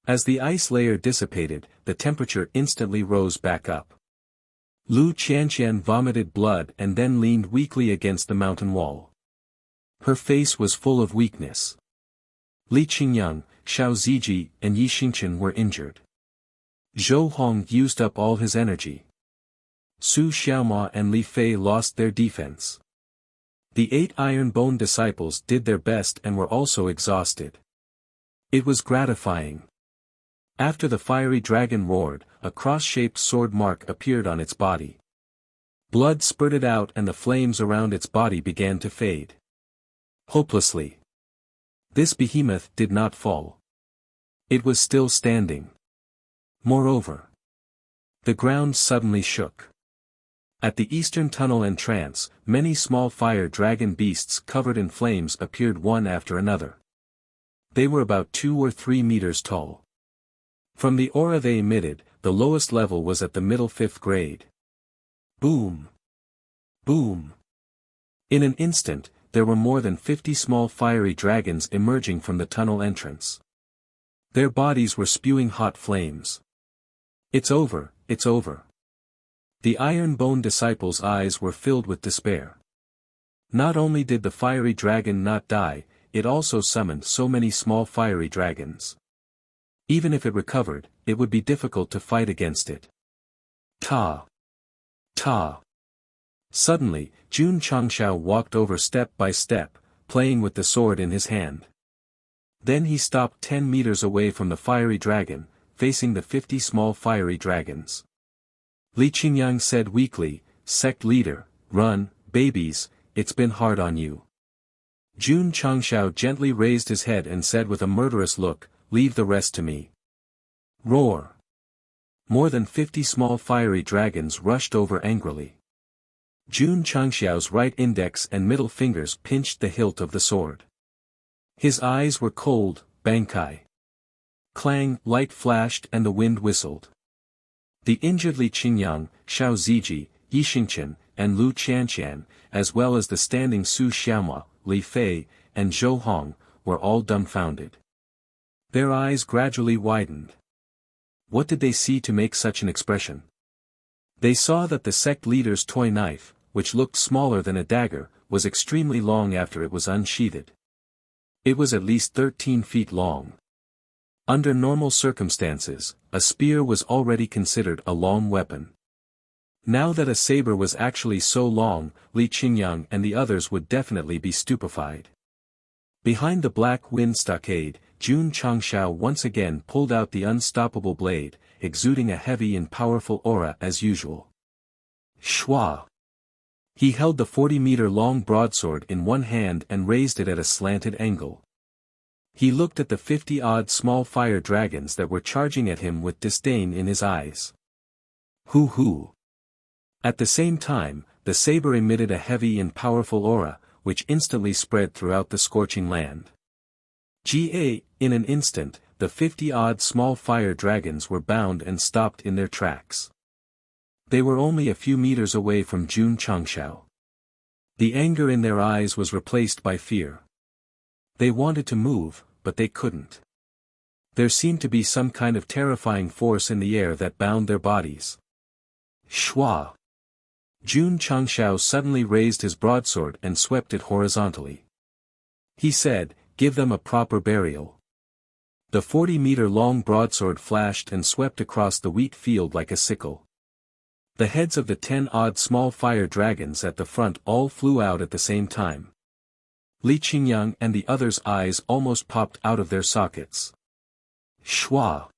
A: As the ice layer dissipated, the temperature instantly rose back up. Lu Qianqian vomited blood and then leaned weakly against the mountain wall. Her face was full of weakness. Li Qingyang, Xiao Ziji, and Yi Xingchen were injured. Zhou Hong used up all his energy. Su Xiaoma and Li Fei lost their defense. The 8 Iron Bone disciples did their best and were also exhausted. It was gratifying. After the fiery dragon roared, a cross-shaped sword mark appeared on its body. Blood spurted out and the flames around its body began to fade. Hopelessly. This behemoth did not fall. It was still standing. Moreover, the ground suddenly shook. At the eastern tunnel entrance, many small fire dragon beasts covered in flames appeared one after another. They were about 2 or 3 meters tall. From the aura they emitted, the lowest level was at the middle 5th grade. Boom! Boom! In an instant, there were more than 50 small fiery dragons emerging from the tunnel entrance. Their bodies were spewing hot flames. It's over, it's over. The Iron Bone disciples' eyes were filled with despair. Not only did the fiery dragon not die, it also summoned so many small fiery dragons. Even if it recovered, it would be difficult to fight against it. Ta! Ta! Suddenly, Jun Changshao walked over step by step, playing with the sword in his hand. Then he stopped 10 meters away from the fiery dragon, facing the 50 small fiery dragons. Li Qingyang said weakly, "Sect leader, run, babies, it's been hard on you." Jun Changshao gently raised his head and said with a murderous look, "Leave the rest to me." Roar! More than 50 small fiery dragons rushed over angrily. Jun Changxiao's right index and middle fingers pinched the hilt of the sword. His eyes were cold, Bankai. Clang, light flashed and the wind whistled. The injured Li Qingyang, Xiao Ziji, Yi Xingchen, and Lu Qianqian, as well as the standing Su Xiaoma, Li Fei, and Zhou Hong, were all dumbfounded. Their eyes gradually widened. What did they see to make such an expression? They saw that the sect leader's toy knife, which looked smaller than a dagger, was extremely long after it was unsheathed. It was at least 13 feet long. Under normal circumstances, a spear was already considered a long weapon. Now that a saber was actually so long, Li Qingyang and the others would definitely be stupefied. Behind the black wind stockade, Jun Changshao once again pulled out the unstoppable blade, exuding a heavy and powerful aura as usual. Shwa! He held the 40-meter-long broadsword in one hand and raised it at a slanted angle. He looked at the 50-odd small fire dragons that were charging at him with disdain in his eyes. Hoo! At the same time, the saber emitted a heavy and powerful aura, which instantly spread throughout the scorching land. In an instant, the 50-odd small fire dragons were bound and stopped in their tracks. They were only a few meters away from Jun Changshao. The anger in their eyes was replaced by fear. They wanted to move, but they couldn't. There seemed to be some kind of terrifying force in the air that bound their bodies. Shwa! Jun Changshao suddenly raised his broadsword and swept it horizontally. He said, "Give them a proper burial." The 40-meter-long broadsword flashed and swept across the wheat field like a sickle. The heads of the 10-odd small fire dragons at the front all flew out at the same time. Li Qingyang and the others' eyes almost popped out of their sockets. Shwa!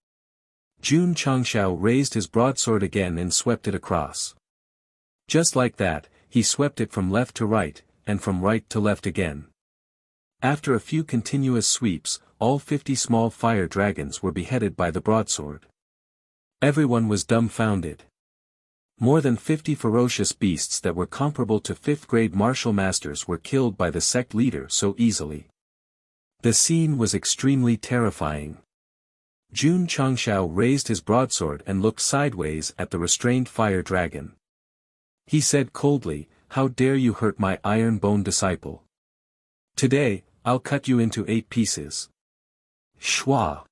A: Jun Changshao raised his broadsword again and swept it across. Just like that, he swept it from left to right, and from right to left again. After a few continuous sweeps, all 50 small fire dragons were beheaded by the broadsword. Everyone was dumbfounded. More than 50 ferocious beasts that were comparable to 5th-grade martial masters were killed by the sect leader so easily. The scene was extremely terrifying. Jun Changshao raised his broadsword and looked sideways at the restrained fire dragon. He said coldly, "How dare you hurt my iron-bone disciple? Today, I'll cut you into 8 pieces." Shwa!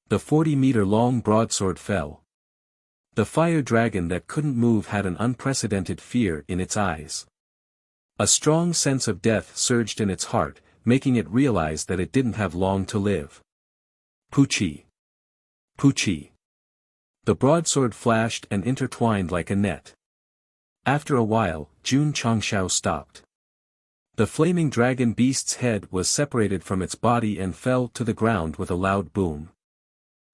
A: The 40-meter-long broadsword fell. The fire dragon that couldn't move had an unprecedented fear in its eyes. A strong sense of death surged in its heart, making it realize that it didn't have long to live. Puchi! Puchi! The broadsword flashed and intertwined like a net. After a while, Jun Changshao stopped. The flaming dragon beast's head was separated from its body and fell to the ground with a loud boom.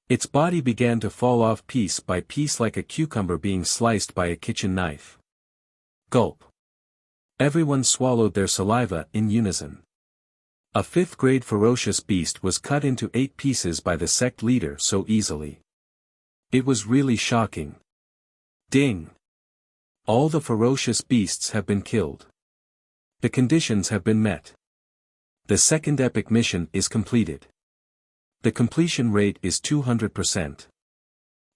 A: Its body began to fall off piece by piece like a cucumber being sliced by a kitchen knife. Gulp! Everyone swallowed their saliva in unison. A 5th-grade ferocious beast was cut into 8 pieces by the sect leader so easily. It was really shocking. Ding! All the ferocious beasts have been killed. The conditions have been met. The second epic mission is completed. The completion rate is 200%.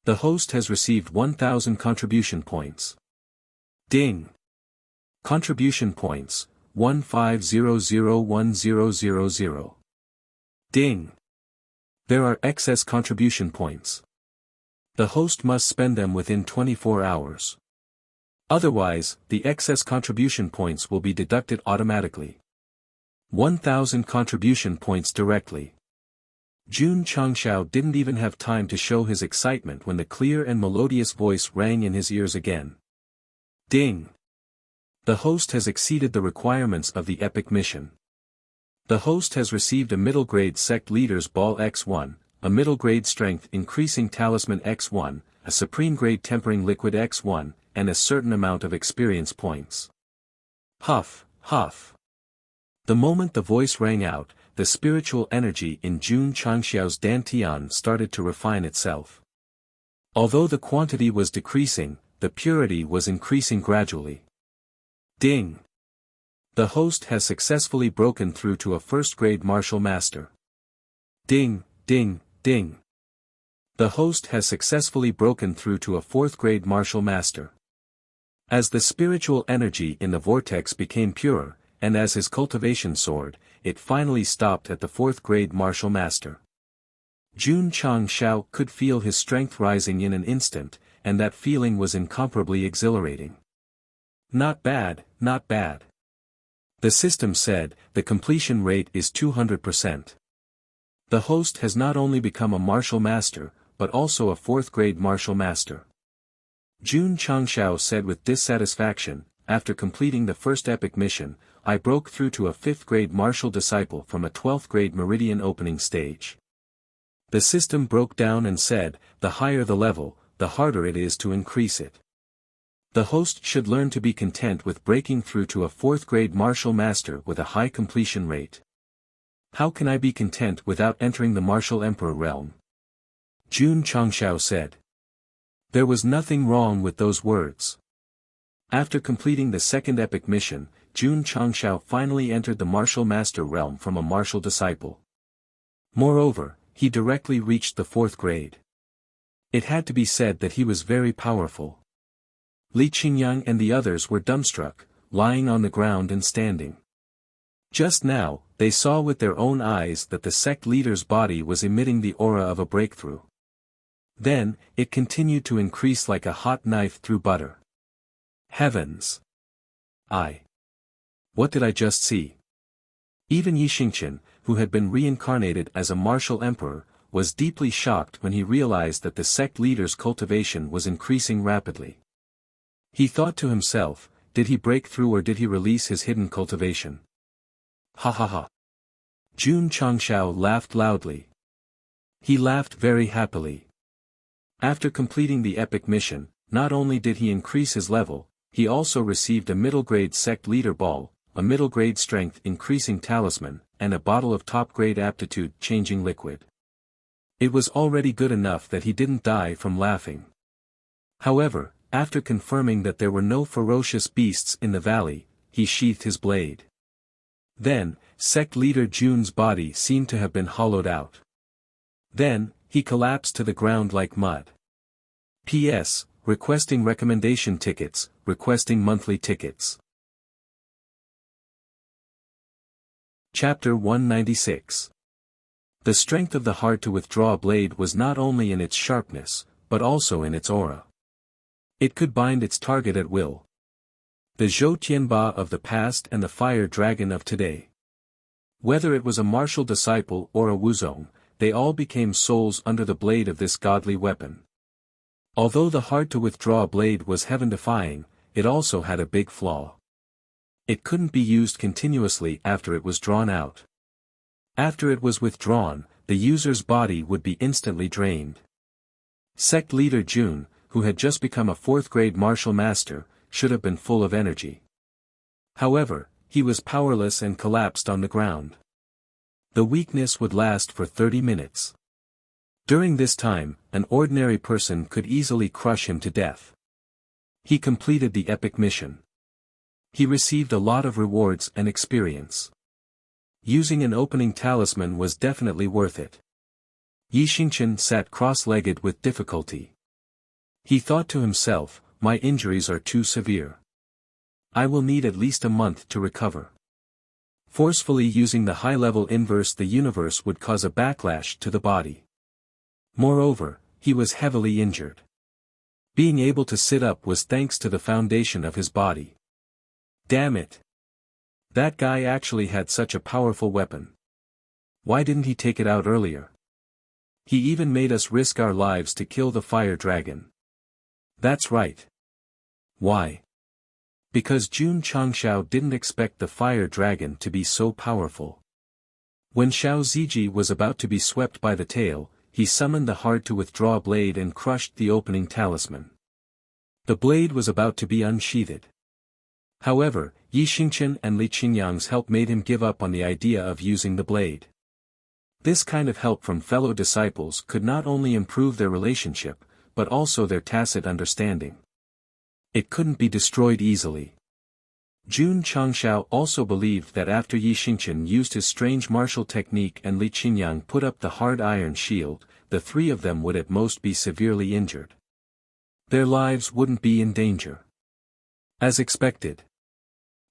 A: The host has received 1,000 contribution points. Ding! Contribution points, 15001000. Ding! There are excess contribution points. The host must spend them within 24 hours. Otherwise, the excess contribution points will be deducted automatically. 1,000 contribution points directly. Jun Changshao didn't even have time to show his excitement when the clear and melodious voice rang in his ears again. Ding! The host has exceeded the requirements of the epic mission. The host has received a middle-grade sect leader's ball X1, a middle-grade strength increasing talisman X1, a supreme-grade tempering liquid X1, and a certain amount of experience points. Huff, huff. The moment the voice rang out, the spiritual energy in Jun Changshao's dantian started to refine itself. Although the quantity was decreasing, the purity was increasing gradually. Ding! The host has successfully broken through to a first-grade martial master. Ding, ding, ding. The host has successfully broken through to a fourth-grade martial master. As the spiritual energy in the vortex became purer, and as his cultivation soared, it finally stopped at the fourth-grade martial master. Jun Changshao could feel his strength rising in an instant, and that feeling was incomparably exhilarating. Not bad, not bad. The system said, the completion rate is 200%. The host has not only become a martial master, but also a fourth-grade martial master. Jun Changshao said with dissatisfaction, after completing the first epic mission, I broke through to a fifth-grade martial disciple from a 12th-grade meridian opening stage. The system broke down and said, the higher the level, the harder it is to increase it. The host should learn to be content with breaking through to a fourth-grade martial master with a high completion rate. How can I be content without entering the martial emperor realm? Jun Changshao said. There was nothing wrong with those words. After completing the second epic mission, Jun Changshao finally entered the martial master realm from a martial disciple. Moreover, he directly reached the fourth grade. It had to be said that he was very powerful. Li Qingyang and the others were dumbstruck, lying on the ground and standing. Just now, they saw with their own eyes that the sect leader's body was emitting the aura of a breakthrough. Then, it continued to increase like a hot knife through butter. Heavens! What did I just see? Even Yi Xingqian, who had been reincarnated as a martial emperor, was deeply shocked when he realized that the sect leader's cultivation was increasing rapidly. He thought to himself, did he break through or did he release his hidden cultivation? Ha ha ha. Jun Changshao laughed loudly. He laughed very happily. After completing the epic mission, not only did he increase his level, He also received a middle-grade sect leader ball, a middle-grade strength increasing talisman, and a bottle of top-grade aptitude-changing liquid. It was already good enough that he didn't die from laughing. However, after confirming that there were no ferocious beasts in the valley, he sheathed his blade. Then, sect leader Jun's body seemed to have been hollowed out. Then, he collapsed to the ground like mud. P.S. Requesting recommendation tickets, requesting monthly tickets. Chapter 196. The strength of the hard-to-withdraw blade was not only in its sharpness, but also in its aura. It could bind its target at will. The Zhou Tianba of the past and the fire dragon of today. Whether it was a martial disciple or a Wuzong, they all became souls under the blade of this godly weapon. Although the hard-to-withdraw blade was heaven-defying, it also had a big flaw. It couldn't be used continuously after it was drawn out. After it was withdrawn, the user's body would be instantly drained. Sect leader Jun, who had just become a 4th-grade martial master, should have been full of energy. However, he was powerless and collapsed on the ground. The weakness would last for 30 minutes. During this time, an ordinary person could easily crush him to death. He completed the epic mission. He received a lot of rewards and experience. Using an opening talisman was definitely worth it. Yi Xingchen sat cross-legged with difficulty. He thought to himself, my injuries are too severe. I will need at least a month to recover. Forcefully using the high-level inverse the universe would cause a backlash to the body. Moreover, he was heavily injured. Being able to sit up was thanks to the foundation of his body. Damn it! That guy actually had such a powerful weapon. Why didn't he take it out earlier? He even made us risk our lives to kill the fire dragon. That's right. Why? Because Jun Changshao didn't expect the fire dragon to be so powerful. When Xiao Ziji was about to be swept by the tail, he summoned the hard-to-withdraw blade and crushed the opening talisman. The blade was about to be unsheathed. However, Yi Xingchen and Li Qingyang's help made him give up on the idea of using the blade. This kind of help from fellow disciples could not only improve their relationship, but also their tacit understanding. It couldn't be destroyed easily. Jun Changshao also believed that after Yi Xingchen used his strange martial technique and Li Qingyang put up the hard iron shield, the 3 of them would at most be severely injured. Their lives wouldn't be in danger. As expected.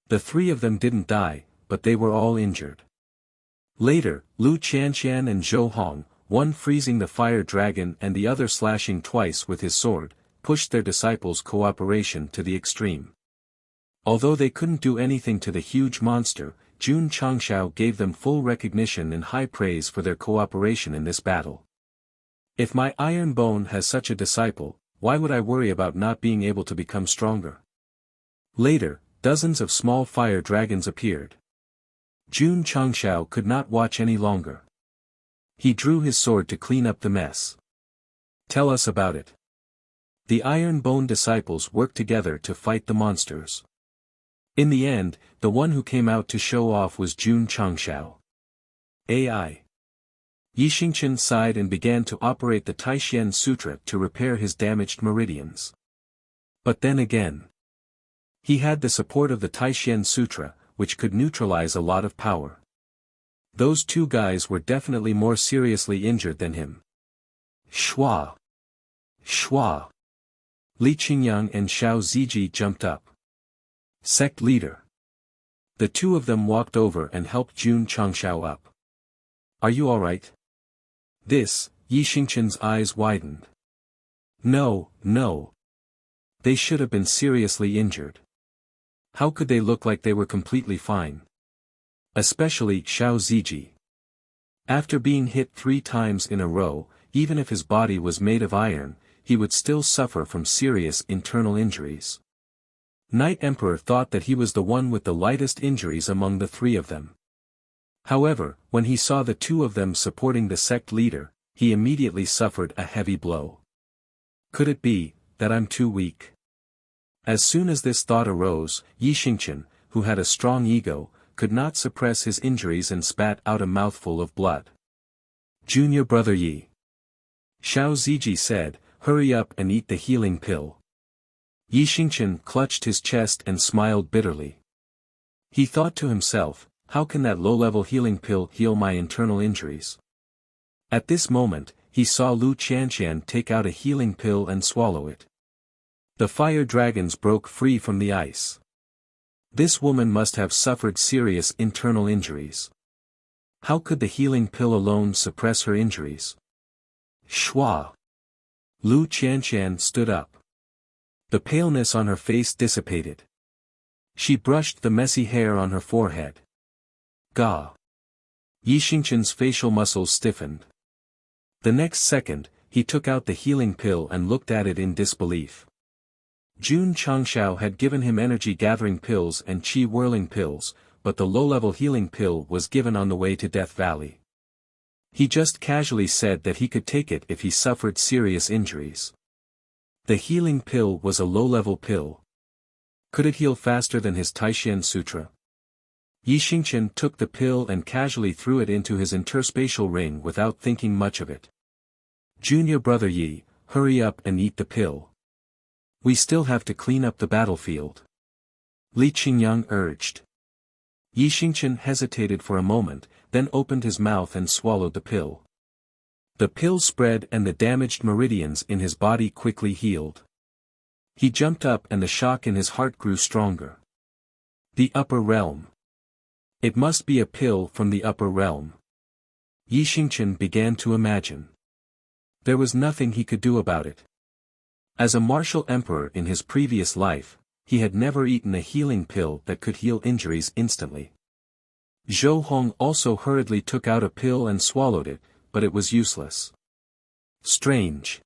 A: The 3 of them didn't die, but they were all injured. Later, Lu Qianqian and Zhou Hong, one freezing the fire dragon and the other slashing twice with his sword, pushed their disciples' cooperation to the extreme. Although they couldn't do anything to the huge monster, Jun Changshao gave them full recognition and high praise for their cooperation in this battle. If my iron bone has such a disciple, why would I worry about not being able to become stronger? Later, dozens of small fire dragons appeared. Jun Changshao could not watch any longer. He drew his sword to clean up the mess. Tell us about it. The Iron Bone disciples worked together to fight the monsters. In the end, the one who came out to show off was Jun Changshao. AI. Yi Xingchen sighed and began to operate the Taishian Sutra to repair his damaged meridians. But then again, he had the support of the Taishian Sutra, which could neutralize a lot of power. Those 2 guys were definitely more seriously injured than him. Shua! Shua! Li Qingyang and Xiao Ziji jumped up. Sect leader. The 2 of them walked over and helped Jun Changshao up. Are you alright? This, Yi Xingchen's eyes widened. No, no. They should have been seriously injured. How could they look like they were completely fine? Especially Xiao Ziji. After being hit 3 times in a row, even if his body was made of iron, he would still suffer from serious internal injuries. Night Emperor thought that he was the one with the lightest injuries among the 3 of them. However, when he saw the 2 of them supporting the sect leader, he immediately suffered a heavy blow. Could it be that I'm too weak? As soon as this thought arose, Yi Xingqian, who had a strong ego, could not suppress his injuries and spat out a mouthful of blood. Junior brother Yi. Xiao Ziji said, hurry up and eat the healing pill. Yi Xingqian clutched his chest and smiled bitterly. He thought to himself, how can that low-level healing pill heal my internal injuries? At this moment, he saw Lu Qianqian take out a healing pill and swallow it. The fire dragons broke free from the ice. This woman must have suffered serious internal injuries. How could the healing pill alone suppress her injuries? Shua. Lu Qianqian stood up. The paleness on her face dissipated. She brushed the messy hair on her forehead. Gah. Yi Xingqian's facial muscles stiffened. The next second, he took out the healing pill and looked at it in disbelief. Jun Changshao had given him energy-gathering pills and qi-whirling pills, but the low-level healing pill was given on the way to Death Valley. He just casually said that he could take it if he suffered serious injuries. The healing pill was a low-level pill. Could it heal faster than his Taishan Sutra? Yi Xingqian took the pill and casually threw it into his interspatial ring without thinking much of it. Junior brother Yi, hurry up and eat the pill. We still have to clean up the battlefield. Li Qingyang urged. Yi Xingqian hesitated for a moment, then opened his mouth and swallowed the pill. The pill spread and the damaged meridians in his body quickly healed. He jumped up and the shock in his heart grew stronger. The upper realm. It must be a pill from the upper realm. Yi Xingqian began to imagine. There was nothing he could do about it. As a martial emperor in his previous life, he had never eaten a healing pill that could heal injuries instantly. Zhou Hong also hurriedly took out a pill and swallowed it, but it was useless. Strange.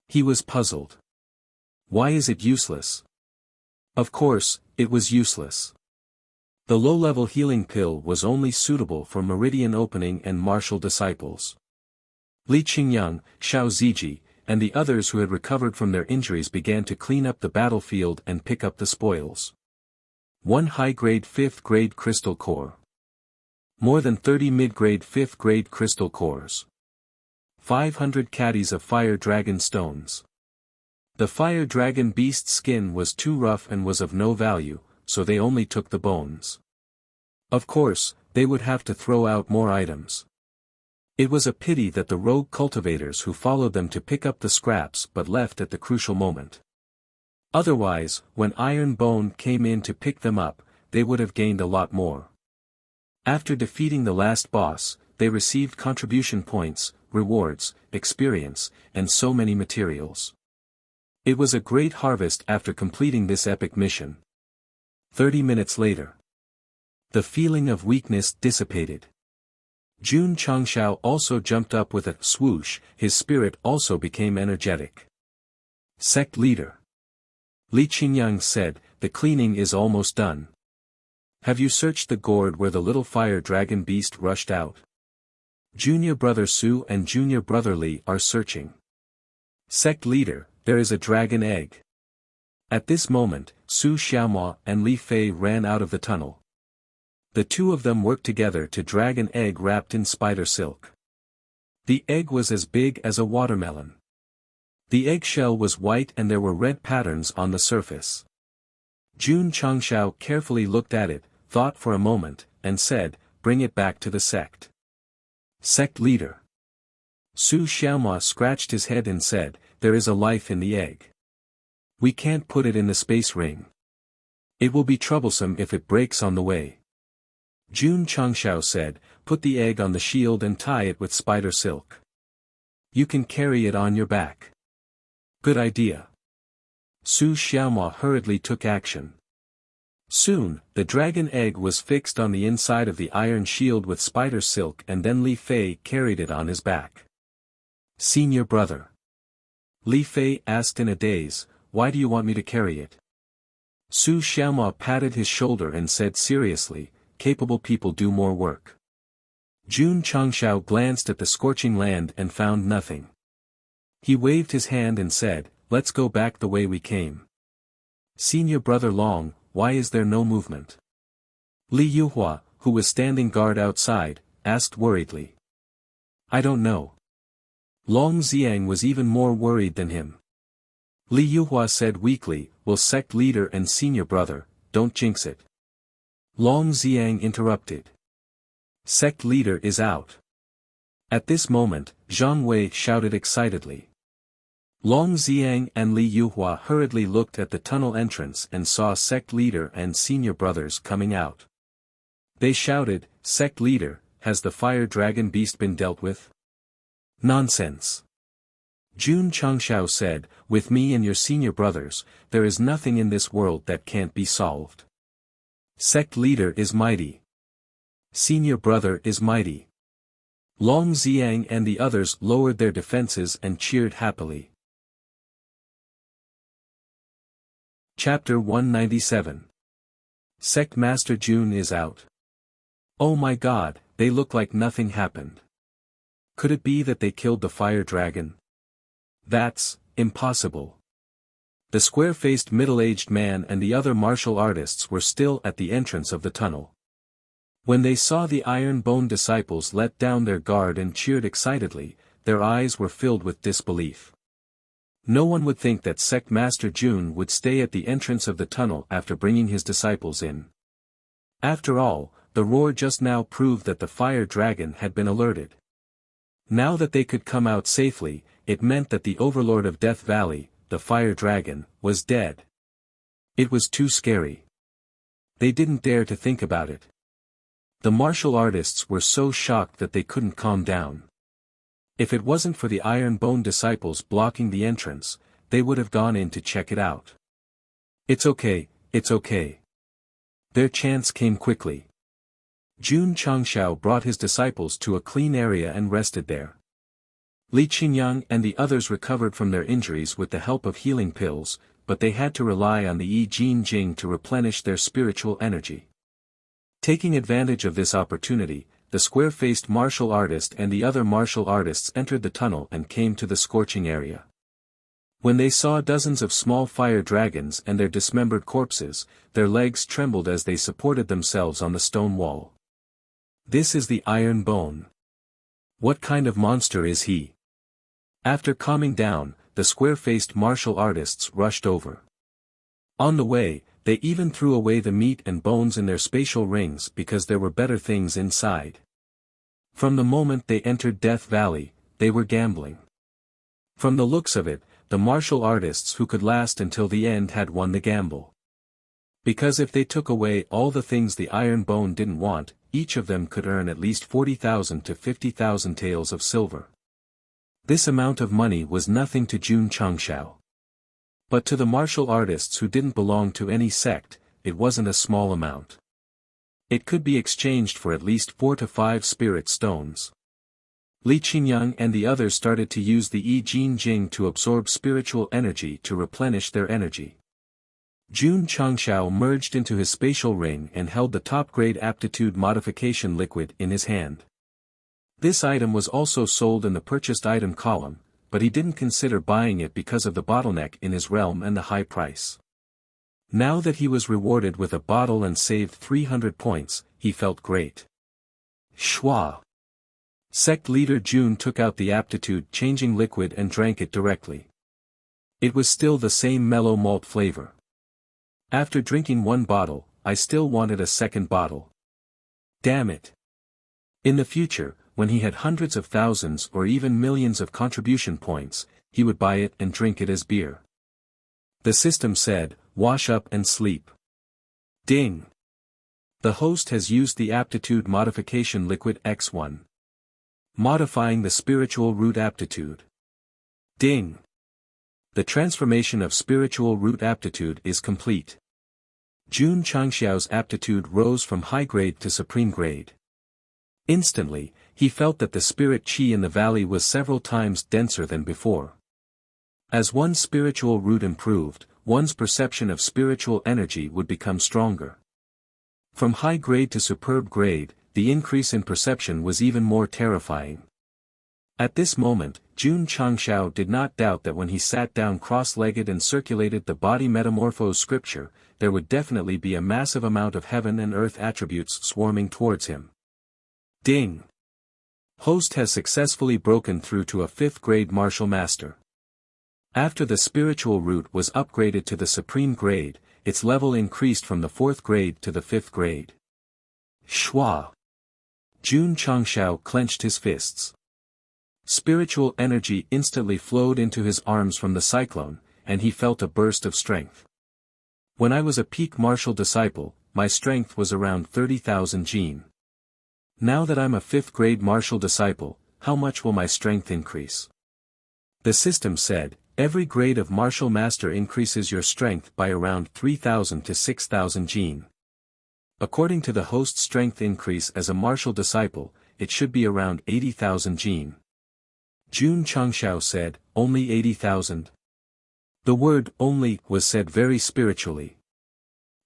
A: He was puzzled. Why is it useless? Of course, it was useless. The low-level healing pill was only suitable for meridian opening and martial disciples. Li Qingyang, Xiao Ziji, and the others who had recovered from their injuries began to clean up the battlefield and pick up the spoils. 1 high-grade 5th-grade crystal core. More than 30 mid-grade 5th-grade crystal cores. 500 caddies of fire dragon stones. The fire dragon beast's skin was too rough and was of no value, so they only took the bones. Of course, they would have to throw out more items. It was a pity that the rogue cultivators who followed them to pick up the scraps but left at the crucial moment. Otherwise, when Iron Bone came in to pick them up, they would have gained a lot more. After defeating the last boss, they received contribution points, rewards, experience, and so many materials. It was a great harvest after completing this epic mission. 30 minutes later. The feeling of weakness dissipated. Jun Changshao also jumped up with a swoosh, his spirit also became energetic. Sect leader. Li Qingyang said, the cleaning is almost done. Have you searched the gourd where the little fire dragon beast rushed out? Junior brother Su and junior brother Li are searching. Sect leader, there is a dragon egg. At this moment, Su Xiaomua and Li Fei ran out of the tunnel. The two of them worked together to drag an egg wrapped in spider silk. The egg was as big as a watermelon. The eggshell was white and there were red patterns on the surface. Jun Changshao carefully looked at it, thought for a moment, and said, bring it back to the sect. Sect leader. Su Xiaomua scratched his head and said, there is a life in the egg. We can't put it in the space ring. It will be troublesome if it breaks on the way. Jun Changshao said, put the egg on the shield and tie it with spider silk. You can carry it on your back. Good idea. Su Xiaomua hurriedly took action. Soon, the dragon egg was fixed on the inside of the iron shield with spider silk and then Li Fei carried it on his back. Senior brother. Li Fei asked in a daze, why do you want me to carry it? Su Xiaomua patted his shoulder and said seriously, capable people do more work. Jun Changshao glanced at the scorching land and found nothing. He waved his hand and said, let's go back the way we came. Senior brother Long, why is there no movement? Li Yuhua, who was standing guard outside, asked worriedly. I don't know. Long Xiang was even more worried than him. Li Yuhua said weakly, well, sect leader and senior brother, don't jinx it. Long Xiang interrupted. Sect leader is out. At this moment, Zhang Wei shouted excitedly. Long Xiang and Li Yuhua hurriedly looked at the tunnel entrance and saw sect leader and senior brothers coming out. They shouted, Sect leader, has the fire dragon beast been dealt with? Nonsense. Jun Changshao said, with me and your senior brothers, there is nothing in this world that can't be solved. Sect leader is mighty. Senior brother is mighty. Long Xiang and the others lowered their defenses and cheered happily. Chapter 197. Sect Master Jun is out. Oh my god, they look like nothing happened. Could it be that they killed the fire dragon? That's impossible. The square-faced middle-aged man and the other martial artists were still at the entrance of the tunnel. When they saw the Iron Bone disciples let down their guard and cheered excitedly, their eyes were filled with disbelief. No one would think that Sect Master Jun would stay at the entrance of the tunnel after bringing his disciples in. After all, the roar just now proved that the fire dragon had been alerted. Now that they could come out safely, it meant that the overlord of Death Valley, the fire dragon, was dead. It was too scary. They didn't dare to think about it. The martial artists were so shocked that they couldn't calm down. If it wasn't for the Iron Bone disciples blocking the entrance, they would have gone in to check it out. It's okay, it's okay. Their chance came quickly. Jun Changshao brought his disciples to a clean area and rested there. Li Qingyang and the others recovered from their injuries with the help of healing pills, but they had to rely on the Yi Jin Jing to replenish their spiritual energy. Taking advantage of this opportunity, the square-faced martial artist and the other martial artists entered the tunnel and came to the scorching area. When they saw dozens of small fire dragons and their dismembered corpses, their legs trembled as they supported themselves on the stone wall. This is the Iron Bone. What kind of monster is he? After calming down, the square-faced martial artists rushed over. On the way, they even threw away the meat and bones in their spatial rings because there were better things inside. From the moment they entered Death Valley, they were gambling. From the looks of it, the martial artists who could last until the end had won the gamble. Because if they took away all the things the Iron Bone didn't want, each of them could earn at least 40,000 to 50,000 taels of silver. This amount of money was nothing to Jun Changshao. But to the martial artists who didn't belong to any sect, it wasn't a small amount. It could be exchanged for at least 4 to 5 spirit stones. Li Qingyang and the others started to use the Yi Jin Jing to absorb spiritual energy to replenish their energy. Jun Changshao merged into his spatial ring and held the top-grade aptitude modification liquid in his hand. This item was also sold in the purchased item column, but he didn't consider buying it because of the bottleneck in his realm and the high price. Now that he was rewarded with a bottle and saved 300 points, he felt great. Shwa! Sect leader Jun took out the aptitude-changing liquid and drank it directly. It was still the same mellow malt flavor. After drinking one bottle, I still wanted a second bottle. Damn it! In the future, when he had hundreds of thousands or even millions of contribution points, he would buy it and drink it as beer. The system said, wash up and sleep. Ding! The host has used the aptitude modification liquid X1. Modifying the spiritual root aptitude. Ding! The transformation of spiritual root aptitude is complete. Jun Changxiao's aptitude rose from high grade to supreme grade. Instantly, he felt that the spirit qi in the valley was several times denser than before. As one's spiritual root improved, one's perception of spiritual energy would become stronger. From high grade to superb grade, the increase in perception was even more terrifying. At this moment, Jun Changshao did not doubt that when he sat down cross-legged and circulated the body metamorphosed scripture, there would definitely be a massive amount of heaven and earth attributes swarming towards him. Ding! Host has successfully broken through to a 5th grade martial master. After the spiritual root was upgraded to the supreme grade, its level increased from the 4th grade to the 5th grade. Shwa! Jun Changshao clenched his fists. Spiritual energy instantly flowed into his arms from the cyclone, and he felt a burst of strength. When I was a peak martial disciple, my strength was around 30,000 jin. Now that I'm a 5th grade martial disciple, how much will my strength increase? The system said, every grade of martial master increases your strength by around 3,000 to 6,000 jin. According to the host's strength increase as a martial disciple, it should be around 80,000 jin. Jun Changshao said, only 80,000? The word only was said very spiritually.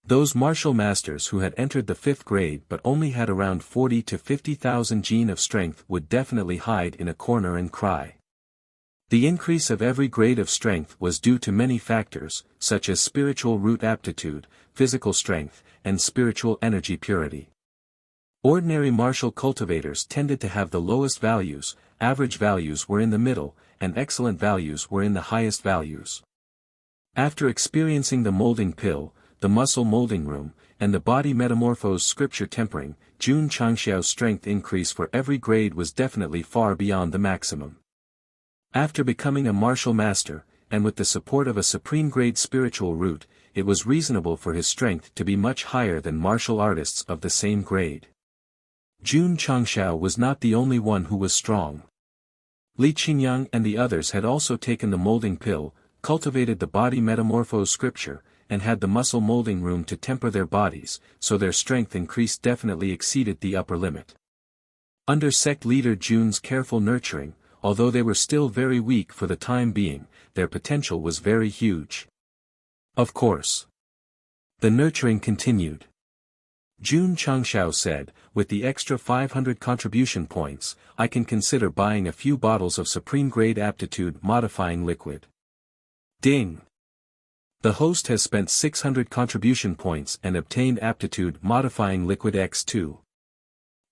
A: Those martial masters who had entered the 5th grade but only had around 40 to 50,000 jin of strength would definitely hide in a corner and cry. The increase of every grade of strength was due to many factors, such as spiritual root aptitude, physical strength, and spiritual energy purity. Ordinary martial cultivators tended to have the lowest values, average values were in the middle, and excellent values were in the highest values. After experiencing the molding pill, the muscle molding room, and the body metamorphosed scripture tempering, Jun Changshao's strength increase for every grade was definitely far beyond the maximum. After becoming a martial master, and with the support of a supreme grade spiritual root, it was reasonable for his strength to be much higher than martial artists of the same grade. Jun Changshao was not the only one who was strong. Li Qingyang and the others had also taken the molding pill, cultivated the body metamorphosed scripture, and had the muscle molding room to temper their bodies, so their strength increase definitely exceeded the upper limit. Under sect leader Jun's careful nurturing, although they were still very weak for the time being, their potential was very huge. Of course. The nurturing continued. Jun Changshao said, with the extra 500 contribution points, I can consider buying a few bottles of supreme grade aptitude modifying liquid. Ding! The host has spent 600 contribution points and obtained aptitude modifying liquid X2.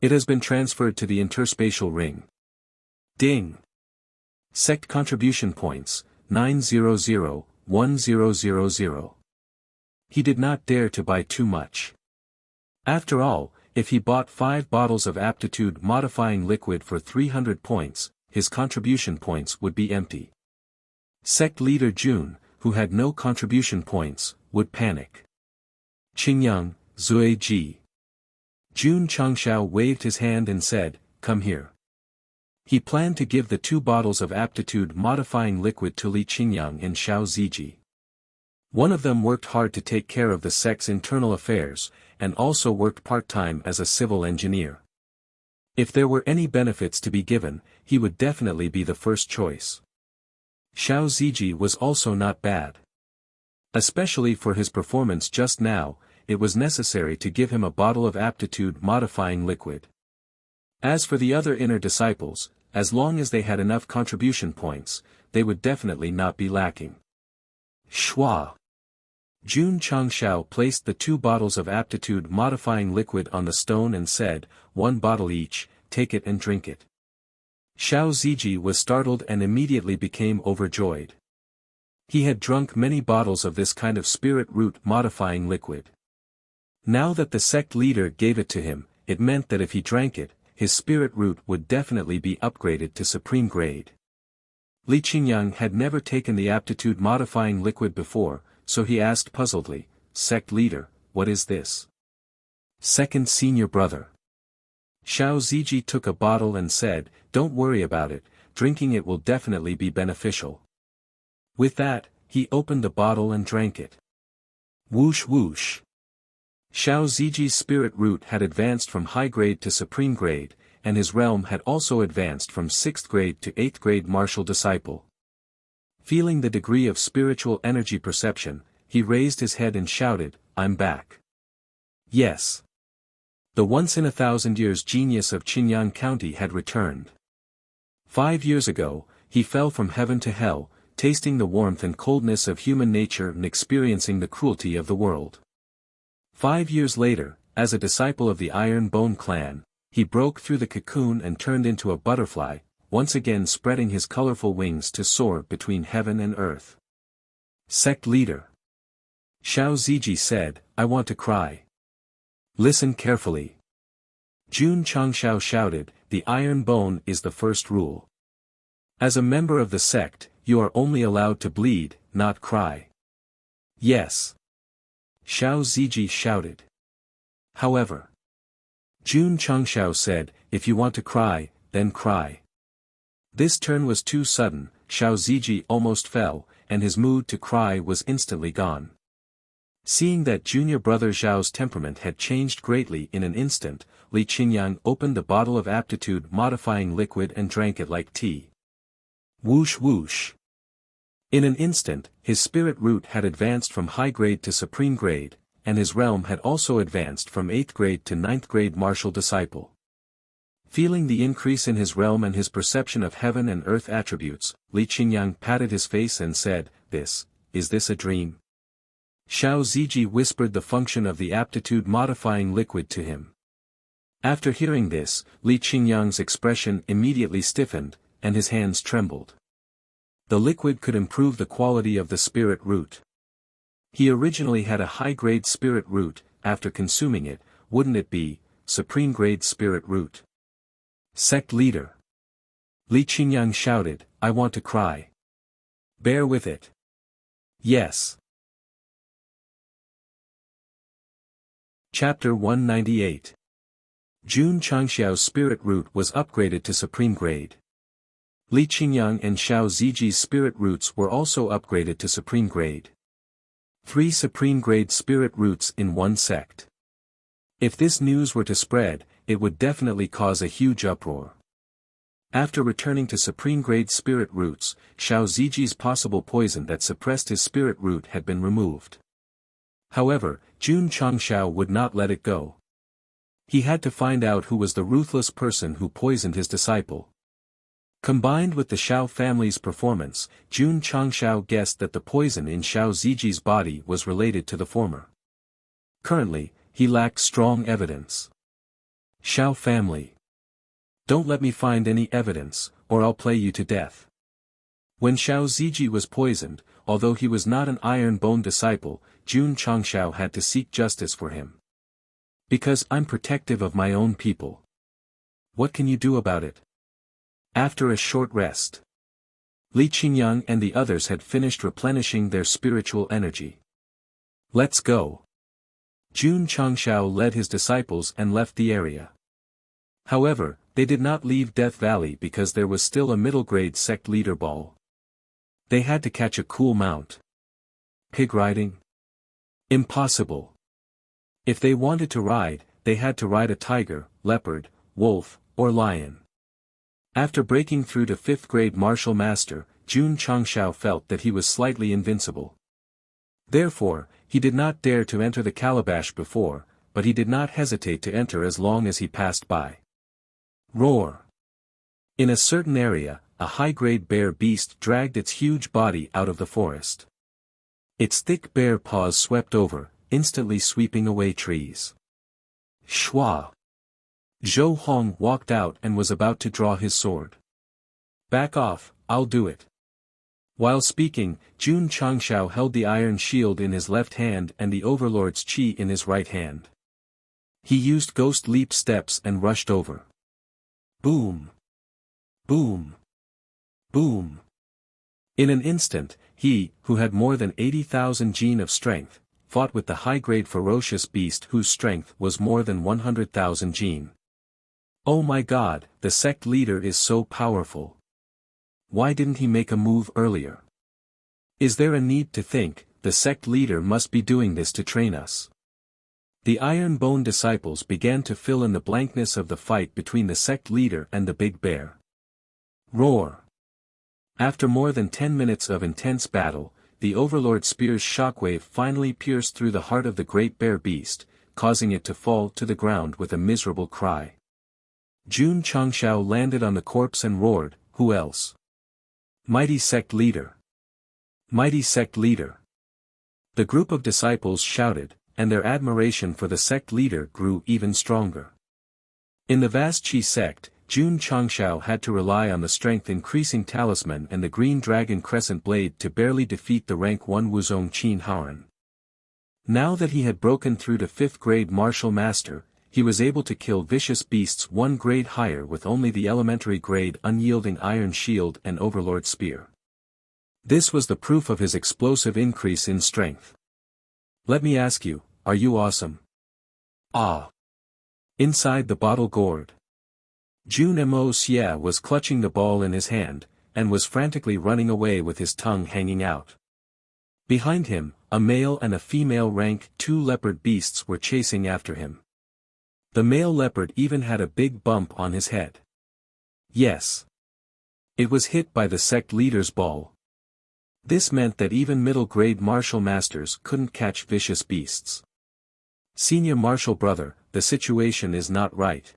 A: It has been transferred to the interspatial ring. Ding! Sect contribution points, 900-1000. He did not dare to buy too much. After all, if he bought 5 bottles of aptitude modifying liquid for 300 points, his contribution points would be empty. Sect leader Jun, who had no contribution points, would panic. Qingyang, Zui Ji. Jun Changshao waved his hand and said, come here. He planned to give the 2 bottles of aptitude modifying liquid to Li Qingyang and Xiao Ziji. One of them worked hard to take care of the sect's internal affairs, and also worked part-time as a civil engineer. If there were any benefits to be given, he would definitely be the first choice. Xiao Ziji was also not bad. Especially for his performance just now, it was necessary to give him a bottle of aptitude modifying liquid. As for the other inner disciples, as long as they had enough contribution points, they would definitely not be lacking. Shwa! Jun Changshao placed the 2 bottles of aptitude modifying liquid on the stone and said, 1 bottle each, take it and drink it. Xiao Ziji was startled and immediately became overjoyed. He had drunk many bottles of this kind of spirit root modifying liquid. Now that the sect leader gave it to him, it meant that if he drank it, his spirit root would definitely be upgraded to supreme grade. Li Qingyang had never taken the aptitude modifying liquid before, so he asked puzzledly, sect leader, what is this? Second senior brother. Xiao Ziji took a bottle and said, don't worry about it, drinking it will definitely be beneficial. With that, he opened the bottle and drank it. Whoosh whoosh. Xiao Ziji's spirit root had advanced from high grade to supreme grade, and his realm had also advanced from 6th grade to 8th grade martial disciple. Feeling the degree of spiritual energy perception, he raised his head and shouted, I'm back. Yes. The once-in-a-thousand-years genius of Qinyang County had returned. 5 years ago, he fell from heaven to hell, tasting the warmth and coldness of human nature and experiencing the cruelty of the world. 5 years later, as a disciple of the Iron Bone clan, he broke through the cocoon and turned into a butterfly, once again spreading his colorful wings to soar between heaven and earth. Sect leader. Xiao Ziji said, I want to cry. Listen carefully. Jun Changshao shouted, the Iron Bone is the first rule. As a member of the sect, you are only allowed to bleed, not cry. Yes. Xiao Ziji shouted. However, Jun Changshao said, if you want to cry, then cry. This turn was too sudden, Xiao Ziji almost fell, and his mood to cry was instantly gone. Seeing that junior brother Zhao's temperament had changed greatly in an instant, Li Qingyang opened the bottle of aptitude-modifying liquid and drank it like tea. Whoosh whoosh. In an instant, his spirit root had advanced from high grade to supreme grade, and his realm had also advanced from 8th grade to 9th grade martial disciple. Feeling the increase in his realm and his perception of heaven and earth attributes, Li Qingyang patted his face and said, is this a dream? Xiao Ziji whispered the function of the aptitude-modifying liquid to him. After hearing this, Li Qingyang's expression immediately stiffened, and his hands trembled. The liquid could improve the quality of the spirit root. He originally had a high-grade spirit root, after consuming it, wouldn't it be, supreme-grade spirit root? Sect leader. Li Qingyang shouted, I want to cry. Bear with it. Yes. Chapter 198. Jun Changxiao's spirit root was upgraded to supreme grade. Li Qingyang and Xiao Ziji's spirit roots were also upgraded to supreme grade. 3 supreme grade spirit roots in one sect. If this news were to spread, it would definitely cause a huge uproar. After returning to supreme grade spirit roots, Xiao Ziji's possible poison that suppressed his spirit root had been removed. However, Jun Changxiao would not let it go. He had to find out who was the ruthless person who poisoned his disciple. Combined with the Xiao family's performance, Jun Changxiao guessed that the poison in Xiao Ziji's body was related to the former. Currently, he lacked strong evidence. Xiao family. Don't let me find any evidence, or I'll play you to death. When Xiao Ziji was poisoned, although he was not an Iron Bone disciple, Jun Changxiao had to seek justice for him. Because I'm protective of my own people. What can you do about it? After a short rest, Li Qingyang and the others had finished replenishing their spiritual energy. Let's go. Jun Changxiao led his disciples and left the area. However, they did not leave Death Valley because there was still a middle-grade sect leader ball. They had to catch a cool mount. Pig riding? Impossible. If they wanted to ride, they had to ride a tiger, leopard, wolf, or lion. After breaking through to 5th grade martial master, Jun Changxiao felt that he was slightly invincible. Therefore, he did not dare to enter the calabash before, but he did not hesitate to enter as long as he passed by. Roar! In a certain area, a high-grade bear beast dragged its huge body out of the forest. Its thick bare paws swept over, instantly sweeping away trees. Shua! Zhou Hong walked out and was about to draw his sword. Back off, I'll do it. While speaking, Jun Changxiao held the iron shield in his left hand and the overlord's chi in his right hand. He used ghost leap steps and rushed over. Boom! Boom! Boom! In an instant, he, who had more than 80,000 gene of strength, fought with the high-grade ferocious beast whose strength was more than 100,000 gene. Oh my god, the sect leader is so powerful. Why didn't he make a move earlier? Is there a need to think, the sect leader must be doing this to train us? The Iron Bone disciples began to fill in the blankness of the fight between the sect leader and the big bear. Roar! After more than 10 minutes of intense battle, the Overlord Spear's shockwave finally pierced through the heart of the great bear beast, causing it to fall to the ground with a miserable cry. Jun Changxiao landed on the corpse and roared, who else? Mighty sect leader! Mighty sect leader! The group of disciples shouted, and their admiration for the sect leader grew even stronger. In the vast Qi sect, Jun Changshao had to rely on the strength-increasing talisman and the green dragon crescent blade to barely defeat the rank 1 Wuzong Qin Haoren. Now that he had broken through to 5th grade martial master, he was able to kill vicious beasts 1 grade higher with only the elementary grade unyielding iron shield and overlord spear. This was the proof of his explosive increase in strength. Let me ask you, are you awesome? Ah! Inside the bottle gourd, Jun Mo Xie was clutching the ball in his hand, and was frantically running away with his tongue hanging out. Behind him, a male and a female rank 2 leopard beasts were chasing after him. The male leopard even had a big bump on his head. Yes. It was hit by the sect leader's ball. This meant that even middle-grade martial masters couldn't catch vicious beasts. Senior martial brother, the situation is not right.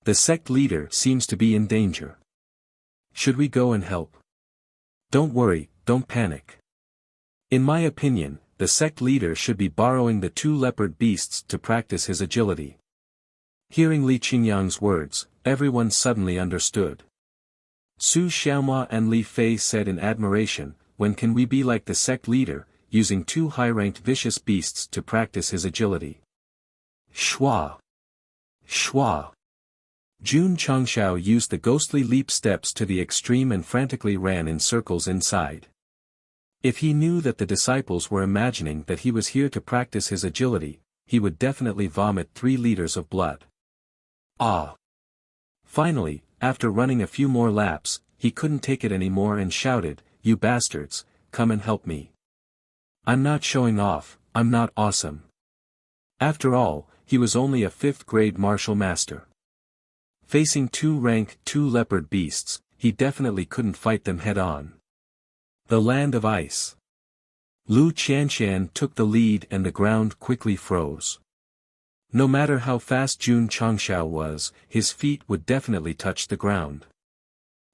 A: The sect leader seems to be in danger. Should we go and help? Don't worry, don't panic. In my opinion, the sect leader should be borrowing the 2 leopard beasts to practice his agility. Hearing Li Qingyang's words, everyone suddenly understood. Su Xiaomua and Li Fei said in admiration, when can we be like the sect leader, using 2 high-ranked vicious beasts to practice his agility? Shua! Shua! Jun Changshao used the ghostly leap steps to the extreme and frantically ran in circles inside. If he knew that the disciples were imagining that he was here to practice his agility, he would definitely vomit 3 liters of blood. Ah! Finally, after running a few more laps, he couldn't take it anymore and shouted, "You bastards, come and help me. I'm not showing off, I'm not awesome." After all, he was only a 5th grade martial master. Facing 2 rank 2 leopard beasts, he definitely couldn't fight them head-on. The land of ice. Lu Qianshan took the lead and the ground quickly froze. No matter how fast Jun Changshao was, his feet would definitely touch the ground.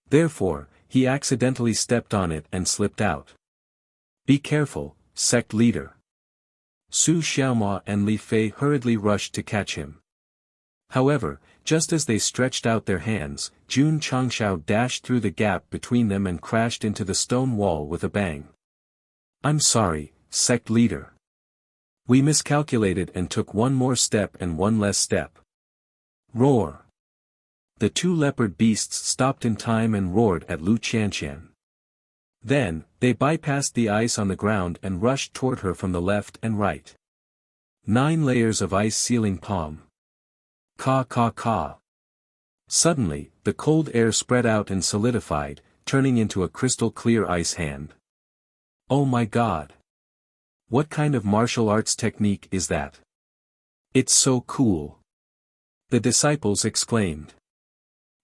A: Therefore, he accidentally stepped on it and slipped out. Be careful, sect leader. Su Xiaomua and Li Fei hurriedly rushed to catch him. However, just as they stretched out their hands, Jun Changshao dashed through the gap between them and crashed into the stone wall with a bang. I'm sorry, sect leader. We miscalculated and took 1 more step and 1 less step. Roar! The 2 leopard beasts stopped in time and roared at Lu Qianshan. Then, they bypassed the ice on the ground and rushed toward her from the left and right. 9 layers of ice sealing palm. Ka ka ka. Suddenly, the cold air spread out and solidified, turning into a crystal-clear ice hand. Oh my god! What kind of martial arts technique is that? It's so cool! The disciples exclaimed.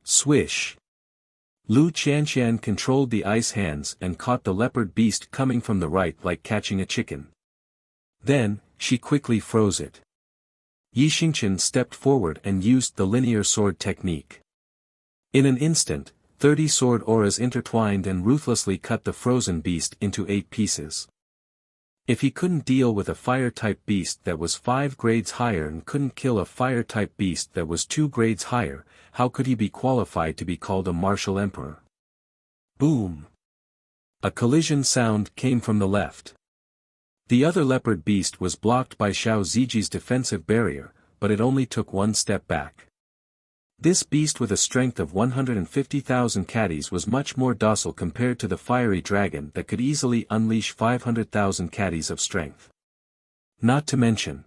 A: Swish! Lu Qianshan controlled the ice hands and caught the leopard beast coming from the right like catching a chicken. Then, she quickly froze it. Yi Xingqian stepped forward and used the linear sword technique. In an instant, 30 sword auras intertwined and ruthlessly cut the frozen beast into 8 pieces. If he couldn't deal with a fire-type beast that was 5 grades higher and couldn't kill a fire-type beast that was 2 grades higher, how could he be qualified to be called a martial emperor? Boom! A collision sound came from the left. The other leopard beast was blocked by Xiao Ziji's defensive barrier, but it only took 1 step back. This beast with a strength of 150,000 caddies was much more docile compared to the fiery dragon that could easily unleash 500,000 caddies of strength. Not to mention,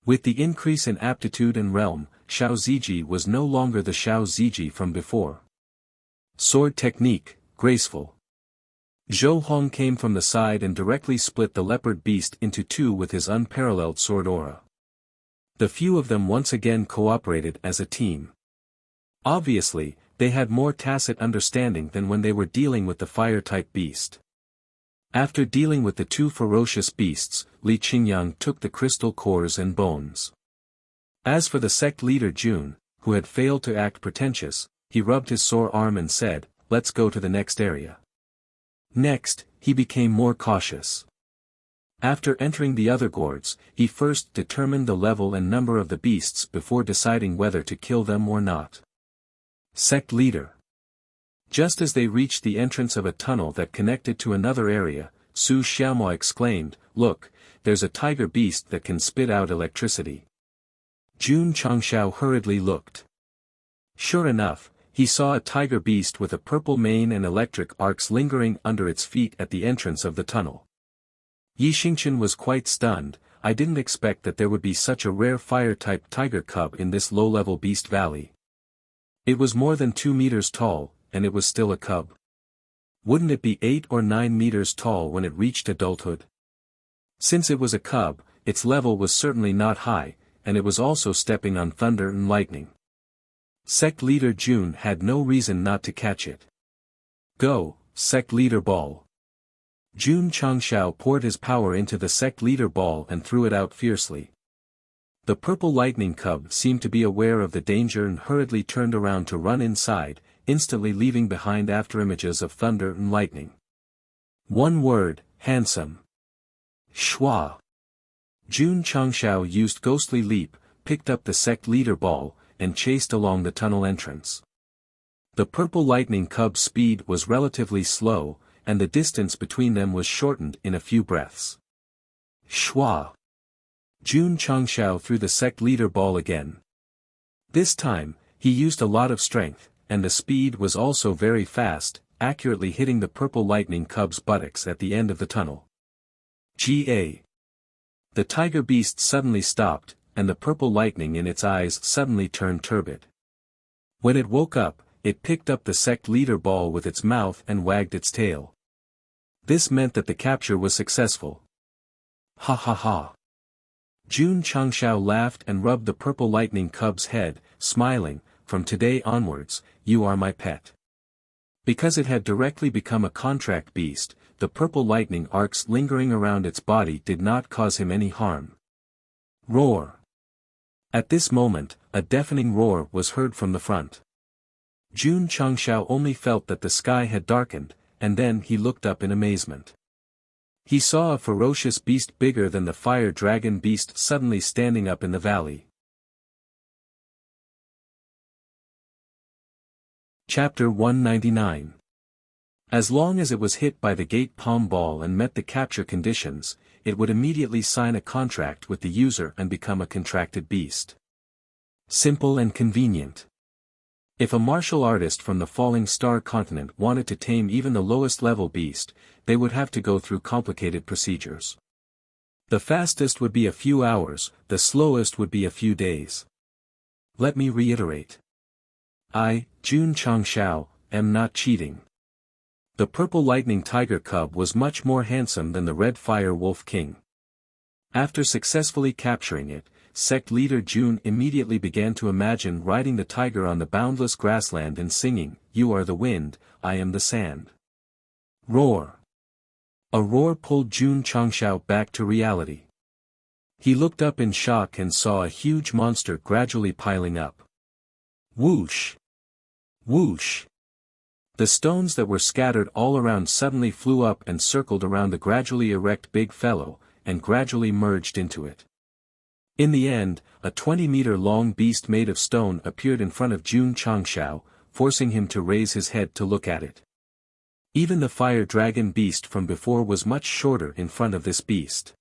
A: with the increase in aptitude and realm, Xiao Ziji was no longer the Xiao Ziji from before. Sword technique, graceful. Zhou Hong came from the side and directly split the leopard beast into 2 with his unparalleled sword aura. The few of them once again cooperated as a team. Obviously, they had more tacit understanding than when they were dealing with the fire-type beast. After dealing with the 2 ferocious beasts, Li Qingyang took the crystal cores and bones. As for the sect leader Jun, who had failed to act pretentious, he rubbed his sore arm and said, "Let's go to the next area." Next, he became more cautious. After entering the other gourds, he first determined the level and number of the beasts before deciding whether to kill them or not. Sect Leader. Just as they reached the entrance of a tunnel that connected to another area, Su Xiaomao exclaimed, "Look, there's a tiger beast that can spit out electricity." Jun Changshao hurriedly looked. Sure enough, he saw a tiger beast with a purple mane and electric arcs lingering under its feet at the entrance of the tunnel. Yi Xingqian was quite stunned. "I didn't expect that there would be such a rare fire-type tiger cub in this low-level beast valley. It was more than 2 meters tall, and it was still a cub. Wouldn't it be 8 or 9 meters tall when it reached adulthood?" Since it was a cub, its level was certainly not high, and it was also stepping on thunder and lightning. Sect Leader Jun had no reason not to catch it. "Go, Sect Leader Ball." Jun Changshao poured his power into the Sect Leader Ball and threw it out fiercely. The purple lightning cub seemed to be aware of the danger and hurriedly turned around to run inside, instantly leaving behind afterimages of thunder and lightning. One word, handsome. Schwa. Jun Changshao used Ghostly Leap, picked up the Sect Leader Ball, and chased along the tunnel entrance. The purple lightning cub's speed was relatively slow, and the distance between them was shortened in a few breaths. Schwa. Jun Changshao threw the Sect Leader Ball again. This time, he used a lot of strength, and the speed was also very fast, accurately hitting the purple lightning cub's buttocks at the end of the tunnel. Ga. The tiger beast suddenly stopped, and the purple lightning in its eyes suddenly turned turbid. When it woke up, it picked up the Sect Leader Ball with its mouth and wagged its tail. This meant that the capture was successful. Ha ha ha. Jun Changshao laughed and rubbed the purple lightning cub's head, smiling, "From today onwards, you are my pet." Because it had directly become a contract beast, the purple lightning arcs lingering around its body did not cause him any harm. Roar. At this moment, a deafening roar was heard from the front. Jun Changshao only felt that the sky had darkened, and then he looked up in amazement. He saw a ferocious beast bigger than the fire dragon beast suddenly standing up in the valley. Chapter 199. As long as it was hit by the gate palm ball and met the capture conditions, it would immediately sign a contract with the user and become a contracted beast. Simple and convenient. If a martial artist from the Falling Star continent wanted to tame even the lowest level beast, they would have to go through complicated procedures. The fastest would be a few hours, the slowest would be a few days. Let me reiterate. I, Jun Changshao, am not cheating. The purple lightning tiger cub was much more handsome than the red fire wolf king. After successfully capturing it, Sect Leader Jun immediately began to imagine riding the tiger on the boundless grassland and singing, "You are the wind, I am the sand." Roar. A roar pulled Jun Changshao back to reality. He looked up in shock and saw a huge monster gradually piling up. Whoosh! Whoosh! The stones that were scattered all around suddenly flew up and circled around the gradually erect big fellow, and gradually merged into it. In the end, a 20-meter-long beast made of stone appeared in front of Jun Changshao, forcing him to raise his head to look at it. Even the fire dragon beast from before was much shorter in front of this beast.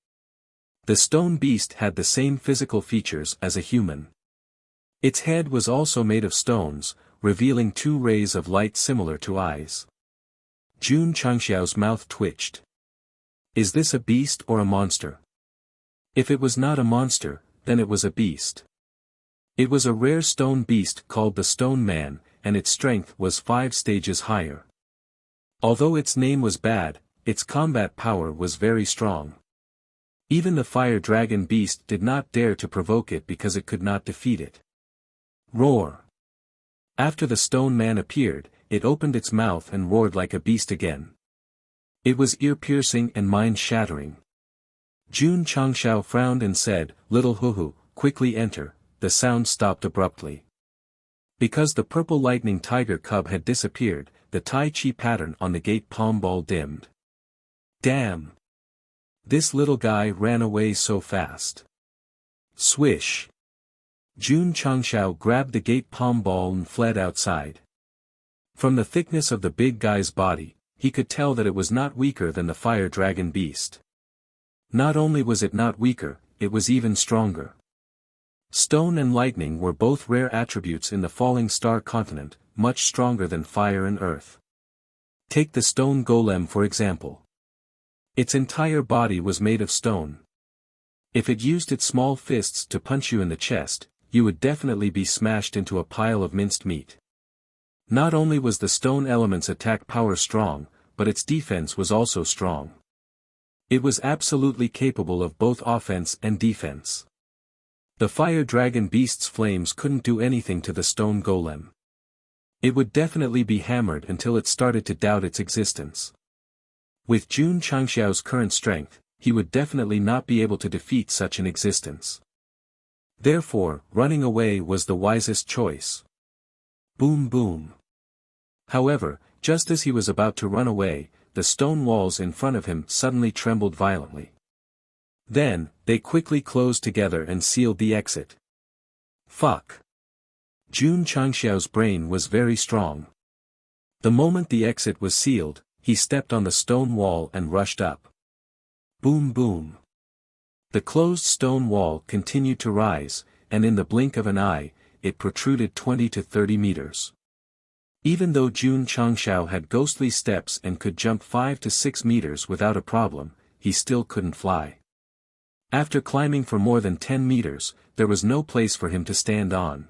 A: The stone beast had the same physical features as a human. Its head was also made of stones, revealing 2 rays of light similar to eyes. Jun Changshao's mouth twitched. Is this a beast or a monster? If it was not a monster, then it was a beast. It was a rare stone beast called the Stone Man, and its strength was 5 stages higher. Although its name was bad, its combat power was very strong. Even the fire dragon beast did not dare to provoke it because it could not defeat it. Roar! After the Stone Man appeared, it opened its mouth and roared like a beast again. It was ear-piercing and mind-shattering. Jun Changshao frowned and said, "Little Huhu, quickly enter." The sound stopped abruptly. Because the purple lightning tiger cub had disappeared, the Tai Chi pattern on the gate palm ball dimmed. Damn! This little guy ran away so fast. Swish! Jun Changshao grabbed the gate palm ball and fled outside. From the thickness of the big guy's body, he could tell that it was not weaker than the fire dragon beast. Not only was it not weaker, it was even stronger. Stone and lightning were both rare attributes in the falling star continent, much stronger than fire and earth. Take the stone golem for example. Its entire body was made of stone. If it used its small fists to punch you in the chest, you would definitely be smashed into a pile of minced meat. Not only was the stone element's attack power strong, but its defense was also strong. It was absolutely capable of both offense and defense. The fire dragon beast's flames couldn't do anything to the stone golem. It would definitely be hammered until it started to doubt its existence. With Jun Changxiao's current strength, he would definitely not be able to defeat such an existence. Therefore, running away was the wisest choice. Boom boom. However, just as he was about to run away, the stone walls in front of him suddenly trembled violently. Then, they quickly closed together and sealed the exit. Fuck. Jun Changxiao's brain was very strong. The moment the exit was sealed, he stepped on the stone wall and rushed up. Boom boom. The closed stone wall continued to rise, and in the blink of an eye, it protruded 20 to 30 meters. Even though Jun Changxiao had ghostly steps and could jump 5 to 6 meters without a problem, he still couldn't fly. After climbing for more than 10 meters, there was no place for him to stand on.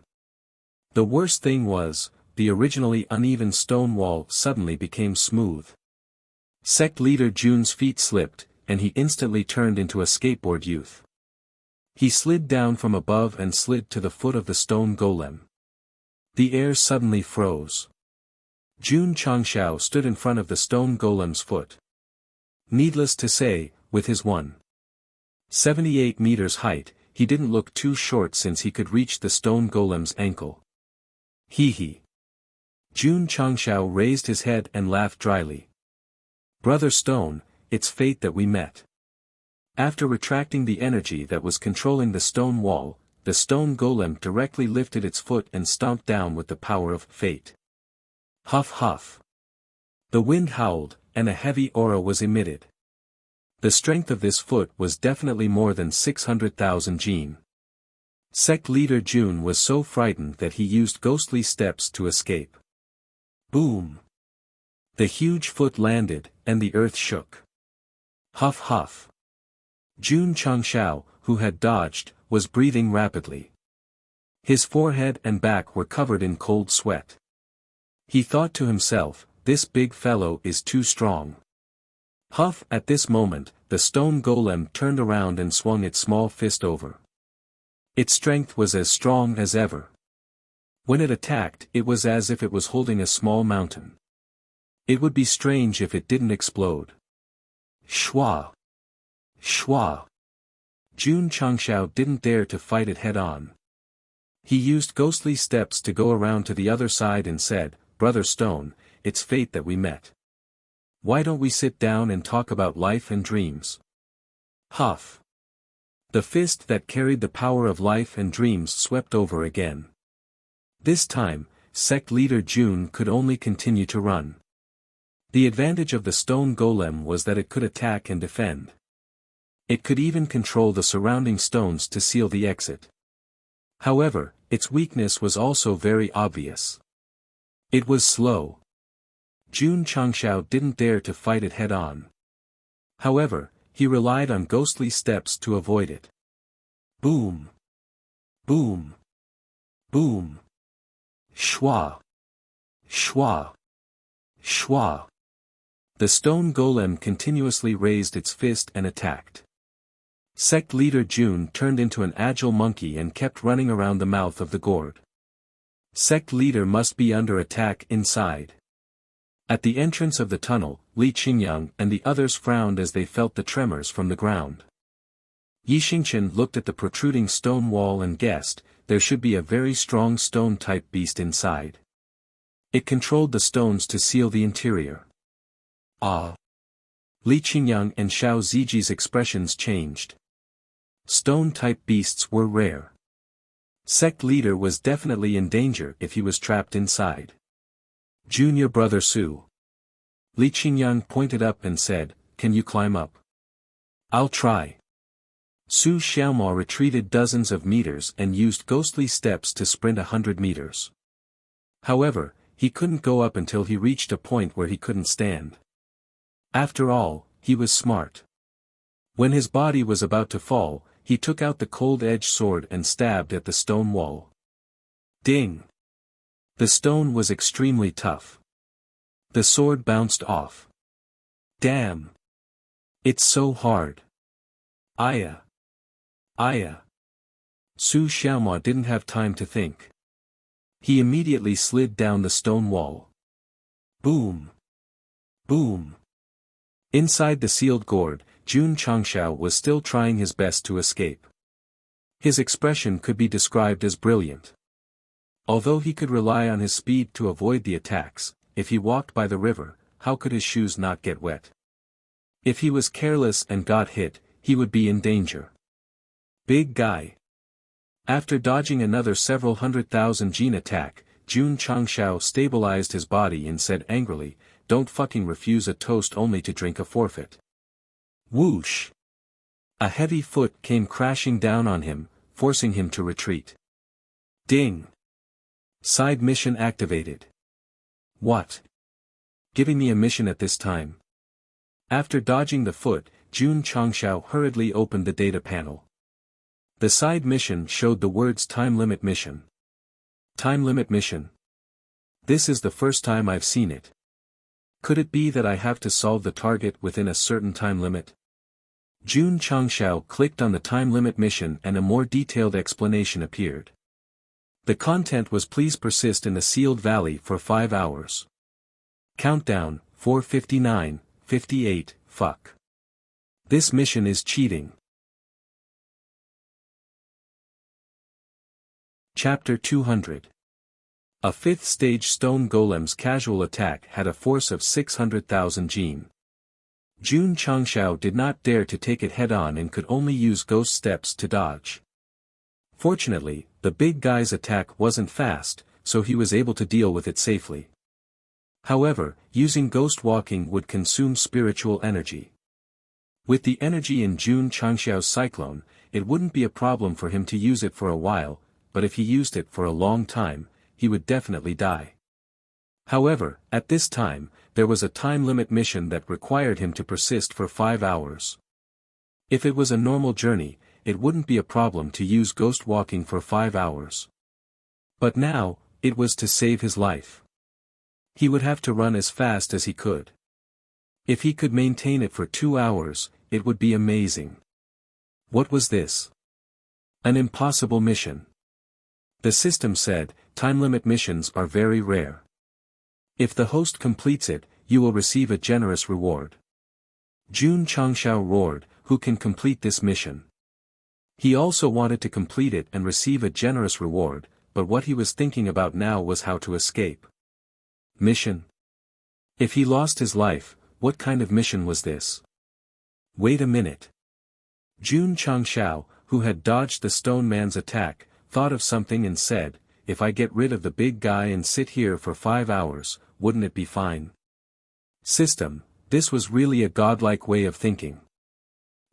A: The worst thing was, the originally uneven stone wall suddenly became smooth. Sect leader Jun's feet slipped, and he instantly turned into a skateboard youth. He slid down from above and slid to the foot of the stone golem. The air suddenly froze. Jun Changxiao stood in front of the stone golem's foot. Needless to say, with his 178 meters height, he didn't look too short since he could reach the stone golem's ankle. Hee hee. Jun Changxiao raised his head and laughed dryly. Brother Stone, it's fate that we met. After retracting the energy that was controlling the stone wall, the stone golem directly lifted its foot and stomped down with the power of fate. Huff huff. The wind howled, and a heavy aura was emitted. The strength of this foot was definitely more than 600,000 jin. Sect leader Jun was so frightened that he used ghostly steps to escape. Boom. The huge foot landed, and the earth shook. Huff huff. Jun Changxiao, who had dodged, was breathing rapidly. His forehead and back were covered in cold sweat. He thought to himself, this big fellow is too strong. Huff! At this moment, the stone golem turned around and swung its small fist over. Its strength was as strong as ever. When it attacked, it was as if it was holding a small mountain. It would be strange if it didn't explode. Shwa! Shwa! Jun Changxiao didn't dare to fight it head-on. He used ghostly steps to go around to the other side and said, Brother Stone, it's fate that we met. Why don't we sit down and talk about life and dreams? Huff. The fist that carried the power of life and dreams swept over again. This time, sect leader Jun could only continue to run. The advantage of the stone golem was that it could attack and defend. It could even control the surrounding stones to seal the exit. However, its weakness was also very obvious. It was slow. Jun Changxiao didn't dare to fight it head-on. However, he relied on ghostly steps to avoid it. Boom! Boom! Boom! Shwa! Shwa! Shwa! The stone golem continuously raised its fist and attacked. Sect leader Jun turned into an agile monkey and kept running around the mouth of the gourd. Sect leader must be under attack inside. At the entrance of the tunnel, Li Qingyang and the others frowned as they felt the tremors from the ground. Yi Xingchen looked at the protruding stone wall and guessed, there should be a very strong stone-type beast inside. It controlled the stones to seal the interior. Ah! Li Qingyang and Xiao Ziji's expressions changed. Stone-type beasts were rare. Sect leader was definitely in danger if he was trapped inside. Junior brother Su. Li Qingyang pointed up and said, "Can you climb up?" "I'll try." Su Xiaomao retreated dozens of meters and used ghostly steps to sprint 100 meters. However, he couldn't go up until he reached a point where he couldn't stand. After all, he was smart. When his body was about to fall, he took out the cold-edged sword and stabbed at the stone wall. Ding! The stone was extremely tough. The sword bounced off. Damn! It's so hard. Aya! Aya! Su Xiaomao didn't have time to think. He immediately slid down the stone wall. Boom! Boom! Inside the sealed gourd, Jun Changshao was still trying his best to escape. His expression could be described as brilliant. Although he could rely on his speed to avoid the attacks, if he walked by the river, how could his shoes not get wet? If he was careless and got hit, he would be in danger. Big guy. After dodging another several 100,000 gene attack, Jun Changshao stabilized his body and said angrily, "Don't fucking refuse a toast only to drink a forfeit." Whoosh! A heavy foot came crashing down on him, forcing him to retreat. Ding! Side mission activated. What? Giving me a mission at this time? After dodging the foot, Jun Changshao hurriedly opened the data panel. The side mission showed the words time limit mission. Time limit mission. This is the first time I've seen it. Could it be that I have to solve the target within a certain time limit? Jun Changshao clicked on the time limit mission and a more detailed explanation appeared. The content was please persist in the sealed valley for 5 hours. Countdown, 4:59, 58, fuck. This mission is cheating. Chapter 200. A 5th stage stone golem's casual attack had a force of 600,000 gene. Jun Changshao did not dare to take it head-on and could only use ghost steps to dodge. Fortunately, the big guy's attack wasn't fast, so he was able to deal with it safely. However, using ghost walking would consume spiritual energy. With the energy in Jun Changshao's cyclone, it wouldn't be a problem for him to use it for a while, but if he used it for a long time, he would definitely die. However, at this time, there was a time limit mission that required him to persist for 5 hours. If it was a normal journey, it wouldn't be a problem to use ghost walking for 5 hours. But now, it was to save his life. He would have to run as fast as he could. If he could maintain it for 2 hours, it would be amazing. What was this? An impossible mission. The system said, time limit missions are very rare. If the host completes it, you will receive a generous reward. Jun Changshao roared, who can complete this mission? He also wanted to complete it and receive a generous reward, but what he was thinking about now was how to escape. Mission? If he lost his life, what kind of mission was this? Wait a minute. Jun Changshao, who had dodged the stone man's attack, thought of something and said, if I get rid of the big guy and sit here for 5 hours, wouldn't it be fine? System, this was really a godlike way of thinking.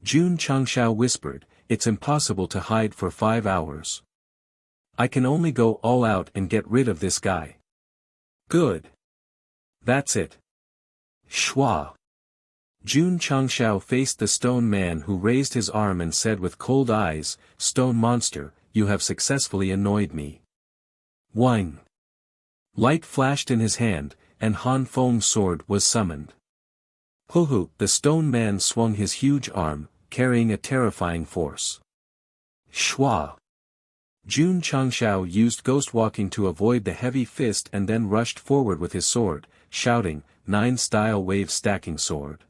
A: Jun Changshao whispered, it's impossible to hide for 5 hours. I can only go all out and get rid of this guy. Good. That's it. Shwa. Jun Changshao faced the stone man who raised his arm and said with cold eyes, Stone monster, you have successfully annoyed me. Whine. Light flashed in his hand, and Han Feng's sword was summoned. Huhu, the stone man swung his huge arm, carrying a terrifying force. Shwa. Jun Changshao used ghost walking to avoid the heavy fist and then rushed forward with his sword, shouting, 9-style wave stacking sword.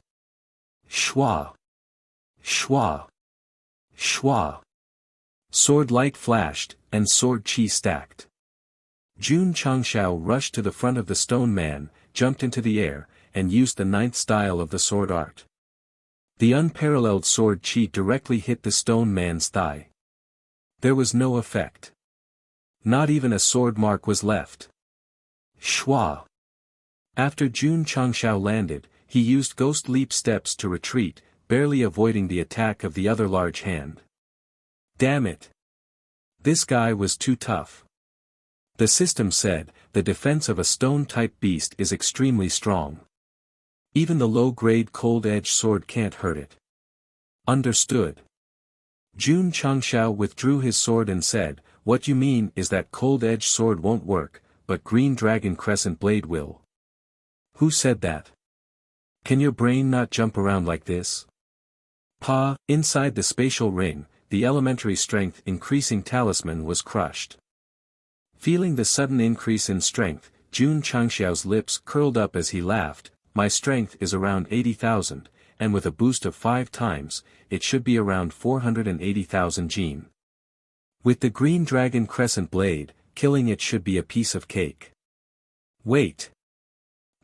A: Shwa. Shwa. Shwa. Sword light flashed, and sword chi stacked. Jun Changshao rushed to the front of the stone man, jumped into the air, and used the ninth style of the sword art. The unparalleled sword chi directly hit the stone man's thigh. There was no effect. Not even a sword mark was left. Shwa. After Jun Changshao landed, he used ghost leap steps to retreat, barely avoiding the attack of the other large hand. Damn it. This guy was too tough. The system said, the defense of a stone-type beast is extremely strong. Even the low-grade cold-edge sword can't hurt it. Understood. Jun Changshao withdrew his sword and said, what you mean is that cold-edge sword won't work, but green dragon crescent blade will. Who said that? Can your brain not jump around like this? Inside the spatial ring, the elementary strength increasing talisman was crushed. Feeling the sudden increase in strength, Jun Changxiao's lips curled up as he laughed. My strength is around 80,000, and with a boost of 5 times, it should be around 480,000 Jin. With the green dragon crescent blade, killing it should be a piece of cake. Wait.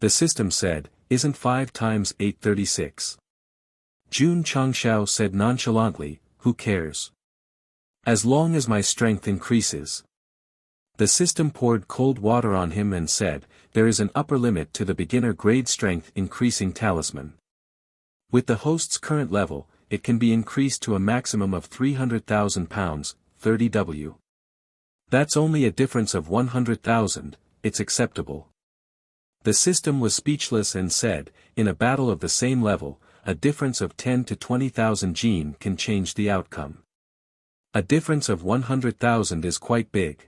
A: The system said, isn't 5 times 836? Jun Changxiao said nonchalantly, who cares? As long as my strength increases. The system poured cold water on him and said, there is an upper limit to the beginner grade strength increasing talisman. With the host's current level, it can be increased to a maximum of 300,000 pounds, 30 W. That's only a difference of 100,000, it's acceptable. The system was speechless and said, in a battle of the same level, a difference of 10 to 20,000 Jin can change the outcome. A difference of 100,000 is quite big.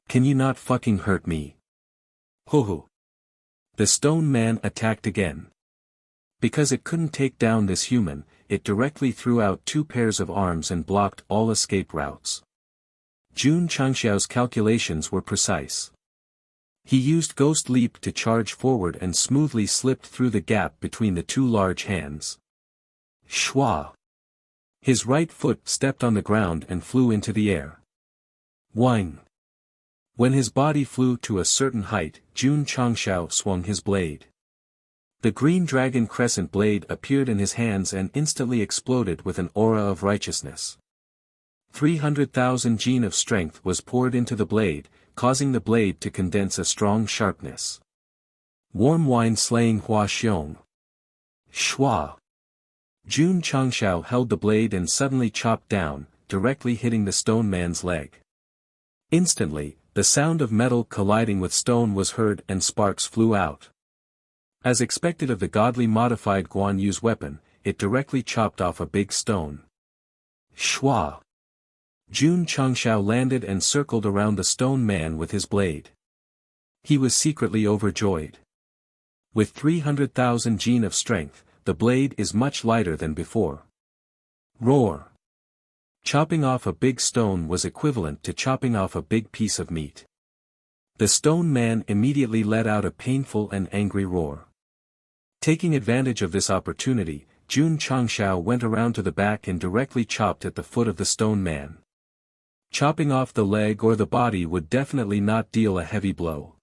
A: Can you not fucking hurt me? Ho. The stone man attacked again. Because it couldn't take down this human, it directly threw out 2 pairs of arms and blocked all escape routes. Jun Changxiao's calculations were precise. He used Ghost Leap to charge forward and smoothly slipped through the gap between the 2 large hands. Shwa. His right foot stepped on the ground and flew into the air. Whing. When his body flew to a certain height, Jun Changxiao swung his blade. The green dragon crescent blade appeared in his hands and instantly exploded with an aura of righteousness. 300,000 Jin of strength was poured into the blade, causing the blade to condense a strong sharpness. Warm wine slaying Hua Xiong. Shwa. Jun Changxiao held the blade and suddenly chopped down, directly hitting the stone man's leg. Instantly, the sound of metal colliding with stone was heard and sparks flew out. As expected of the godly modified Guan Yu's weapon, it directly chopped off a big stone. Shwa. Jun Changxiao landed and circled around the stone man with his blade. He was secretly overjoyed. With 300,000 Jin of strength, the blade is much lighter than before. Roar. Chopping off a big stone was equivalent to chopping off a big piece of meat. The stone man immediately let out a painful and angry roar. Taking advantage of this opportunity, Jun Changxiao went around to the back and directly chopped at the foot of the stone man. Chopping off the leg or the body would definitely not deal a heavy blow.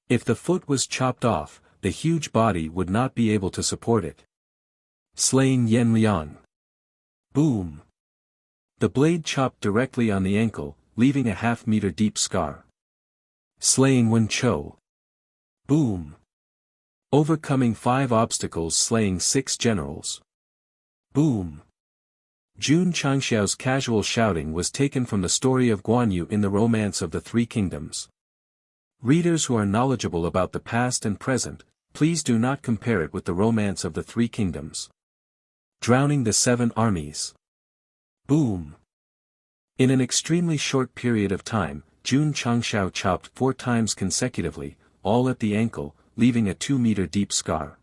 A: If the foot was chopped off, the huge body would not be able to support it. Slaying Yen Liang. Boom. The blade chopped directly on the ankle, leaving a half-meter deep scar. Slaying Wen Chou. Boom. Overcoming 5 obstacles, slaying 6 generals. Boom. Jun Changxiao's casual shouting was taken from the story of Guan Yu in the Romance of the Three Kingdoms. Readers who are knowledgeable about the past and present, please do not compare it with the Romance of the Three Kingdoms. Drowning the 7 armies. Boom. In an extremely short period of time, Jun Changxiao chopped 4 times consecutively, all at the ankle, leaving a 2-meter deep scar.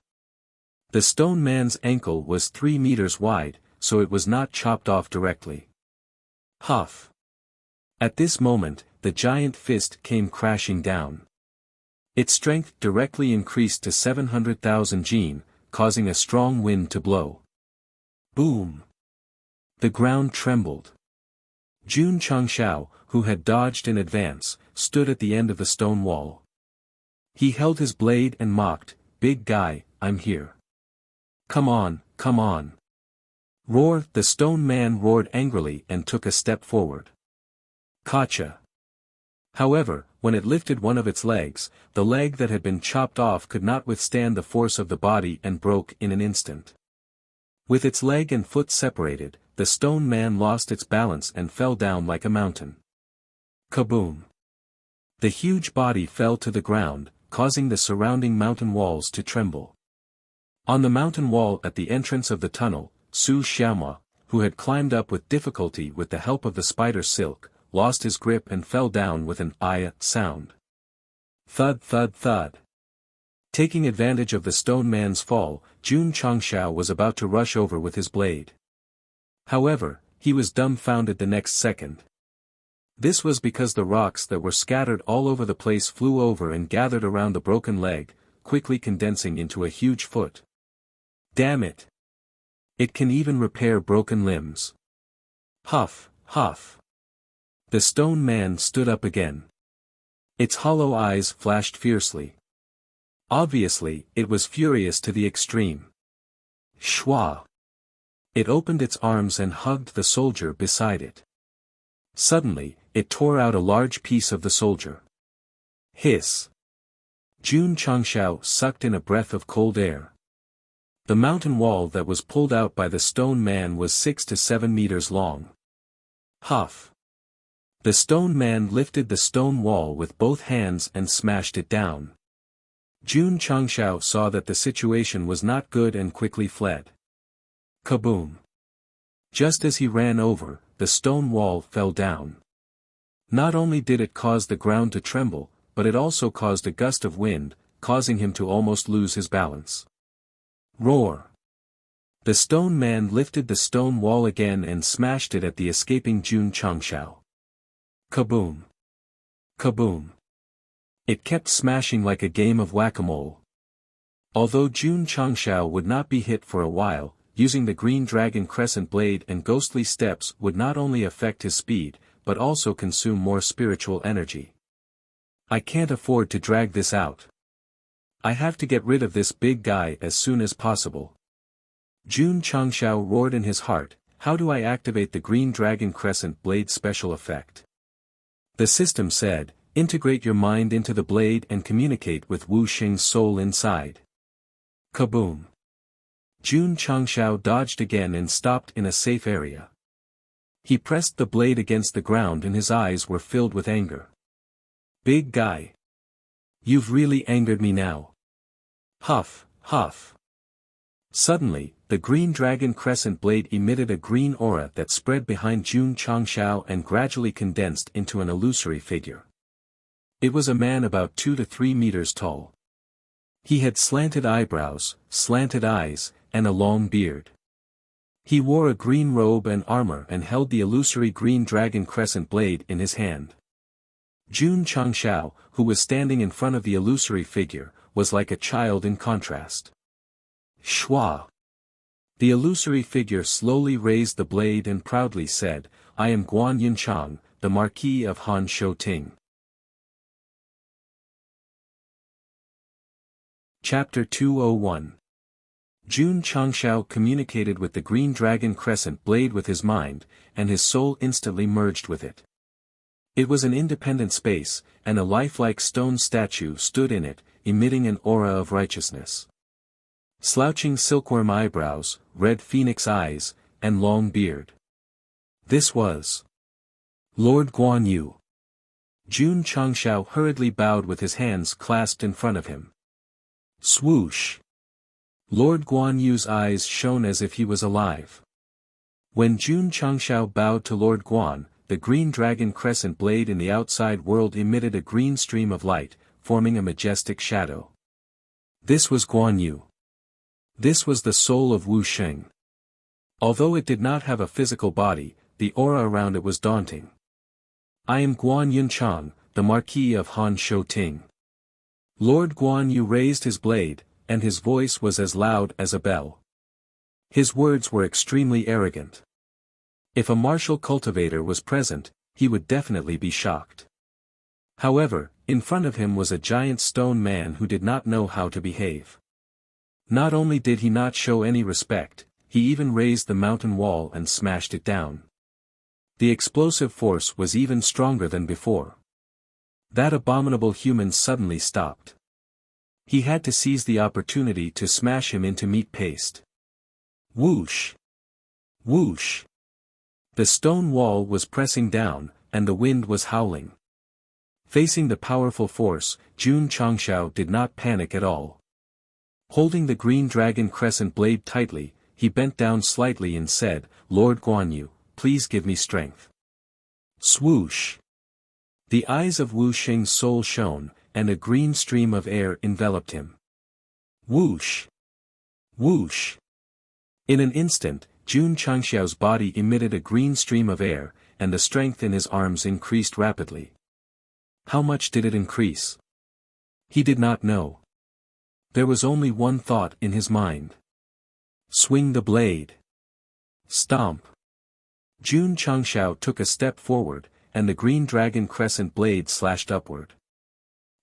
A: The stone man's ankle was 3 meters wide, so it was not chopped off directly. Huff. At this moment, the giant fist came crashing down. Its strength directly increased to 700,000 Jin, causing a strong wind to blow. Boom. The ground trembled. Jun Changshao, who had dodged in advance, stood at the end of the stone wall. He held his blade and mocked, "Big guy, I'm here. Come on, come on." Roar! The stone man roared angrily and took a step forward. Gotcha! However, when it lifted one of its legs, the leg that had been chopped off could not withstand the force of the body and broke in an instant. With its leg and foot separated, the stone man lost its balance and fell down like a mountain. Kaboom! The huge body fell to the ground, causing the surrounding mountain walls to tremble. On the mountain wall at the entrance of the tunnel, Su Xiaoma, who had climbed up with difficulty with the help of the spider silk, lost his grip and fell down with an "aya" sound. Thud thud thud. Taking advantage of the stone man's fall, Jun Changshao was about to rush over with his blade. However, he was dumbfounded the next second. This was because the rocks that were scattered all over the place flew over and gathered around the broken leg, quickly condensing into a huge foot. Damn it! It can even repair broken limbs. Huff, huff. The stone man stood up again. Its hollow eyes flashed fiercely. Obviously, it was furious to the extreme. Shwa! It opened its arms and hugged the soldier beside it. Suddenly, it tore out a large piece of the soldier. Hiss! Jun Changshao sucked in a breath of cold air. The mountain wall that was pulled out by the stone man was 6 to 7 meters long. Huff! The stone man lifted the stone wall with both hands and smashed it down. Jun Changshao saw that the situation was not good and quickly fled. Kaboom! Just as he ran over, the stone wall fell down. Not only did it cause the ground to tremble, but it also caused a gust of wind, causing him to almost lose his balance. Roar! The stone man lifted the stone wall again and smashed it at the escaping Jun Changshao. Kaboom! Kaboom! It kept smashing like a game of whack-a-mole. Although Jun Changshao would not be hit for a while, using the green dragon crescent blade and ghostly steps would not only affect his speed, but also consume more spiritual energy. I can't afford to drag this out. I have to get rid of this big guy as soon as possible. Jun Changshao roared in his heart, how do I activate the green dragon crescent blade special effect? The system said, integrate your mind into the blade and communicate with Wu Xing's soul inside. Kaboom! Jun Changshao dodged again and stopped in a safe area. He pressed the blade against the ground and his eyes were filled with anger. Big guy! You've really angered me now. Huff, huff. Suddenly, the green dragon crescent blade emitted a green aura that spread behind Jun Changshao and gradually condensed into an illusory figure. It was a man about 2 to 3 meters tall. He had slanted eyebrows, slanted eyes, and a long beard. He wore a green robe and armor and held the illusory green dragon crescent blade in his hand. Jun Changshao, who was standing in front of the illusory figure, was like a child in contrast. Shwa! The illusory figure slowly raised the blade and proudly said, I am Guan Yunchang, the Marquis of Han Shouting. Chapter 201. Jun Changshao communicated with the green dragon crescent blade with his mind, and his soul instantly merged with it. It was an independent space, and a lifelike stone statue stood in it, emitting an aura of righteousness. Slouching silkworm eyebrows, red phoenix eyes, and long beard. This was Lord Guan Yu. Jun Changshao hurriedly bowed with his hands clasped in front of him. Swoosh! Lord Guan Yu's eyes shone as if he was alive. When Jun Changshao bowed to Lord Guan, the green dragon crescent blade in the outside world emitted a green stream of light, forming a majestic shadow. This was Guan Yu. This was the soul of Wu Xing. Although it did not have a physical body, the aura around it was daunting. I am Guan Yunchang, the Marquis of Han Shouting. Lord Guan Yu raised his blade, and his voice was as loud as a bell. His words were extremely arrogant. If a martial cultivator was present, he would definitely be shocked. However, in front of him was a giant stone man who did not know how to behave. Not only did he not show any respect, he even raised the mountain wall and smashed it down. The explosive force was even stronger than before. That abominable human suddenly stopped. He had to seize the opportunity to smash him into meat paste. Whoosh! Whoosh! The stone wall was pressing down, and the wind was howling. Facing the powerful force, Jun Changshao did not panic at all. Holding the green dragon crescent blade tightly, he bent down slightly and said, "Lord Guanyu, please give me strength." Swoosh! The eyes of Wu Xing's soul shone, and a green stream of air enveloped him. Whoosh! Whoosh! In an instant, Jun Changxiao's body emitted a green stream of air, and the strength in his arms increased rapidly. How much did it increase? He did not know. There was only one thought in his mind. Swing the blade. Stomp. Jun Changxiao took a step forward, and the green dragon crescent blade slashed upward.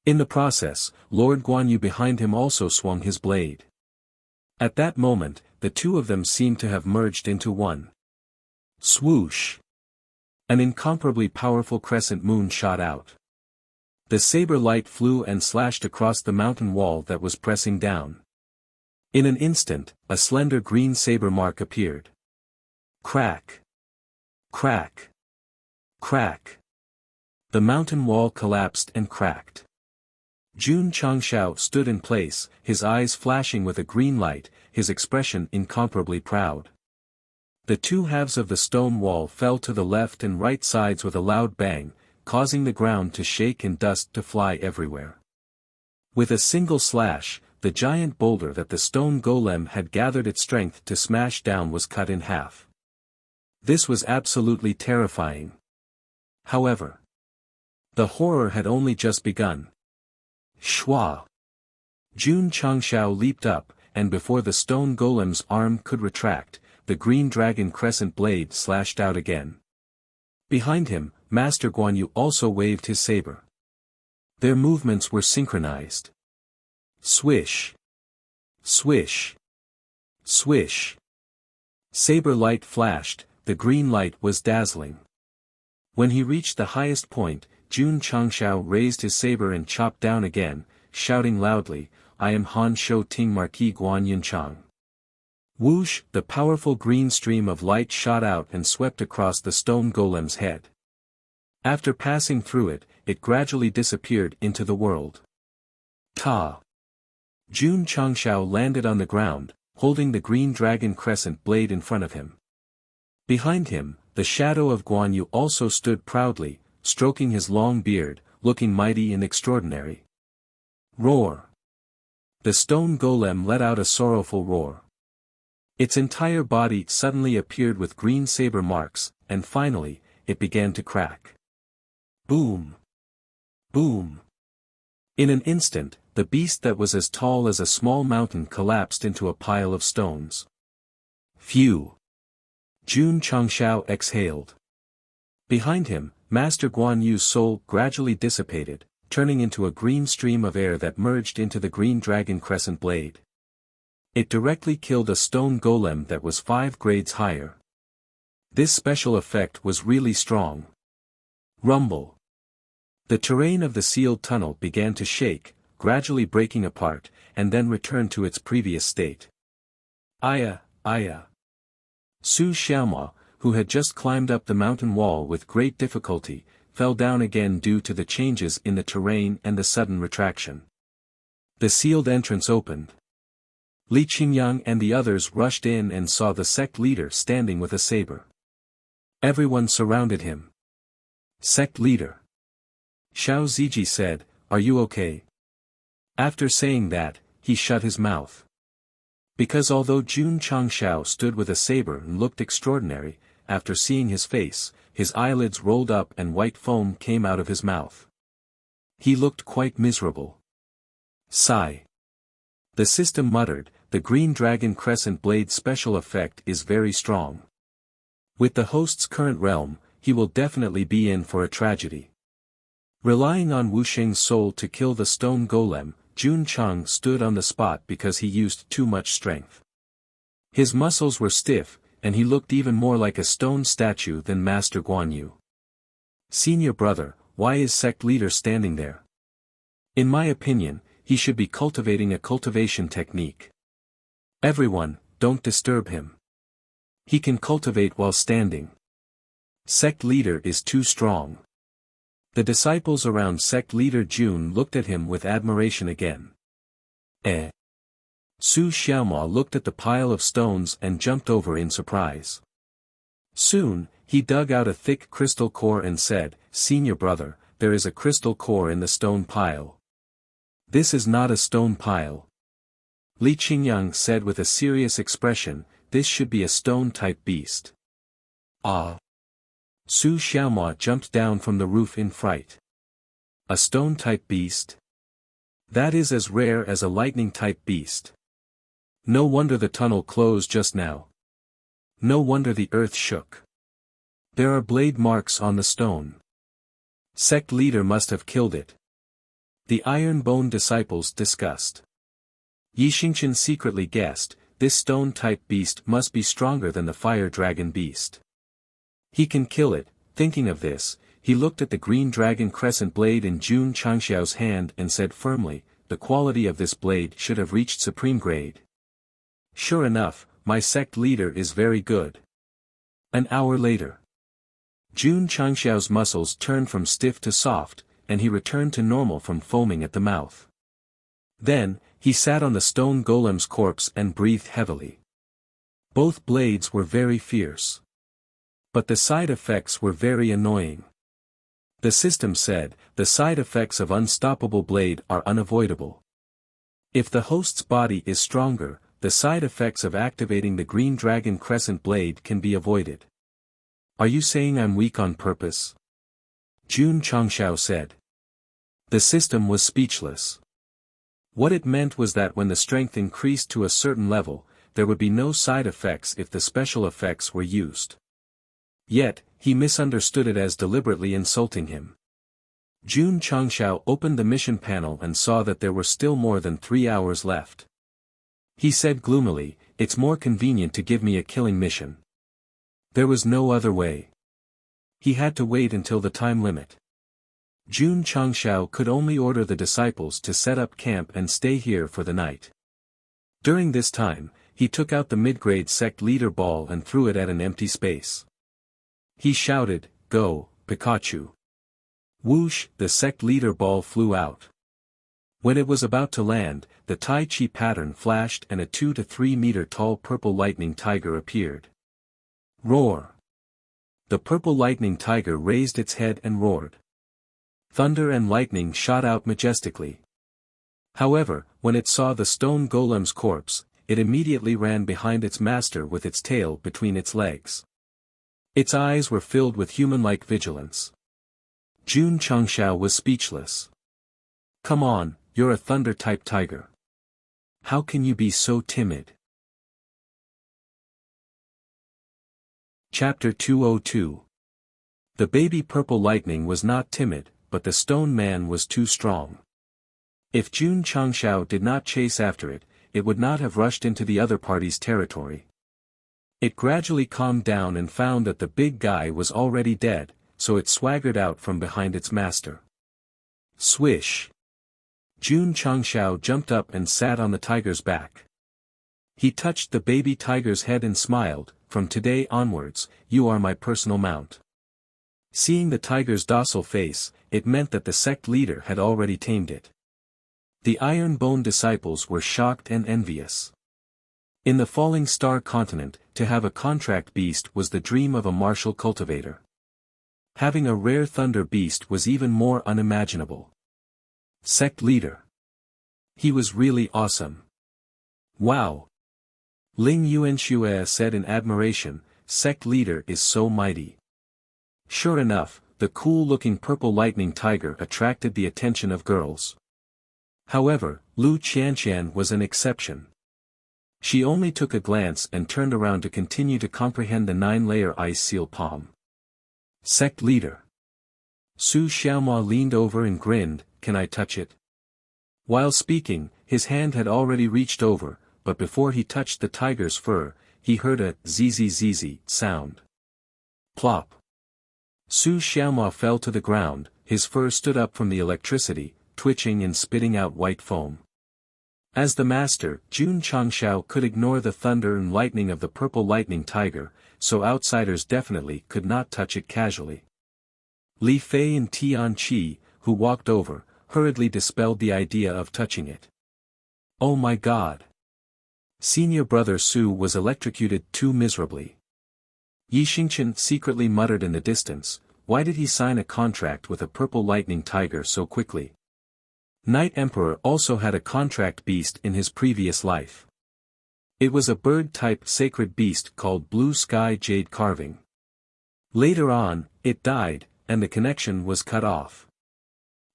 A: In the process, Lord Guanyu behind him also swung his blade. At that moment, the two of them seemed to have merged into one. Swoosh! An incomparably powerful crescent moon shot out. The saber light flew and slashed across the mountain wall that was pressing down. In an instant, a slender green saber mark appeared. Crack! Crack! Crack! The mountain wall collapsed and cracked. Jun Changxiao stood in place, his eyes flashing with a green light, his expression incomparably proud. The two halves of the stone wall fell to the left and right sides with a loud bang, causing the ground to shake and dust to fly everywhere. With a single slash, the giant boulder that the stone golem had gathered its strength to smash down was cut in half. This was absolutely terrifying. However, the horror had only just begun. Shwa! Jun Changxiao leaped up, and before the stone golem's arm could retract, the green dragon crescent blade slashed out again. Behind him, Master Guanyu also waved his saber. Their movements were synchronized. Swish! Swish! Swish! Saber light flashed, the green light was dazzling. When he reached the highest point, Jun Changxiao raised his saber and chopped down again, shouting loudly, "I am Han Shou Ting Marquis Guan Yunchang." Whoosh! The powerful green stream of light shot out and swept across the stone golem's head. After passing through it, it gradually disappeared into the world. Ta! Jun Changxiao landed on the ground, holding the green dragon crescent blade in front of him. Behind him, the shadow of Guanyu also stood proudly, stroking his long beard, looking mighty and extraordinary. Roar! The stone golem let out a sorrowful roar. Its entire body suddenly appeared with green saber marks, and finally, it began to crack. Boom! Boom! In an instant, the beast that was as tall as a small mountain collapsed into a pile of stones. Phew! Jun Changxiao exhaled. Behind him, Master Guanyu's soul gradually dissipated, turning into a green stream of air that merged into the green dragon crescent blade. It directly killed a stone golem that was 5 grades higher. This special effect was really strong. Rumble. The terrain of the sealed tunnel began to shake, gradually breaking apart, and then returned to its previous state. Aya, Aya. Su Xiaoma, who had just climbed up the mountain wall with great difficulty, fell down again due to the changes in the terrain and the sudden retraction. The sealed entrance opened. Li Qingyang and the others rushed in and saw the sect leader standing with a saber. Everyone surrounded him. Sect leader. Xiao Ziji said, "Are you okay?" After saying that, he shut his mouth. Because although Jun Changxiao stood with a saber and looked extraordinary, after seeing his face, his eyelids rolled up and white foam came out of his mouth. He looked quite miserable. Sigh. The system muttered, "The green dragon crescent blade special effect is very strong. With the host's current realm, he will definitely be in for a tragedy. Relying on Wuxia's soul to kill the stone golem, Jun Chang stood on the spot because he used too much strength. His muscles were stiff, and he looked even more like a stone statue than Master Guan Yu. Senior brother, why is sect leader standing there? In my opinion, he should be cultivating a cultivation technique. Everyone, don't disturb him. He can cultivate while standing. Sect leader is too strong. The disciples around sect leader Jun looked at him with admiration again. Su Xiaoma looked at the pile of stones and jumped over in surprise. Soon, he dug out a thick crystal core and said, "Senior brother, there is a crystal core in the stone pile." "This is not a stone pile." Li Qingyang said with a serious expression, "This should be a stone-type beast." "Ah!" Su Xiaoma jumped down from the roof in fright. "A stone-type beast? That is as rare as a lightning-type beast. No wonder the tunnel closed just now. No wonder the earth shook. There are blade marks on the stone. Sect leader must have killed it." The Iron Bone disciples discussed. Yi Xingqian secretly guessed, this stone-type beast must be stronger than the fire dragon beast. He can kill it. Thinking of this, he looked at the green dragon crescent blade in Jun Changxiao's hand and said firmly, "The quality of this blade should have reached supreme grade. Sure enough, my sect leader is very good." An hour later, Jun Changxiao's muscles turned from stiff to soft, and he returned to normal from foaming at the mouth. Then, he sat on the stone golem's corpse and breathed heavily. Both blades were very fierce. But the side effects were very annoying. The system said, the side effects of unstoppable blade are unavoidable. If the host's body is stronger, the side effects of activating the green dragon crescent blade can be avoided. "Are you saying I'm weak on purpose?" Jun Changxiao said. The system was speechless. What it meant was that when the strength increased to a certain level, there would be no side effects if the special effects were used. Yet, he misunderstood it as deliberately insulting him. Jun Changxiao opened the mission panel and saw that there were still more than 3 hours left. He said gloomily, "It's more convenient to give me a killing mission." There was no other way. He had to wait until the time limit. Jun Changxiao could only order the disciples to set up camp and stay here for the night. During this time, he took out the mid-grade sect leader ball and threw it at an empty space. He shouted, "Go, Pikachu!" Whoosh, the sect leader ball flew out. When it was about to land, the Tai Chi pattern flashed and a 2 to 3 meter tall purple lightning tiger appeared. Roar! The purple lightning tiger raised its head and roared. Thunder and lightning shot out majestically. However, when it saw the stone golem's corpse, it immediately ran behind its master with its tail between its legs. Its eyes were filled with human-like vigilance. Jun Changxiao was speechless. "Come on, you're a thunder-type tiger. How can you be so timid?" Chapter 202. The baby purple lightning was not timid, but the stone man was too strong. If Jun Changxiao did not chase after it, it would not have rushed into the other party's territory. It gradually calmed down and found that the big guy was already dead, so it swaggered out from behind its master. Swish! Jun Changxiao jumped up and sat on the tiger's back. He touched the baby tiger's head and smiled, "From today onwards, you are my personal mount." Seeing the tiger's docile face, it meant that the sect leader had already tamed it. The Iron Bone disciples were shocked and envious. In the Falling Star continent, to have a contract beast was the dream of a martial cultivator. Having a rare thunder beast was even more unimaginable. Sect leader. He was really awesome. Wow! Ling Yuanxue said in admiration, "Sect leader is so mighty." Sure enough, the cool-looking purple lightning tiger attracted the attention of girls. However, Lu Qianqian was an exception. She only took a glance and turned around to continue to comprehend the 9-layer ice seal palm. Sect leader. Su Xiaomua leaned over and grinned, "Can I touch it?" While speaking, his hand had already reached over, but before he touched the tiger's fur, he heard a zzz sound. Plop. Su Xiaomua fell to the ground, his fur stood up from the electricity, twitching and spitting out white foam. As the master, Jun Changshao could ignore the thunder and lightning of the purple lightning tiger, so outsiders definitely could not touch it casually. Li Fei and Tian Qi, who walked over, hurriedly dispelled the idea of touching it. Oh my god! Senior brother Su was electrocuted too miserably. Yi Xingqian secretly muttered in the distance, why did he sign a contract with a purple lightning tiger so quickly? Night Emperor also had a contract beast in his previous life. It was a bird-type sacred beast called Blue Sky Jade Carving. Later on, it died, and the connection was cut off.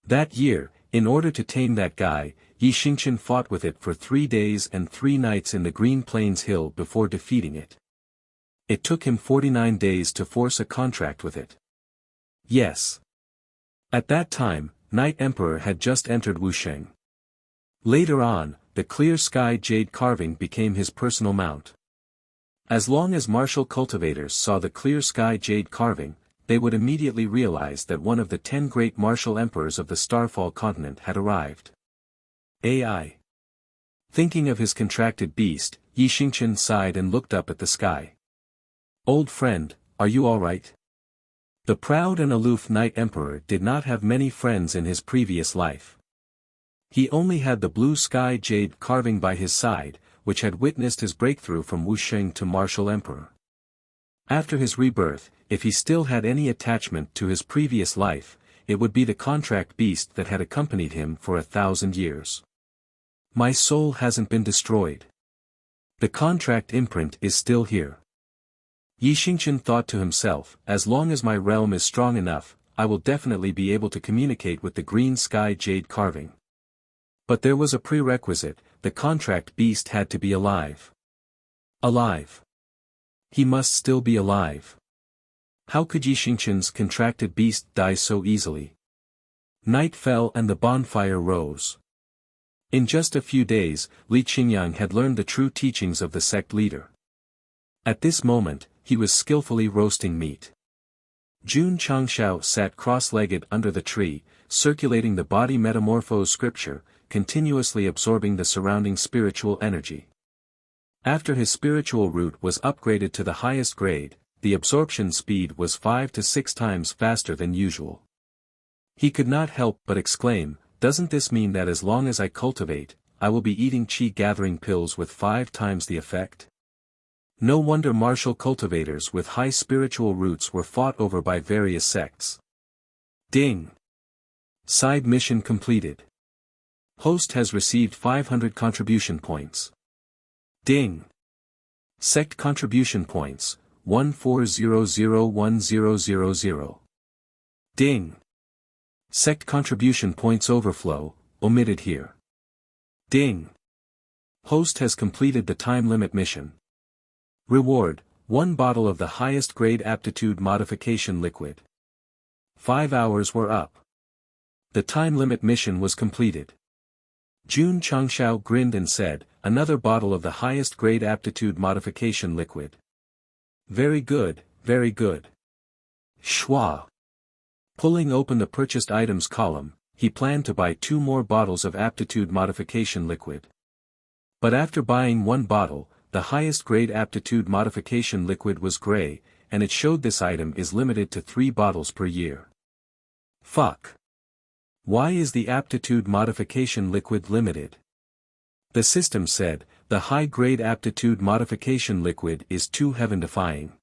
A: That year, in order to tame that guy, Yi Xingqian fought with it for 3 days and 3 nights in the Green Plains Hill before defeating it. It took him 49 days to force a contract with it. Yes. At that time, Night Emperor had just entered Wuxia. Later on, the Clear Sky Jade Carving became his personal mount. As long as martial cultivators saw the Clear Sky Jade Carving, they would immediately realize that one of the 10 great martial emperors of the Starfall continent had arrived. AI. Thinking of his contracted beast, Yi Xingqian sighed and looked up at the sky. Old friend, are you alright? The proud and aloof Night Emperor did not have many friends in his previous life. He only had the Blue Sky Jade Carving by his side, which had witnessed his breakthrough from Wuxia to Martial Emperor. After his rebirth, if he still had any attachment to his previous life, it would be the contract beast that had accompanied him for 1,000 years. My soul hasn't been destroyed. The contract imprint is still here. Yi Xingqian thought to himself, as long as my realm is strong enough, I will definitely be able to communicate with the Green Sky Jade Carving. But there was a prerequisite, the contract beast had to be alive. Alive. He must still be alive. How could Yi Xingqian's contracted beast die so easily? Night fell and the bonfire rose. In just a few days, Li Qingyang had learned the true teachings of the sect leader. At this moment, he was skillfully roasting meat. Jun Changshao sat cross-legged under the tree, circulating the body metamorphose scripture, continuously absorbing the surrounding spiritual energy. After his spiritual root was upgraded to the highest grade, the absorption speed was 5 to 6 times faster than usual. He could not help but exclaim, doesn't this mean that as long as I cultivate, I will be eating qi gathering pills with 5 times the effect? No wonder martial cultivators with high spiritual roots were fought over by various sects. Ding! Side mission completed. Host has received 500 contribution points. Ding! Sect contribution points, 14001000. Ding! Sect contribution points overflow, omitted here. Ding! Host has completed the time limit mission. Reward, 1 bottle of the highest grade aptitude modification liquid. 5 hours were up. The time limit mission was completed. Jun Changshao grinned and said, another bottle of the highest grade aptitude modification liquid. Very good, very good. Schwa. Pulling open the purchased items column, he planned to buy 2 more bottles of aptitude modification liquid. But after buying 1 bottle, the highest grade aptitude modification liquid was gray, and it showed this item is limited to 3 bottles per year. Fuck. Why is the aptitude modification liquid limited? The system said, the high-grade aptitude modification liquid is too heaven-defying.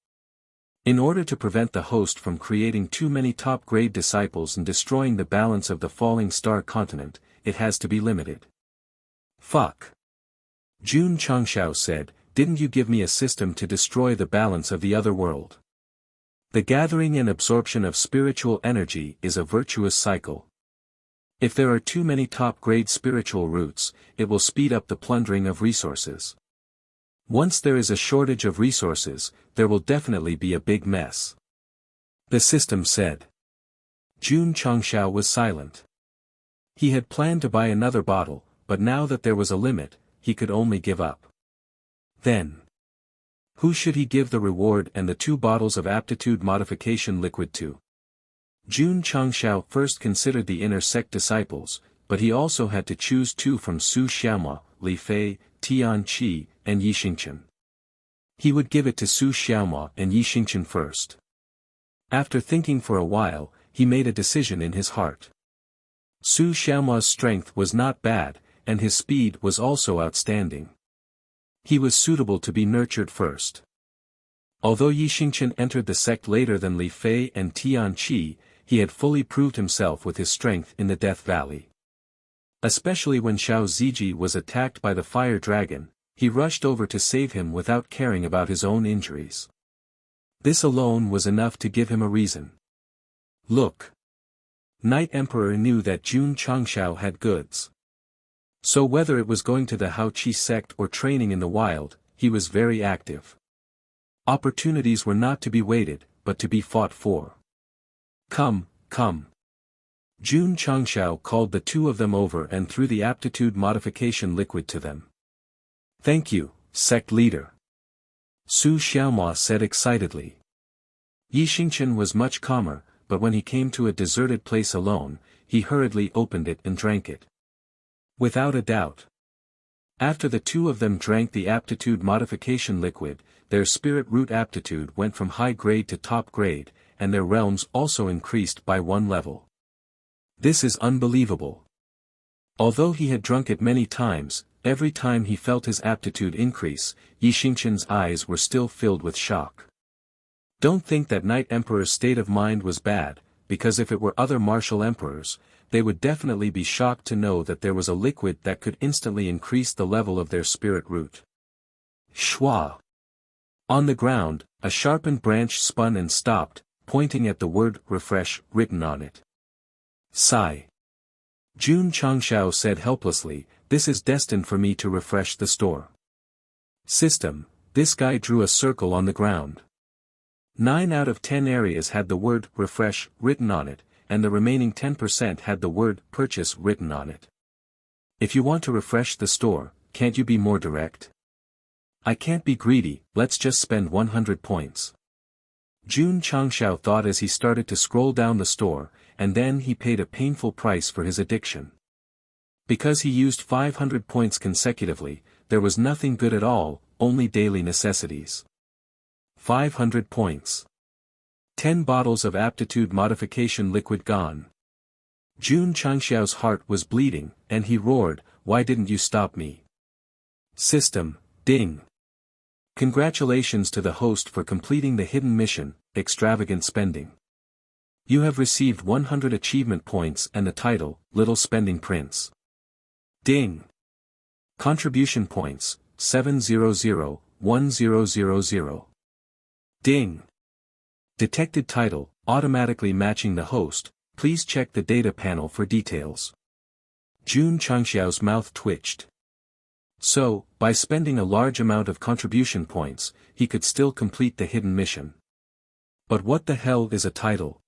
A: In order to prevent the host from creating too many top-grade disciples and destroying the balance of the falling star continent, it has to be limited. Fuck. Jun Changshao said, didn't you give me a system to destroy the balance of the other world? The gathering and absorption of spiritual energy is a virtuous cycle. If there are too many top-grade spiritual roots, it will speed up the plundering of resources. Once there is a shortage of resources, there will definitely be a big mess. The system said. Jun Changshao was silent. He had planned to buy another bottle, but now that there was a limit, he could only give up. Then, who should he give the reward and the 2 bottles of aptitude modification liquid to? Jun Changshao first considered the inner sect disciples, but he also had to choose 2 from Su Xiaoma, Li Fei, Tian Qi, and Yi Xingchen. He would give it to Su Xiaoma and Yi Xingchen first. After thinking for a while, he made a decision in his heart. Su Xiaoma's strength was not bad, and his speed was also outstanding. He was suitable to be nurtured first. Although Yi Xingchen entered the sect later than Li Fei and Tian Qi, he had fully proved himself with his strength in the Death Valley. Especially when Xiao Ziji was attacked by the fire dragon, he rushed over to save him without caring about his own injuries. This alone was enough to give him a reason. Look. Night Emperor knew that Jun Changshao had goods. So whether it was going to the Haoqi sect or training in the wild, he was very active. Opportunities were not to be waited, but to be fought for. Come, come. Jun Changshao called the 2 of them over and threw the aptitude modification liquid to them. Thank you, sect leader. Su Xiaoma said excitedly. Yi Xingchen was much calmer, but when he came to a deserted place alone, he hurriedly opened it and drank it. Without a doubt. After the 2 of them drank the aptitude modification liquid, their spirit root aptitude went from high grade to top grade, and their realms also increased by 1 level. This is unbelievable. Although he had drunk it many times, every time he felt his aptitude increase, Yi Xingchen's eyes were still filled with shock. Don't think that Night Emperor's state of mind was bad, because if it were other martial emperors, they would definitely be shocked to know that there was a liquid that could instantly increase the level of their spirit root. Shwa. On the ground, a sharpened branch spun and stopped, pointing at the word refresh written on it. Sigh. Jun Changshao said helplessly, this is destined for me to refresh the store. System, this guy drew a circle on the ground. 9 out of 10 areas had the word refresh written on it, and the remaining 10% had the word purchase written on it. If you want to refresh the store, can't you be more direct? I can't be greedy, let's just spend 100 points. Jun Changshao thought as he started to scroll down the store, and then he paid a painful price for his addiction. Because he used 500 points consecutively, there was nothing good at all, only daily necessities. 500 points. 10 bottles of aptitude modification liquid gone. Jun Changxiao's heart was bleeding, and he roared, why didn't you stop me? System, ding. Congratulations to the host for completing the hidden mission, extravagant spending. You have received 100 achievement points and the title, Little Spending Prince. Ding. Contribution points, 700-1000. Ding. Detected title, automatically matching the host, please check the data panel for details. Jun Changxiao's mouth twitched. So, by spending a large amount of contribution points, he could still complete the hidden mission. But what the hell is a title?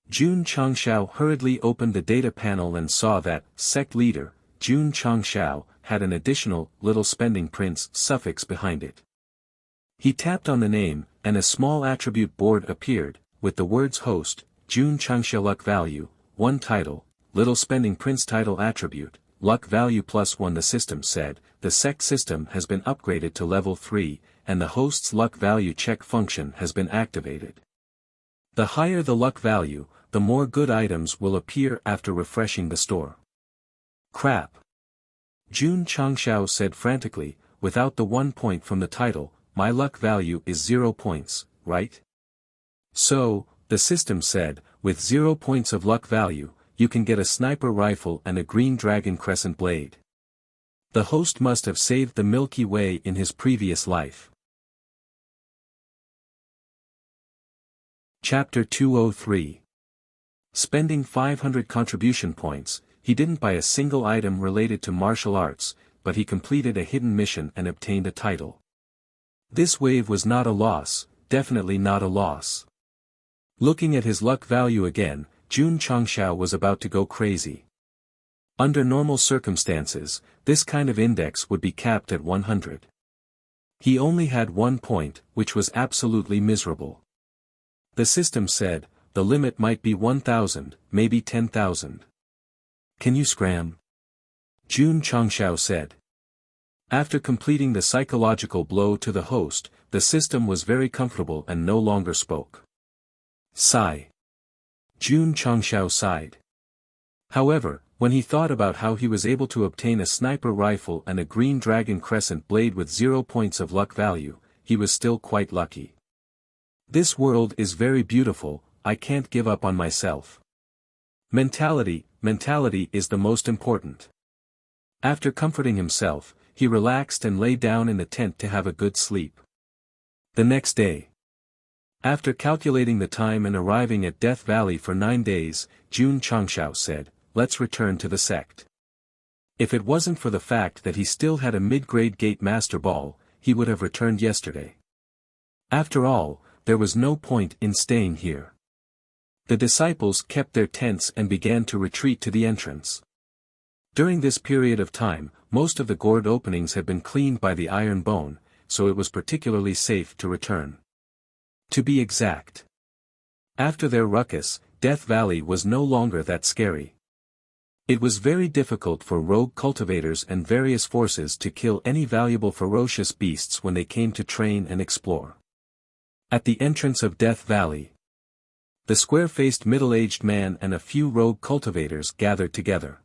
A: Jun Changxiao hurriedly opened the data panel and saw that, sect leader, Jun Changxiao, had an additional, Little Spending Prince suffix behind it. He tapped on the name, and a small attribute board appeared, with the words host, Jun Changxia luck value, 1 title, Little Spending Prince title attribute, luck value +1. The system said, the sect system has been upgraded to level 3, and the host's luck value check function has been activated. The higher the luck value, the more good items will appear after refreshing the store. Crap. Jun Changxiao said frantically, without the 1 point from the title, my luck value is 0 points, right? So, the system said, with 0 points of luck value, you can get a sniper rifle and a green dragon crescent blade. The host must have saved the Milky Way in his previous life. Chapter 203. Spending 500 contribution points, he didn't buy a single item related to martial arts, but he completed a hidden mission and obtained a title. This wave was not a loss, definitely not a loss. Looking at his luck value again, Jun Changshao was about to go crazy. Under normal circumstances, this kind of index would be capped at 100. He only had 1 point, which was absolutely miserable. The system said, the limit might be 1,000, maybe 10,000. Can you scram? Jun Changshao said. After completing the psychological blow to the host, the system was very comfortable and no longer spoke. Sigh. Jun Changshao sighed. However, when he thought about how he was able to obtain a sniper rifle and a green dragon crescent blade with 0 points of luck value, he was still quite lucky. This world is very beautiful, I can't give up on myself. Mentality is the most important. After comforting himself, he relaxed and lay down in the tent to have a good sleep. The next day. After calculating the time and arriving at Death Valley for 9 days, Jun Changshao said, let's return to the sect. If it wasn't for the fact that he still had a mid-grade gate master ball, he would have returned yesterday. After all, there was no point in staying here. The disciples kept their tents and began to retreat to the entrance. During this period of time, most of the gourd openings had been cleaned by the iron bone, so it was particularly safe to return. To be exact. After their ruckus, Death Valley was no longer that scary. It was very difficult for rogue cultivators and various forces to kill any valuable ferocious beasts when they came to train and explore. At the entrance of Death Valley, the square-faced middle-aged man and a few rogue cultivators gathered together.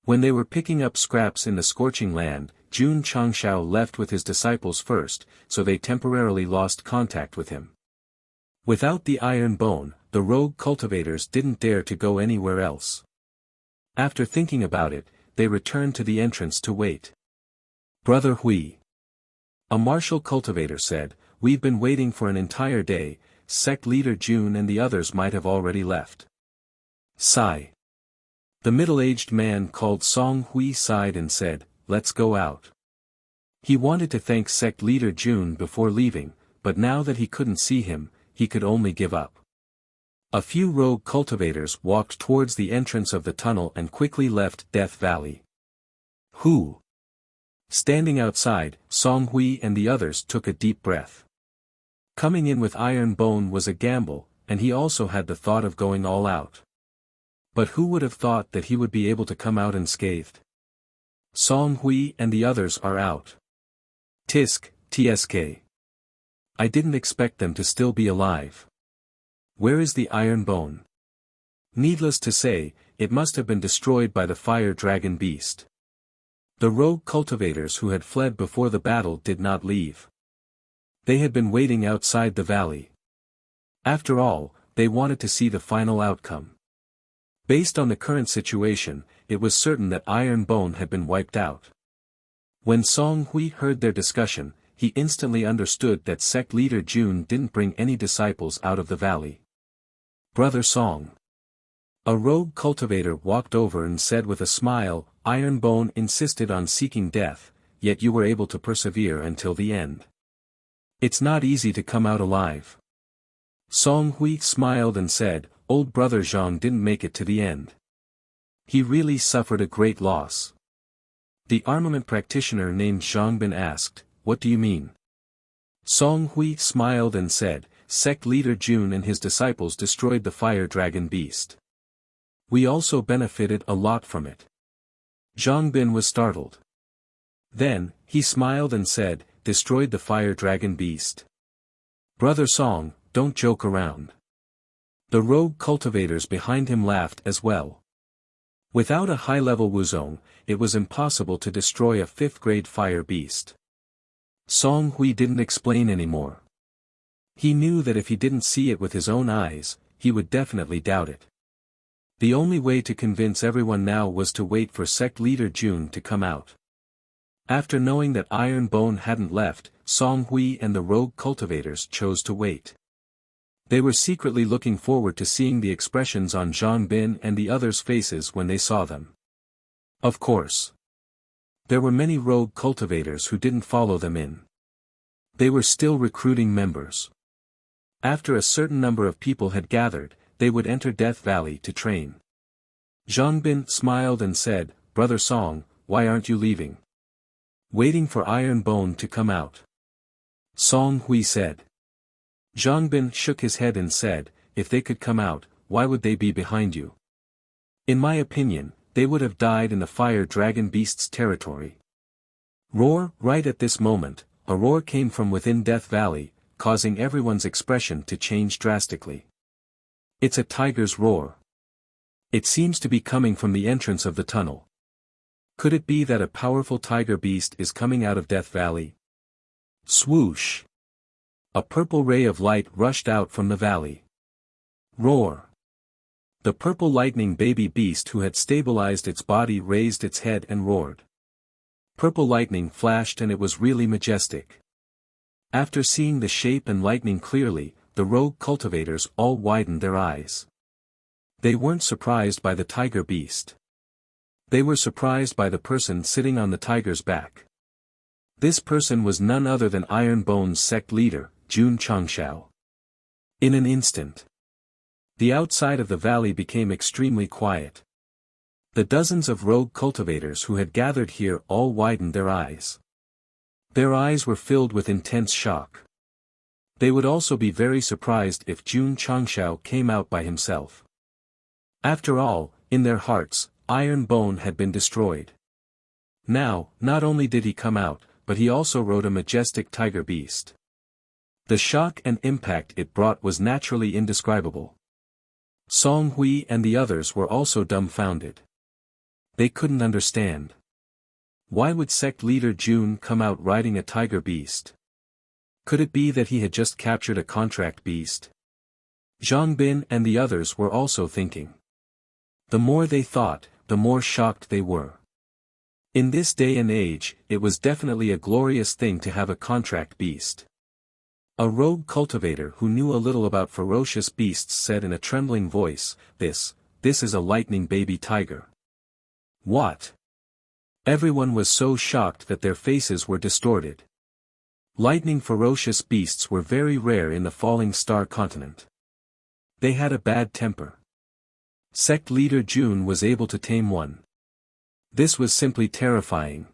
A: When they were picking up scraps in the scorching land, Jun Changshao left with his disciples first, so they temporarily lost contact with him. Without the iron bone, the rogue cultivators didn't dare to go anywhere else. After thinking about it, they returned to the entrance to wait. Brother Hui, a martial cultivator said, we've been waiting for an entire day, sect leader Jun and the others might have already left. Sigh. The middle-aged man called Song Hui sighed and said, let's go out. He wanted to thank sect leader Jun before leaving, but now that he couldn't see him, he could only give up. A few rogue cultivators walked towards the entrance of the tunnel and quickly left Death Valley. Who? Standing outside, Song Hui and the others took a deep breath. Coming in with iron bone was a gamble, and he also had the thought of going all out. But who would have thought that he would be able to come out unscathed? Song Hui and the others are out. TSK. I didn't expect them to still be alive. Where is the iron bone? Needless to say, it must have been destroyed by the fire dragon beast. The rogue cultivators who had fled before the battle did not leave. They had been waiting outside the valley. After all, they wanted to see the final outcome. Based on the current situation, it was certain that iron bone had been wiped out. When Song Hui heard their discussion, he instantly understood that sect leader Jun didn't bring any disciples out of the valley. Brother Song. A rogue cultivator walked over and said with a smile, Iron Bone insisted on seeking death, yet you were able to persevere until the end. It's not easy to come out alive. Song Hui smiled and said, old brother Zhang didn't make it to the end. He really suffered a great loss. The armament practitioner named Zhang Bin asked, what do you mean? Song Hui smiled and said, sect leader Jun and his disciples destroyed the fire dragon beast. We also benefited a lot from it. Zhang Bin was startled. Then, he smiled and said, destroyed the fire dragon beast. Brother Song, don't joke around. The rogue cultivators behind him laughed as well. Without a high-level Wuzong, it was impossible to destroy a 5th-grade fire beast. Song Hui didn't explain anymore. He knew that if he didn't see it with his own eyes, he would definitely doubt it. The only way to convince everyone now was to wait for sect leader Jun to come out. After knowing that Iron Bone hadn't left, Song Hui and the rogue cultivators chose to wait. They were secretly looking forward to seeing the expressions on Zhang Bin and the others' faces when they saw them. Of course. There were many rogue cultivators who didn't follow them in. They were still recruiting members. After a certain number of people had gathered, they would enter Death Valley to train. Zhangbin smiled and said, "Brother Song, why aren't you leaving?" "Waiting for Iron Bone to come out," Song Hui said. Zhangbin shook his head and said, "If they could come out, why would they be behind you? In my opinion, they would have died in the fire dragon beast's territory." Roar! Right at this moment, a roar came from within Death Valley, causing everyone's expression to change drastically. It's a tiger's roar. It seems to be coming from the entrance of the tunnel. Could it be that a powerful tiger beast is coming out of Death Valley? Swoosh! A purple ray of light rushed out from the valley. Roar! The purple lightning baby beast who had stabilized its body raised its head and roared. Purple lightning flashed and it was really majestic. After seeing the shape and lightning clearly, the rogue cultivators all widened their eyes. They weren't surprised by the tiger beast. They were surprised by the person sitting on the tiger's back. This person was none other than Iron Bone's sect leader, Jun Changshao. In an instant, the outside of the valley became extremely quiet. The dozens of rogue cultivators who had gathered here all widened their eyes. Their eyes were filled with intense shock. They would also be very surprised if Jun Changshao came out by himself. After all, in their hearts, Iron Bone had been destroyed. Now, not only did he come out, but he also rode a majestic tiger beast. The shock and impact it brought was naturally indescribable. Song Hui and the others were also dumbfounded. They couldn't understand. Why would sect leader Jun come out riding a tiger beast? Could it be that he had just captured a contract beast? Zhangbin and the others were also thinking. The more they thought, the more shocked they were. In this day and age, it was definitely a glorious thing to have a contract beast. A rogue cultivator who knew a little about ferocious beasts said in a trembling voice, This is a lightning baby tiger." What? Everyone was so shocked that their faces were distorted. Lightning ferocious beasts were very rare in the Falling Star continent. They had a bad temper. Sect leader Jun was able to tame one. This was simply terrifying.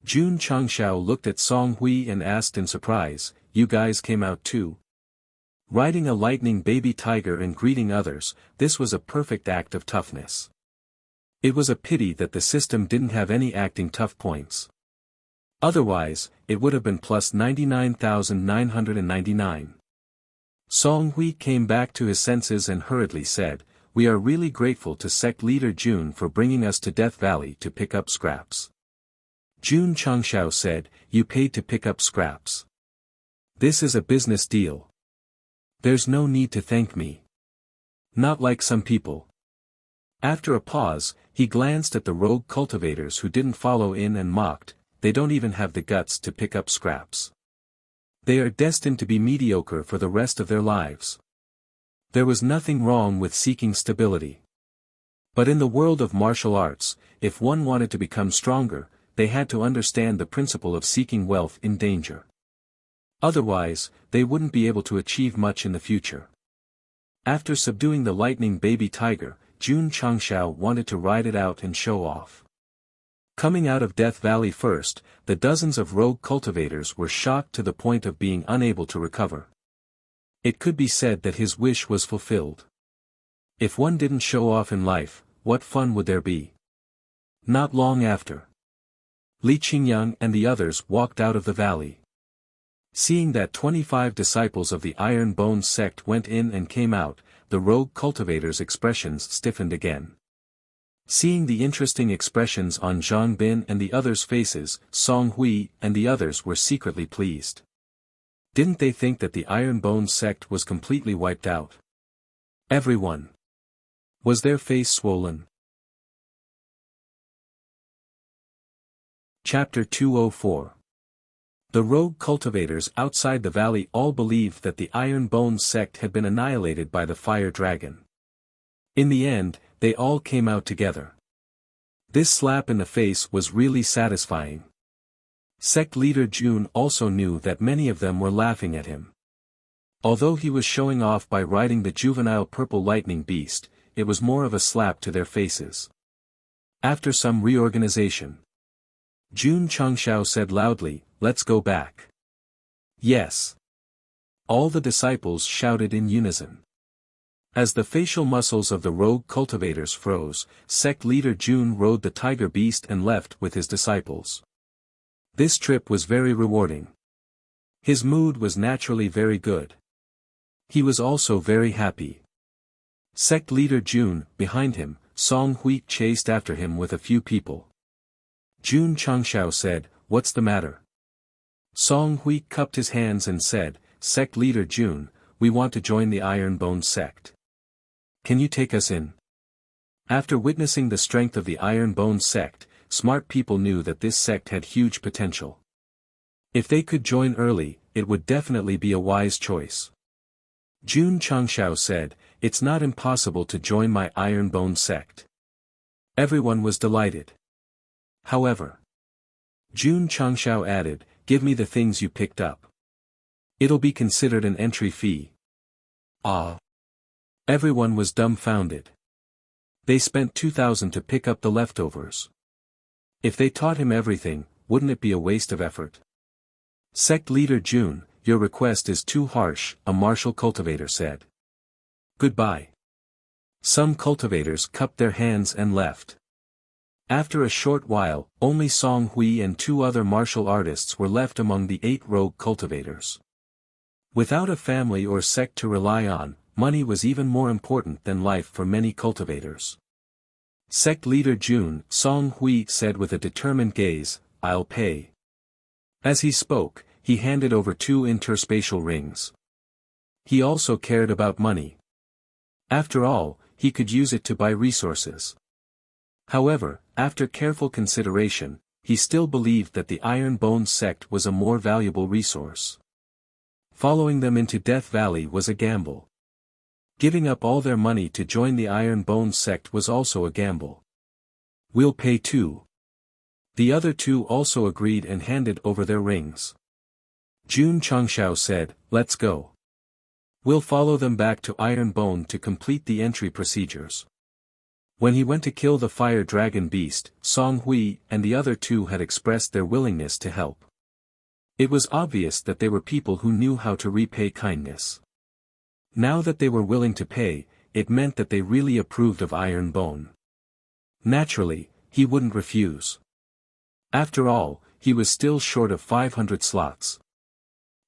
A: Jun Changshao looked at Song Hui and asked in surprise, "You guys came out too?" Riding a lightning baby tiger and greeting others, this was a perfect act of toughness. It was a pity that the system didn't have any acting tough points. Otherwise, it would have been plus 99,999. Song Hui came back to his senses and hurriedly said, "We are really grateful to sect leader Jun for bringing us to Death Valley to pick up scraps." Jun Changshao said, "You paid to pick up scraps. This is a business deal. There's no need to thank me. Not like some people." After a pause, he glanced at the rogue cultivators who didn't follow in and mocked, "They don't even have the guts to pick up scraps. They are destined to be mediocre for the rest of their lives." There was nothing wrong with seeking stability. But in the world of martial arts, if one wanted to become stronger, they had to understand the principle of seeking wealth in danger. Otherwise, they wouldn't be able to achieve much in the future. After subduing the lightning baby tiger, Jun Changshao wanted to ride it out and show off. Coming out of Death Valley first, the dozens of rogue cultivators were shocked to the point of being unable to recover. It could be said that his wish was fulfilled. If one didn't show off in life, what fun would there be? Not long after, Li Qingyang and the others walked out of the valley. Seeing that 25 disciples of the Iron Bone sect went in and came out, the rogue cultivators' expressions stiffened again. Seeing the interesting expressions on Zhangbin and the others' faces, Song Hui and the others were secretly pleased. Didn't they think that the Iron Bone sect was completely wiped out? Everyone. Was their face swollen? Chapter 204. The rogue cultivators outside the valley all believed that the Iron Bone sect had been annihilated by the fire dragon. In the end, they all came out together. This slap in the face was really satisfying. Sect leader Jun also knew that many of them were laughing at him. Although he was showing off by riding the juvenile purple lightning beast, it was more of a slap to their faces. After some reorganization, Jun Changshao said loudly, "Let's go back." Yes. All the disciples shouted in unison. As the facial muscles of the rogue cultivators froze, sect leader Jun rode the tiger beast and left with his disciples. This trip was very rewarding. His mood was naturally very good. He was also very happy. Sect leader Jun, behind him, Song Hui chased after him with a few people. Jun Changshao said, "What's the matter?" Song Hui cupped his hands and said, "Sect leader Jun, we want to join the Iron Bone sect. Can you take us in?" After witnessing the strength of the Iron Bone sect, smart people knew that this sect had huge potential. If they could join early, it would definitely be a wise choice. Jun Changshao said, "It's not impossible to join my Iron Bone sect." Everyone was delighted. However, Jun Changshao added, "Give me the things you picked up. It'll be considered an entry fee." Ah! Everyone was dumbfounded. They spent 2,000 to pick up the leftovers. If they taught him everything, wouldn't it be a waste of effort? Sect leader Jun, your request is too harsh, a martial cultivator said. Goodbye. Some cultivators cupped their hands and left. After a short while, only Song Hui and 2 other martial artists were left among the 8 rogue cultivators. Without a family or sect to rely on, money was even more important than life for many cultivators. Sect leader Jun, Song Hui said with a determined gaze, "I'll pay." As he spoke, he handed over 2 interspatial rings. He also cared about money. After all, he could use it to buy resources. However, after careful consideration, he still believed that the Iron Bone sect was a more valuable resource. Following them into Death Valley was a gamble. Giving up all their money to join the Iron Bone sect was also a gamble. "We'll pay too." The other 2 also agreed and handed over their rings. Jun Changshao said, "Let's go. We'll follow them back to Iron Bone to complete the entry procedures." When he went to kill the fire dragon beast, Song Hui and the other 2 had expressed their willingness to help. It was obvious that they were people who knew how to repay kindness. Now that they were willing to pay, it meant that they really approved of Iron Bone. Naturally, he wouldn't refuse. After all, he was still short of 500 slots.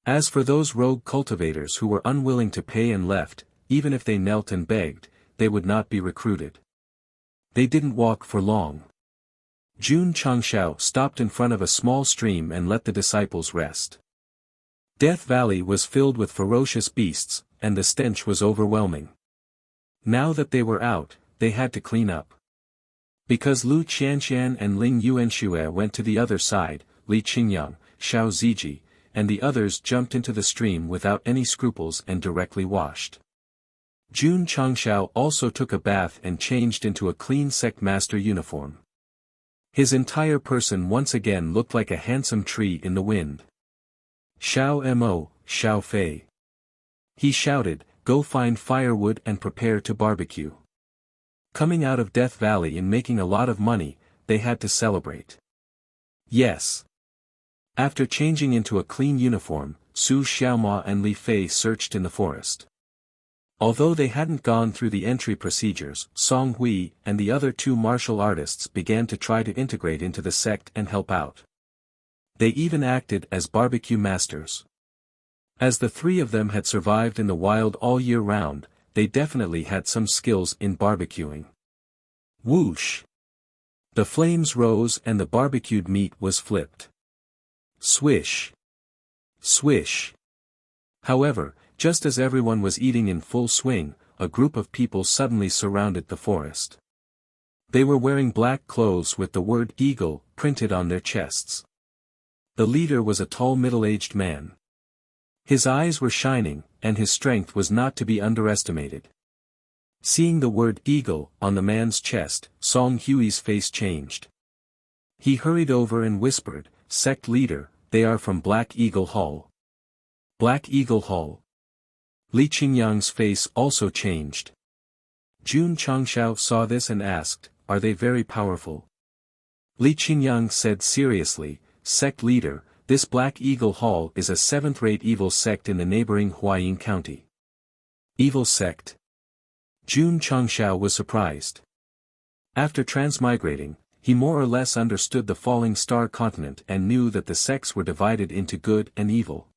A: As for those rogue cultivators who were unwilling to pay and left, even if they knelt and begged, they would not be recruited. They didn't walk for long. Jun Changshao stopped in front of a small stream and let the disciples rest. Death Valley was filled with ferocious beasts, and the stench was overwhelming. Now that they were out, they had to clean up. Because Lu Qianxian and Ling Yuanxue went to the other side, Li Qingyang, Xiao Ziji, and the others jumped into the stream without any scruples and directly washed. Jun Changshao also took a bath and changed into a clean sect master uniform. His entire person once again looked like a handsome tree in the wind. "Xiao Mo, Xiao Fei." He shouted, "Go find firewood and prepare to barbecue." Coming out of Death Valley and making a lot of money, they had to celebrate. Yes. After changing into a clean uniform, Su Xiaoma and Li Fei searched in the forest. Although they hadn't gone through the entry procedures, Song Hui and the other 2 martial artists began to try to integrate into the sect and help out. They even acted as barbecue masters. As the 3 of them had survived in the wild all year round, they definitely had some skills in barbecuing. Whoosh! The flames rose and the barbecued meat was flipped. Swish! Swish! However, just as everyone was eating in full swing, a group of people suddenly surrounded the forest. They were wearing black clothes with the word "Eagle" printed on their chests. The leader was a tall middle-aged man. His eyes were shining, and his strength was not to be underestimated. Seeing the word "Eagle" on the man's chest, Song Hui's face changed. He hurried over and whispered, Sect leader, they are from Black Eagle Hall. Black Eagle Hall. Li Qingyang's face also changed. Jun Changshao saw this and asked, are they very powerful? Li Qingyang said seriously, Sect leader, this Black Eagle Hall is a seventh-rate evil sect in the neighboring Huayin County. Evil sect? Jun Changshao was surprised. After transmigrating, he more or less understood the falling star continent and knew that the sects were divided into good and evil.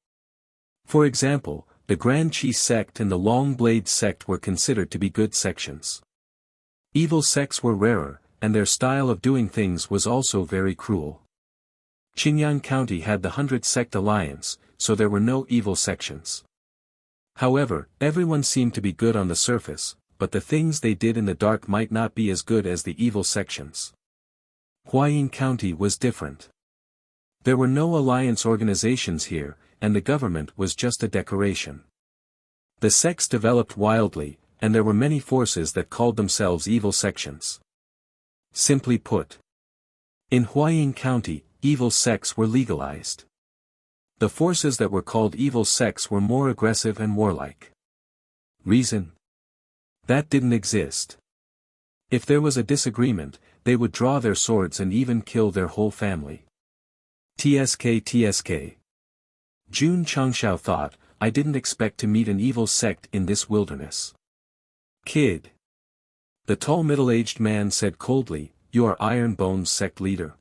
A: For example, the Grand Qi sect and the Long Blade sect were considered to be good sections. Evil sects were rarer, and their style of doing things was also very cruel. Qingyang County had the 100 Sect Alliance, so there were no evil sections. However, everyone seemed to be good on the surface, but the things they did in the dark might not be as good as the evil sections. Huayin County was different. There were no alliance organizations here, and the government was just a decoration. The sects developed wildly, and there were many forces that called themselves evil sections. Simply put, in Huayin County, evil sects were legalized. The forces that were called evil sects were more aggressive and warlike. Reason? That didn't exist. If there was a disagreement, they would draw their swords and even kill their whole family. TSK. Jun Changshao thought, I didn't expect to meet an evil sect in this wilderness. Kid. The tall middle-aged man said coldly, you are Iron Bone's sect leader.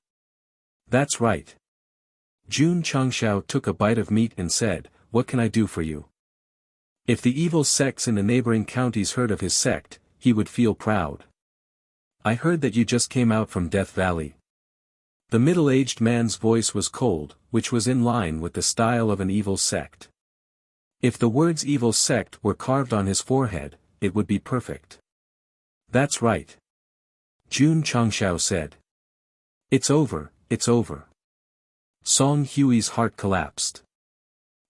A: That's right. Jun Changshao took a bite of meat and said, what can I do for you? If the evil sects in the neighboring counties heard of his sect, he would feel proud. I heard that you just came out from Death Valley. The middle-aged man's voice was cold, which was in line with the style of an evil sect. If the words evil sect were carved on his forehead, it would be perfect. That's right. Jun Changshao said. It's over, it's over. Song Hui's heart collapsed.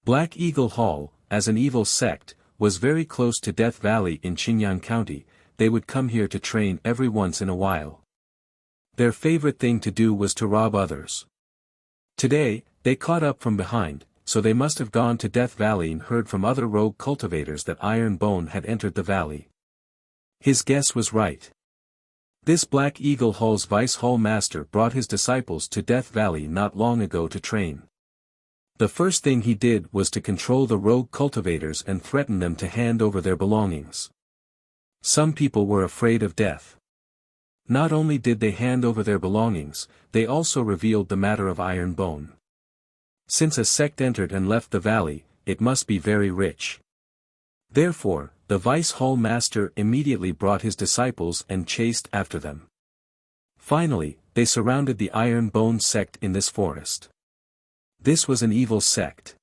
A: Black Eagle Hall, as an evil sect, was very close to Death Valley in Qingyang County. They would come here to train every once in a while. Their favorite thing to do was to rob others. Today, they caught up from behind, so they must have gone to Death Valley and heard from other rogue cultivators that Iron Bone had entered the valley. His guess was right. This Black Eagle Hall's Vice Hall Master brought his disciples to Death Valley not long ago to train. The first thing he did was to control the rogue cultivators and threaten them to hand over their belongings. Some people were afraid of death. Not only did they hand over their belongings, they also revealed the matter of Iron Bone. Since a sect entered and left the valley, it must be very rich. Therefore, the Vice Hall Master immediately brought his disciples and chased after them. Finally, they surrounded the Iron Bone sect in this forest. This was an evil sect.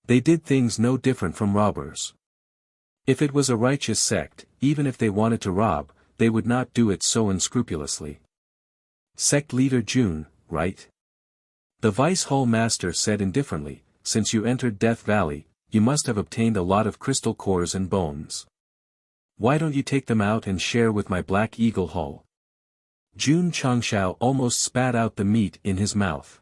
A: They did things no different from robbers. If it was a righteous sect, even if they wanted to rob, they would not do it so unscrupulously. Sect leader Jun, right? The Vice Hall Master said indifferently, since you entered Death Valley, you must have obtained a lot of crystal cores and bones. Why don't you take them out and share with my Black Eagle Hall? Jun Changshao almost spat out the meat in his mouth.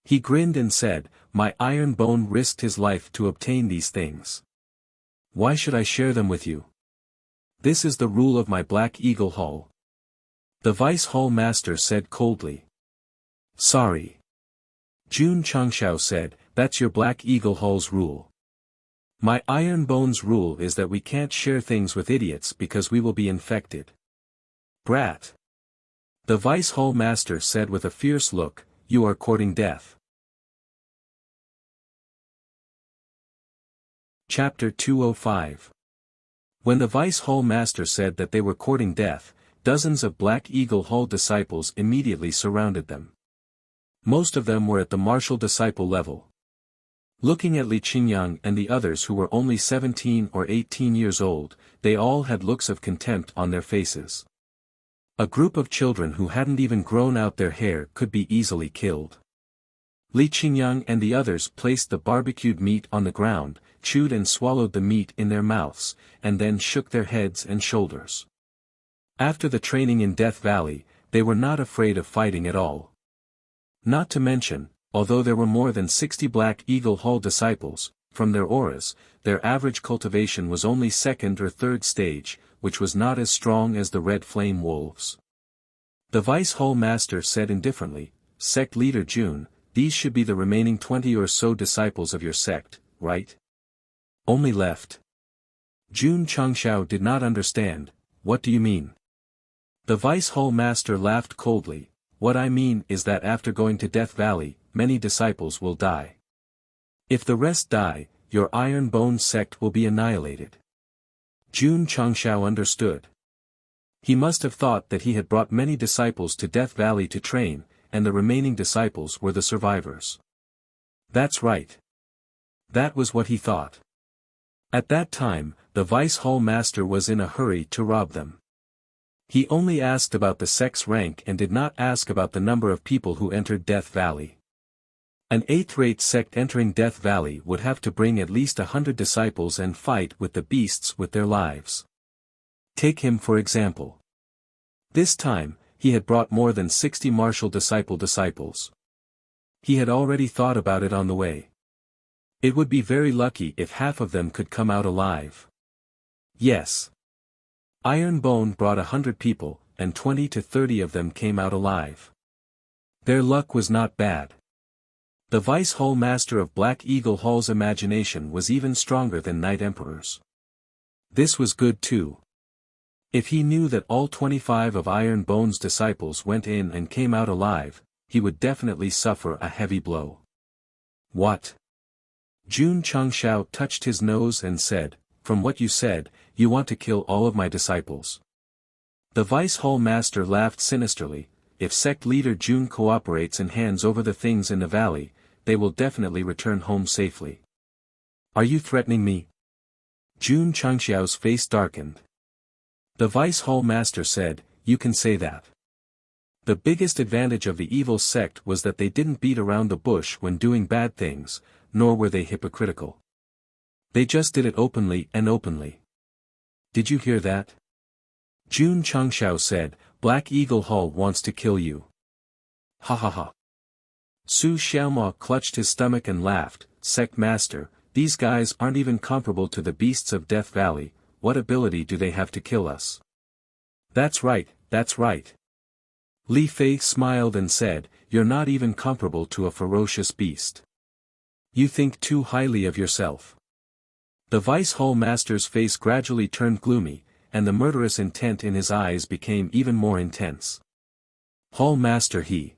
A: He grinned and said, my Iron Bone risked his life to obtain these things. Why should I share them with you? This is the rule of my Black Eagle Hall. The Vice Hall Master said coldly. Sorry. Jun Changshao said, that's your Black Eagle Hall's rule. My Iron Bone's rule is that we can't share things with idiots because we will be infected. Brat. The Vice Hall Master said with a fierce look, you are courting death. Chapter 205. When the Vice Hall Master said that they were courting death, dozens of Black Eagle Hall disciples immediately surrounded them. Most of them were at the martial disciple level. Looking at Li Qingyang and the others who were only 17 or 18 years old, they all had looks of contempt on their faces. A group of children who hadn't even grown out their hair could be easily killed. Li Qingyang and the others placed the barbecued meat on the ground, chewed and swallowed the meat in their mouths, and then shook their heads and shoulders. After the training in Death Valley, they were not afraid of fighting at all. Not to mention, although there were more than 60 Black Eagle Hall disciples, from their auras, their average cultivation was only second or third stage, which was not as strong as the Red Flame Wolves. The Vice Hall Master said indifferently, "Sect Leader June, these should be the remaining 20 or so disciples of your sect, right? Only left." June Changshao did not understand. "What do you mean?" The Vice Hall Master laughed coldly. "What I mean is that after going to Death Valley, many disciples will die. If the rest die, your Iron Bone sect will be annihilated." June Changshao understood. He must have thought that he had brought many disciples to Death Valley to train, and the remaining disciples were the survivors. That's right. That was what he thought. At that time, the Vice Hall Master was in a hurry to rob them. He only asked about the sect's rank and did not ask about the number of people who entered Death Valley. An 8th-rate sect entering Death Valley would have to bring at least 100 disciples and fight with the beasts with their lives. Take him for example. This time, he had brought more than 60 martial disciples. He had already thought about it on the way. It would be very lucky if half of them could come out alive. Yes. Iron Bone brought 100 people, and 20 to 30 of them came out alive. Their luck was not bad. The Vice Hall Master of Black Eagle Hall's imagination was even stronger than Night Emperor's. This was good too. If he knew that all 25 of Iron Bone's disciples went in and came out alive, he would definitely suffer a heavy blow. What? June Changshao touched his nose and said, "From what you said, you want to kill all of my disciples." The Vice Hall Master laughed sinisterly. "If Sect Leader June cooperates and hands over the things in the valley, they will definitely return home safely." "Are you threatening me?" June Changxiao's face darkened. The Vice Hall Master said, "You can say that." The biggest advantage of the evil sect was that they didn't beat around the bush when doing bad things, nor were they hypocritical. They just did it openly and openly. "Did you hear that?" June Changxiao said, "Black Eagle Hall wants to kill you." "Ha ha ha." Su Xiaoma clutched his stomach and laughed. "Sect Master, these guys aren't even comparable to the beasts of Death Valley. What ability do they have to kill us?" That's right, that's right." Li Fei smiled and said, "You're not even comparable to a ferocious beast. You think too highly of yourself." The Vice Hall Master's face gradually turned gloomy, and the murderous intent in his eyes became even more intense. "Hall Master he."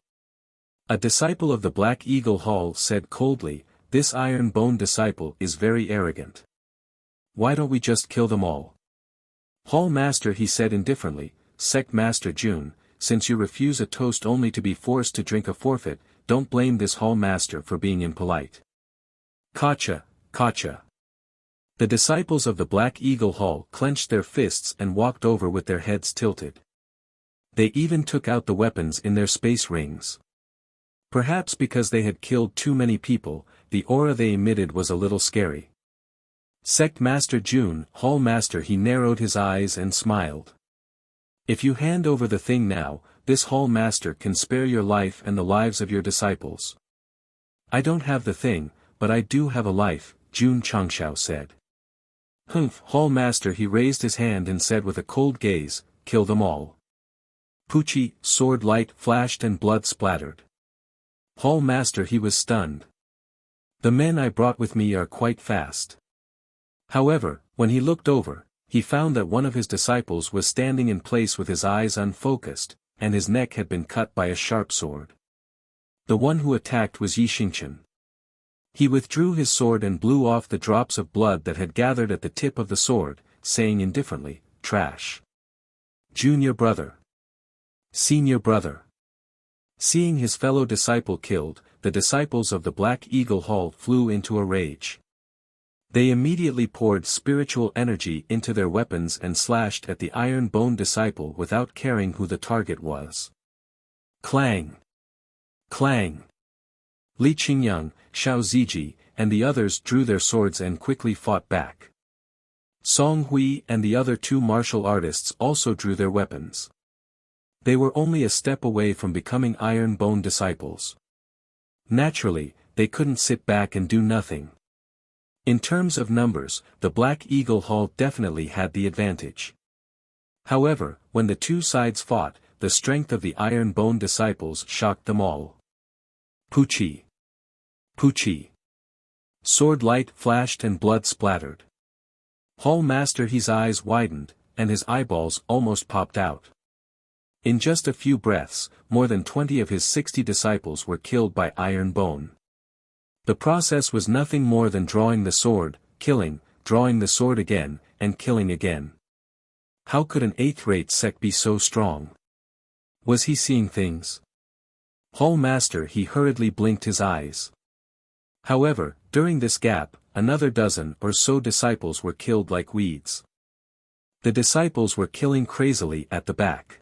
A: A disciple of the Black Eagle Hall said coldly, "This Iron Bone disciple is very arrogant. Why don't we just kill them all?" "Hall Master," he said indifferently, "Sect Master June, since you refuse a toast only to be forced to drink a forfeit, don't blame this Hall Master for being impolite." "Gotcha, gotcha." The disciples of the Black Eagle Hall clenched their fists and walked over with their heads tilted. They even took out the weapons in their space rings. Perhaps because they had killed too many people, the aura they emitted was a little scary. "Sect Master June, Hall Master," he narrowed his eyes and smiled. "If you hand over the thing now, this Hall Master can spare your life and the lives of your disciples." "I don't have the thing, but I do have a life," June Changshao said. "Humph, Hall Master," he raised his hand and said with a cold gaze, "Kill them all." Pucci, sword light flashed and blood splattered. "Hall Master," he was stunned. "The men I brought with me are quite fast." However, when he looked over, he found that one of his disciples was standing in place with his eyes unfocused, and his neck had been cut by a sharp sword. The one who attacked was Yi Xingchen. He withdrew his sword and blew off the drops of blood that had gathered at the tip of the sword, saying indifferently, "Trash. Junior brother. Senior brother." Seeing his fellow disciple killed, the disciples of the Black Eagle Hall flew into a rage. They immediately poured spiritual energy into their weapons and slashed at the Iron Bone disciple without caring who the target was. Clang! Clang! Li Qingyang, Xiao Ziji, and the others drew their swords and quickly fought back. Song Hui and the other 2 martial artists also drew their weapons. They were only a step away from becoming Iron Bone disciples. Naturally, they couldn't sit back and do nothing. In terms of numbers, the Black Eagle Hall definitely had the advantage. However, when the two sides fought, the strength of the Iron Bone disciples shocked them all. Poochie! Poochie! Sword light flashed and blood splattered. Hall Master He's eyes widened, and his eyeballs almost popped out. In just a few breaths, more than 20 of his 60 disciples were killed by Iron Bone. The process was nothing more than drawing the sword, killing, drawing the sword again, and killing again. How could an 8th-rate sect be so strong? Was he seeing things? Hall Master He hurriedly blinked his eyes. However, during this gap, another dozen or so disciples were killed like weeds. The disciples were killing crazily at the back.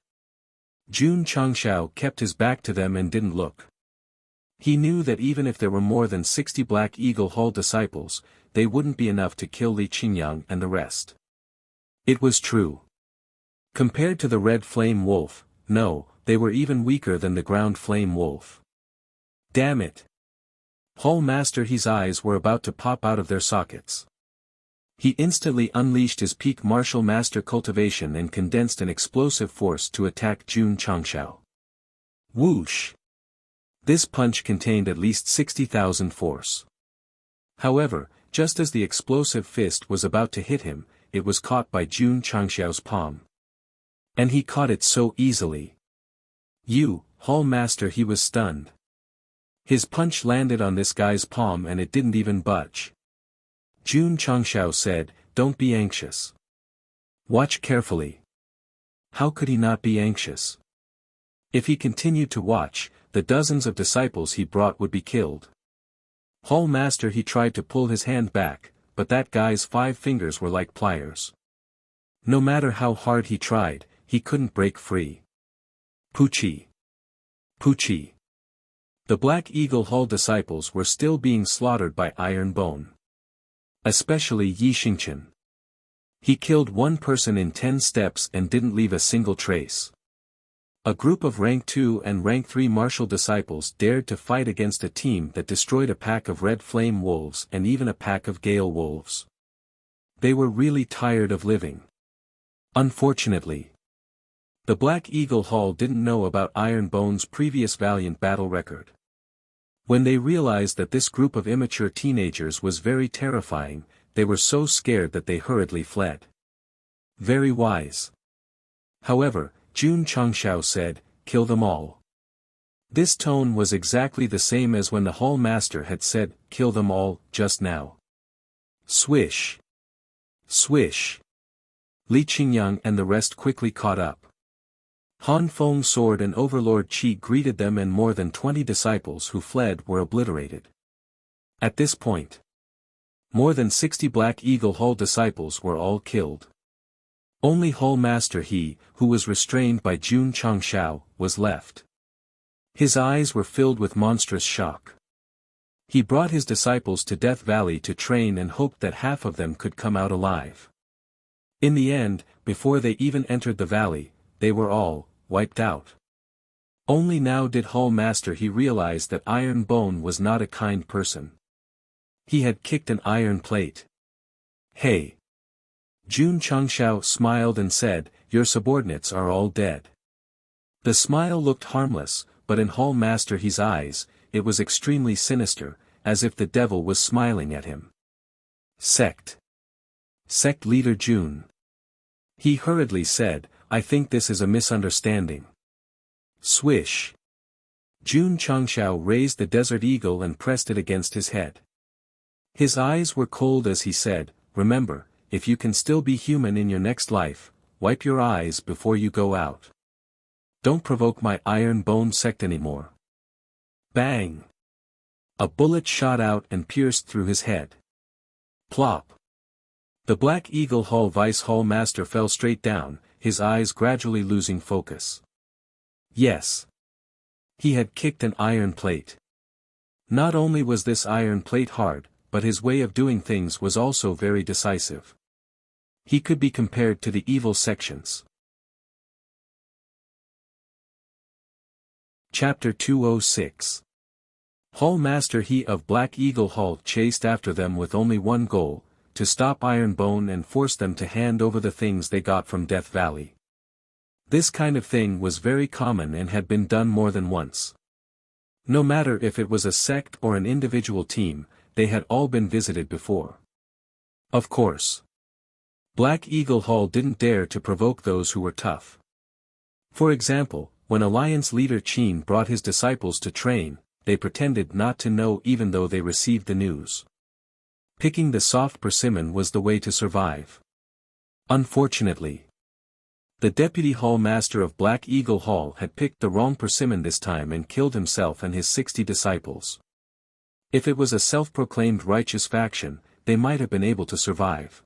A: Jun Changshao kept his back to them and didn't look. He knew that even if there were more than 60 Black Eagle Hall disciples, they wouldn't be enough to kill Li Qingyang and the rest. It was true. Compared to the Red Flame Wolf, no, they were even weaker than the Ground Flame Wolf. Damn it! Hall Master He's eyes were about to pop out of their sockets. He instantly unleashed his peak martial master cultivation and condensed an explosive force to attack Jun Changshao. Whoosh! This punch contained at least 60,000 force. However, just as the explosive fist was about to hit him, it was caught by Jun Changshao's palm. And he caught it so easily. Hall Master He was stunned. His punch landed on this guy's palm and it didn't even budge. Jun Changshao said, "Don't be anxious. Watch carefully." How could he not be anxious? If he continued to watch, the dozens of disciples he brought would be killed. Hall Master He tried to pull his hand back, but that guy's 5 fingers were like pliers. No matter how hard he tried, he couldn't break free. Poochie! Poochie! The Black Eagle Hall disciples were still being slaughtered by Iron Bone. Especially Yi Xingqian. He killed one person in 10 steps and didn't leave a single trace. A group of Rank 2 and Rank 3 martial disciples dared to fight against a team that destroyed a pack of Red Flame Wolves and even a pack of Gale Wolves. They were really tired of living. Unfortunately, the Black Eagle Hall didn't know about Iron Bone's previous valiant battle record. When they realized that this group of immature teenagers was very terrifying, they were so scared that they hurriedly fled. Very wise. However, Jun Changshao said, "Kill them all." This tone was exactly the same as when the Hall Master had said, "Kill them all," just now. Swish! Swish! Li Qingyang and the rest quickly caught up. Han Feng's sword and Overlord Qi greeted them and more than 20 disciples who fled were obliterated. At this point, more than 60 Black Eagle Hall disciples were all killed. Only Hall Master He, who was restrained by Jun Changshao, was left. His eyes were filled with monstrous shock. He brought his disciples to Death Valley to train and hoped that half of them could come out alive. In the end, before they even entered the valley, they were all wiped out. Only now did Hall Master He realize that Iron Bone was not a kind person. He had kicked an iron plate. Hey! Jun Changshao smiled and said, "Your subordinates are all dead." The smile looked harmless, but in Hall Master He's eyes, it was extremely sinister, as if the devil was smiling at him. Sect. Sect Leader Jun. He hurriedly said, "I think this is a misunderstanding." Swish! Jun Changshao raised the Desert Eagle and pressed it against his head. His eyes were cold as he said, "Remember, if you can still be human in your next life, wipe your eyes before you go out. Don't provoke my Iron Bone sect anymore." Bang! A bullet shot out and pierced through his head. Plop! The Black Eagle Hall Vice Hall Master fell straight down, his eyes gradually losing focus. Yes. He had kicked an iron plate. Not only was this iron plate hard, but his way of doing things was also very decisive. He could be compared to the evil sections. Chapter 206. Hall Master He of Black Eagle Hall chased after them with only one goal, to stop Ironbone and force them to hand over the things they got from Death Valley. This kind of thing was very common and had been done more than once. No matter if it was a sect or an individual team, they had all been visited before. Of course, Black Eagle Hall didn't dare to provoke those who were tough. For example, when Alliance leader Qin brought his disciples to train, they pretended not to know even though they received the news. Picking the soft persimmon was the way to survive. Unfortunately, the Deputy Hall Master of Black Eagle Hall had picked the wrong persimmon this time and killed himself and his 60 disciples. If it was a self-proclaimed righteous faction, they might have been able to survive.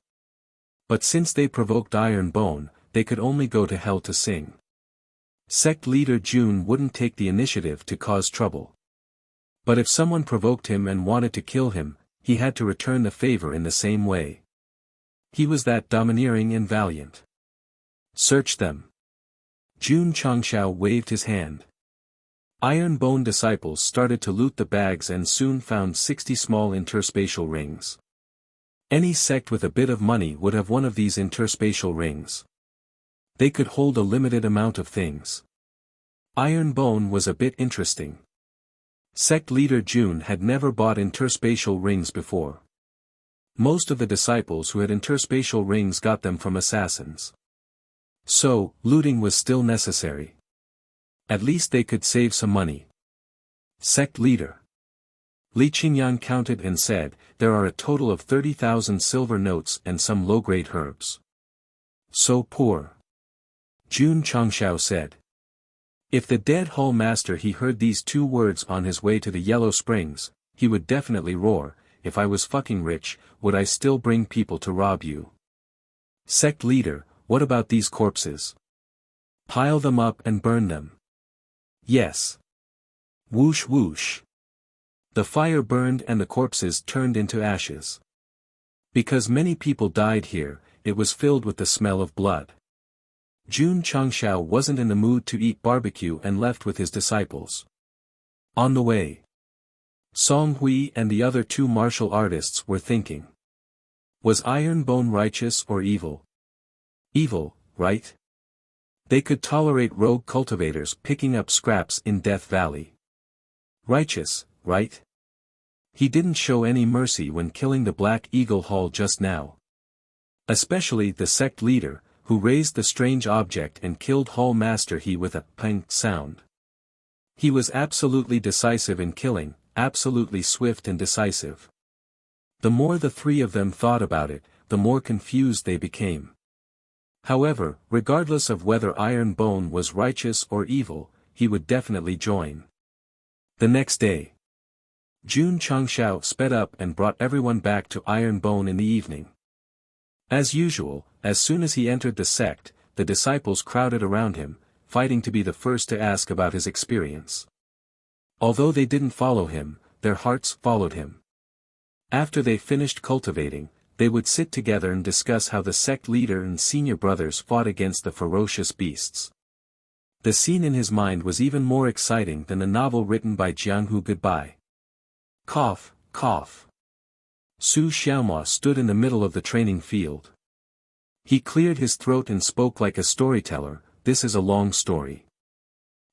A: But since they provoked Ironbone, they could only go to hell to sing. Sect leader Jun wouldn't take the initiative to cause trouble. But if someone provoked him and wanted to kill him, he had to return the favor in the same way. He was that domineering and valiant. Search them. Jun Changshao waved his hand. Ironbone disciples started to loot the bags and soon found 60 small interspatial rings. Any sect with a bit of money would have one of these interspatial rings. They could hold a limited amount of things. Ironbone was a bit interesting. Sect leader Jun had never bought interspatial rings before. Most of the disciples who had interspatial rings got them from assassins. So, looting was still necessary. At least they could save some money. Sect leader Li Qingyan counted and said, "There are a total of 30,000 silver notes and some low-grade herbs." So poor. Jun Changshao said. If the dead Hall Master he heard these 2 words on his way to the Yellow Springs, he would definitely roar, "If I was fucking rich, would I still bring people to rob you?" Sect leader, what about these corpses? Pile them up and burn them. Yes. Whoosh whoosh. The fire burned and the corpses turned into ashes. Because many people died here, it was filled with the smell of blood. Jun Changshao wasn't in the mood to eat barbecue and left with his disciples. On the way, Song Hui and the other 2 martial artists were thinking. Was Ironbone righteous or evil? Evil, right? They could tolerate rogue cultivators picking up scraps in Death Valley. Righteous, right? He didn't show any mercy when killing the Black Eagle Hall just now. Especially the sect leader, who raised the strange object and killed Hall Master He with a pang sound. He was absolutely decisive in killing, absolutely swift and decisive. The more the 3 of them thought about it, the more confused they became. However, regardless of whether Ironbone was righteous or evil, he would definitely join. The next day, Jun Changshao sped up and brought everyone back to Ironbone in the evening. As usual, as soon as he entered the sect, the disciples crowded around him, fighting to be the first to ask about his experience. Although they didn't follow him, their hearts followed him. After they finished cultivating, they would sit together and discuss how the sect leader and senior brothers fought against the ferocious beasts. The scene in his mind was even more exciting than the novel written by Jianghu Goodbye. Cough, cough. Su Xiaomua stood in the middle of the training field. He cleared his throat and spoke like a storyteller, "This is a long story.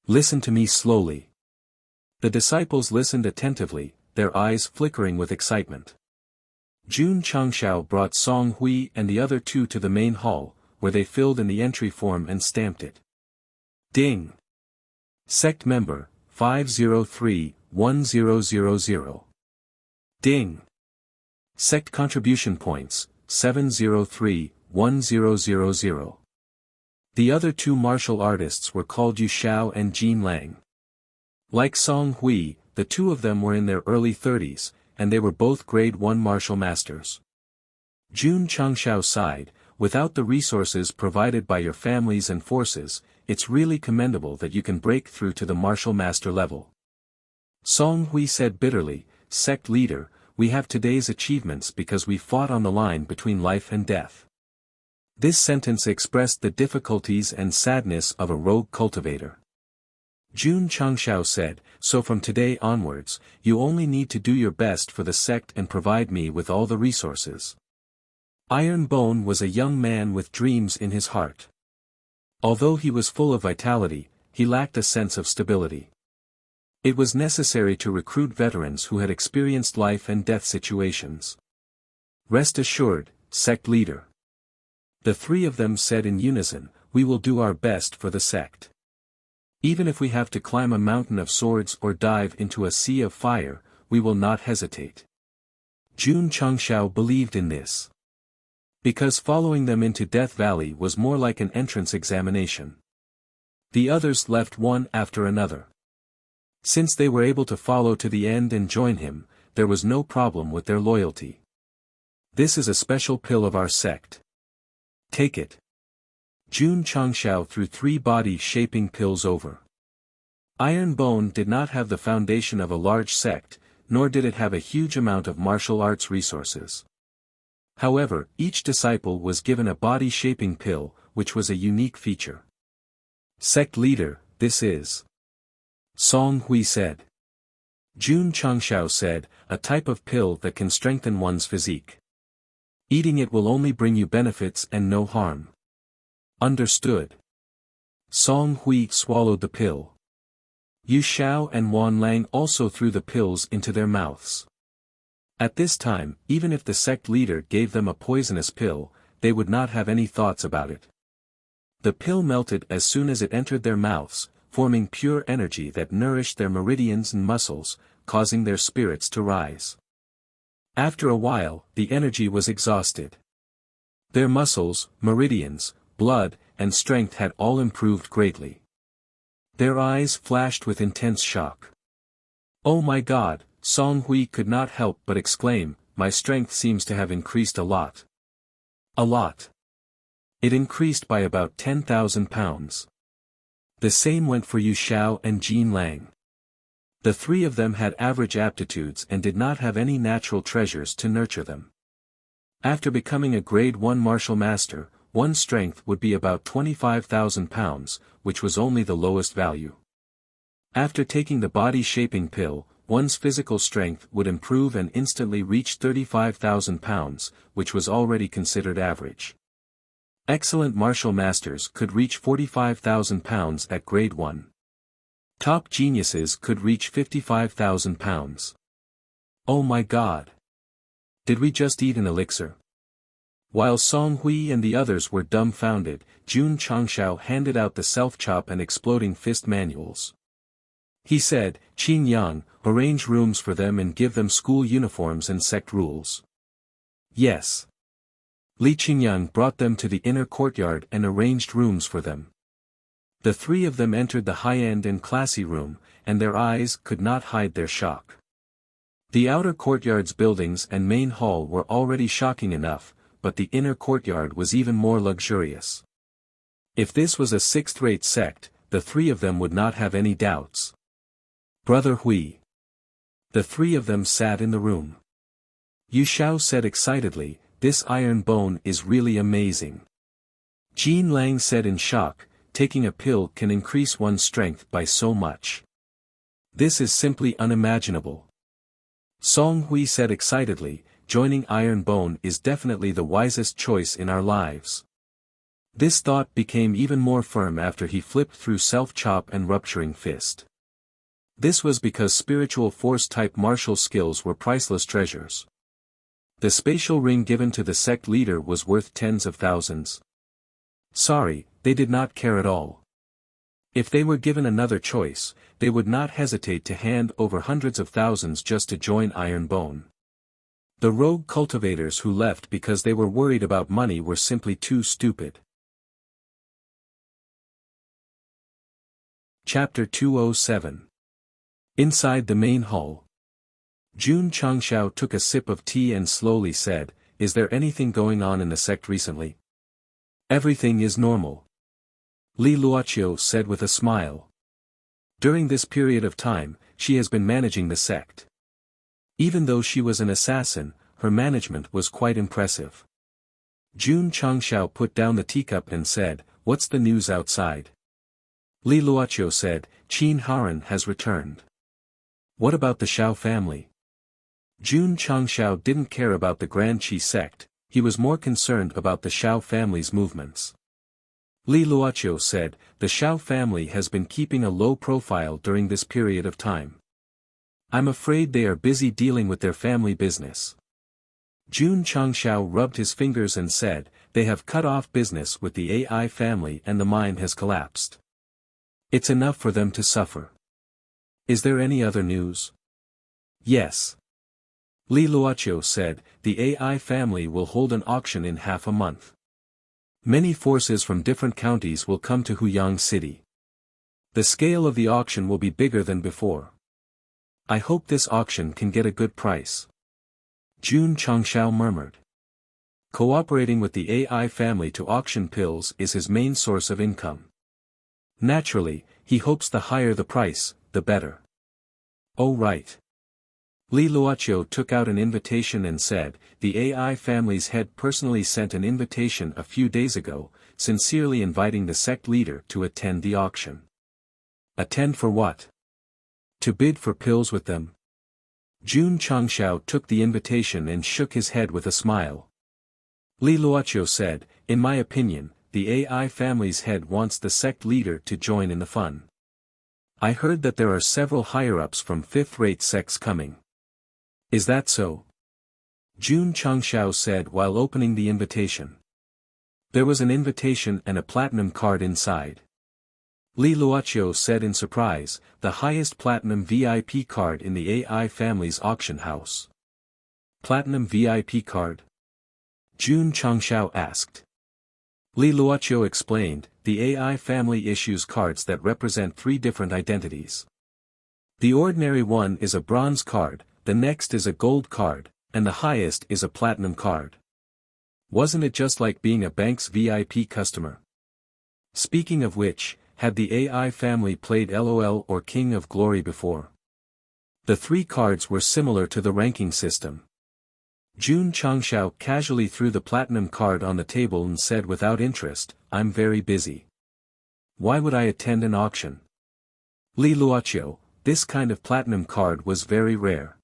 A: Listen to me slowly." The disciples listened attentively, their eyes flickering with excitement. Jun Changshao brought Song Hui and the other 2 to the main hall, where they filled in the entry form and stamped it. Ding! Sect member, 503-1000. Ding! Sect contribution points, 703-1000. The other 2 martial artists were called Yu Xiao and Jin Lang. Like Song Hui, the 2 of them were in their early 30s, and they were both grade 1 martial masters. Jun Changshao sighed, "Without the resources provided by your families and forces, it's really commendable that you can break through to the martial master level." Song Hui said bitterly, "Sect leader, we have today's achievements because we fought on the line between life and death." This sentence expressed the difficulties and sadness of a rogue cultivator. Jun Changshao said, so from today onwards, you only need to do your best for the sect and provide me with all the resources. Iron Bone was a young man with dreams in his heart. Although he was full of vitality, he lacked a sense of stability. It was necessary to recruit veterans who had experienced life and death situations. Rest assured, sect leader. The three of them said in unison, we will do our best for the sect. Even if we have to climb a mountain of swords or dive into a sea of fire, we will not hesitate. Jun Changshao believed in this. Because following them into Death Valley was more like an entrance examination. The others left one after another. Since they were able to follow to the end and join him, there was no problem with their loyalty. This is a special pill of our sect. Take it. Jun Changshao threw 3 body-shaping pills over. Iron Bone did not have the foundation of a large sect, nor did it have a huge amount of martial arts resources. However, each disciple was given a body-shaping pill, which was a unique feature. Sect leader, this is. Song Hui said. Jun Changshao said, a type of pill that can strengthen one's physique. Eating it will only bring you benefits and no harm. Understood. Song Hui swallowed the pill. Yu Xiao and Wan Lang also threw the pills into their mouths. At this time, even if the sect leader gave them a poisonous pill, they would not have any thoughts about it. The pill melted as soon as it entered their mouths, forming pure energy that nourished their meridians and muscles, causing their spirits to rise. After a while, the energy was exhausted. Their muscles, meridians, blood, and strength had all improved greatly. Their eyes flashed with intense shock. Oh my God! Song Hui could not help but exclaim, my strength seems to have increased a lot. A lot. It increased by about 10,000 pounds. The same went for Yu Xiao and Jin Lang. The three of them had average aptitudes and did not have any natural treasures to nurture them. After becoming a grade 1 martial master, one's strength would be about 25,000 pounds, which was only the lowest value. After taking the body-shaping pill, one's physical strength would improve and instantly reach 35,000 pounds, which was already considered average. Excellent martial masters could reach 45,000 pounds at grade 1. Top geniuses could reach 55,000 pounds. Oh my God! Did we just eat an elixir? While Song Hui and the others were dumbfounded, Jun Changshao handed out the self-chop and exploding fist manuals. He said, Qin Yang, arrange rooms for them and give them school uniforms and sect rules. Yes. Li Qingyang brought them to the inner courtyard and arranged rooms for them. The three of them entered the high-end and classy room, and their eyes could not hide their shock. The outer courtyard's buildings and main hall were already shocking enough, but the inner courtyard was even more luxurious. If this was a sixth-rate sect, the three of them would not have any doubts. Brother Hui. The three of them sat in the room. Yu Xiao said excitedly, this Iron Bone is really amazing. Jin Lang said in shock, taking a pill can increase one's strength by so much. This is simply unimaginable. Song Hui said excitedly, joining Iron Bone is definitely the wisest choice in our lives. This thought became even more firm after he flipped through self-chop and rupturing fist. This was because spiritual force-type martial skills were priceless treasures. The spatial ring given to the sect leader was worth tens of thousands. Sorry, they did not care at all. If they were given another choice, they would not hesitate to hand over hundreds of thousands just to join Iron Bone. The rogue cultivators who left because they were worried about money were simply too stupid. Chapter 207. Inside the main hall. Jun Changshao took a sip of tea and slowly said, is there anything going on in the sect recently? Everything is normal. Li Luoqiu said with a smile. During this period of time, she has been managing the sect. Even though she was an assassin, her management was quite impressive. Jun Changshao put down the teacup and said, what's the news outside? Li Luoqiu said, Qin Haran has returned. What about the Xiao family? Jun Changxiao didn't care about the Grand Qi sect, he was more concerned about the Xiao family's movements. Li Luoqiu said, the Xiao family has been keeping a low profile during this period of time. I'm afraid they are busy dealing with their family business. Jun Changxiao rubbed his fingers and said, they have cut off business with the AI family and the mine has collapsed. It's enough for them to suffer. Is there any other news? Yes. Li Luoqiu said, the AI family will hold an auction in half a month. Many forces from different counties will come to Huyang City. The scale of the auction will be bigger than before. I hope this auction can get a good price. Jun Changxiao murmured. Cooperating with the AI family to auction pills is his main source of income. Naturally, he hopes the higher the price, the better. Oh right. Li Luoqiu took out an invitation and said, the AI family's head personally sent an invitation a few days ago, sincerely inviting the sect leader to attend the auction. Attend for what? To bid for pills with them? Jun Changxiao took the invitation and shook his head with a smile. Li Luoqiu said, in my opinion, the AI family's head wants the sect leader to join in the fun. I heard that there are several higher-ups from fifth-rate sects coming. Is that so? Jun Changxiao said while opening the invitation. There was an invitation and a platinum card inside. Li Luoqiu said in surprise, the highest platinum VIP card in the AI family's auction house. Platinum VIP card? Jun Changxiao asked. Li Luoqiu explained, the AI family issues cards that represent 3 different identities. The ordinary one is a bronze card, the next is a gold card, and the highest is a platinum card. Wasn't it just like being a bank's VIP customer? Speaking of which, had the AI family played LOL or King of Glory before? The 3 cards were similar to the ranking system. Jun Changxiao casually threw the platinum card on the table and said without interest, I'm very busy. Why would I attend an auction? Li Luoqiu, this kind of platinum card was very rare.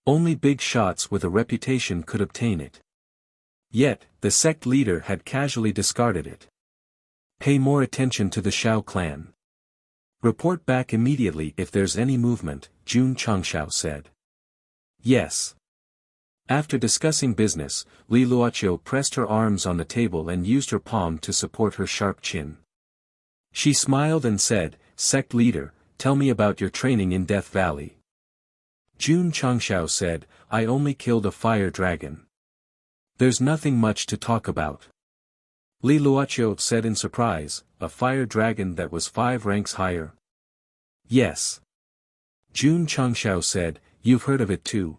A: Only big shots with a reputation could obtain it. Yet, the sect leader had casually discarded it. Pay more attention to the Xiao clan. Report back immediately if there's any movement, Jun Changxiao said. Yes. After discussing business, Li Luoqiu pressed her arms on the table and used her palm to support her sharp chin. She smiled and said, Sect leader, tell me about your training in Death Valley. Jun Changxiao said, I only killed a fire dragon. There's nothing much to talk about. Li Luoqiu said in surprise, a fire dragon that was 5 ranks higher? Yes. Jun Changxiao said, you've heard of it too.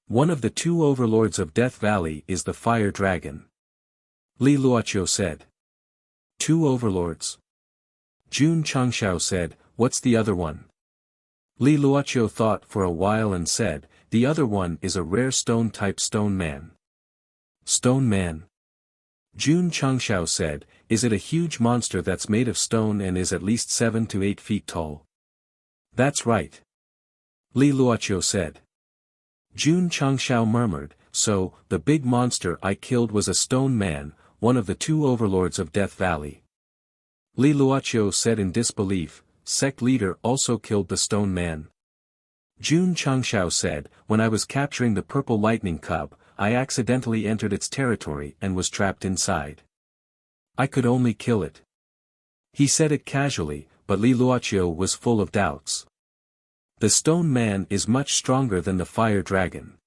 A: One of the 2 overlords of Death Valley is the fire dragon. Li Luoqiu said. 2 overlords? Jun Changxiao said, what's the other one? Li Luoqiu thought for a while and said, the other one is a rare stone-type stone man. Stone man? Jun Changxiao said, is it a huge monster that's made of stone and is at least 7 to 8 feet tall? That's right. Li Luoqiu said. Jun Changxiao murmured, so, the big monster I killed was a stone man, one of the 2 overlords of Death Valley. Li Luoqiu said in disbelief, sect leader also killed the stone man. Jun Changxiao said, when I was capturing the purple lightning cub, I accidentally entered its territory and was trapped inside. I could only kill it. He said it casually, but Li Luoqiu was full of doubts. The stone man is much stronger than the fire dragon.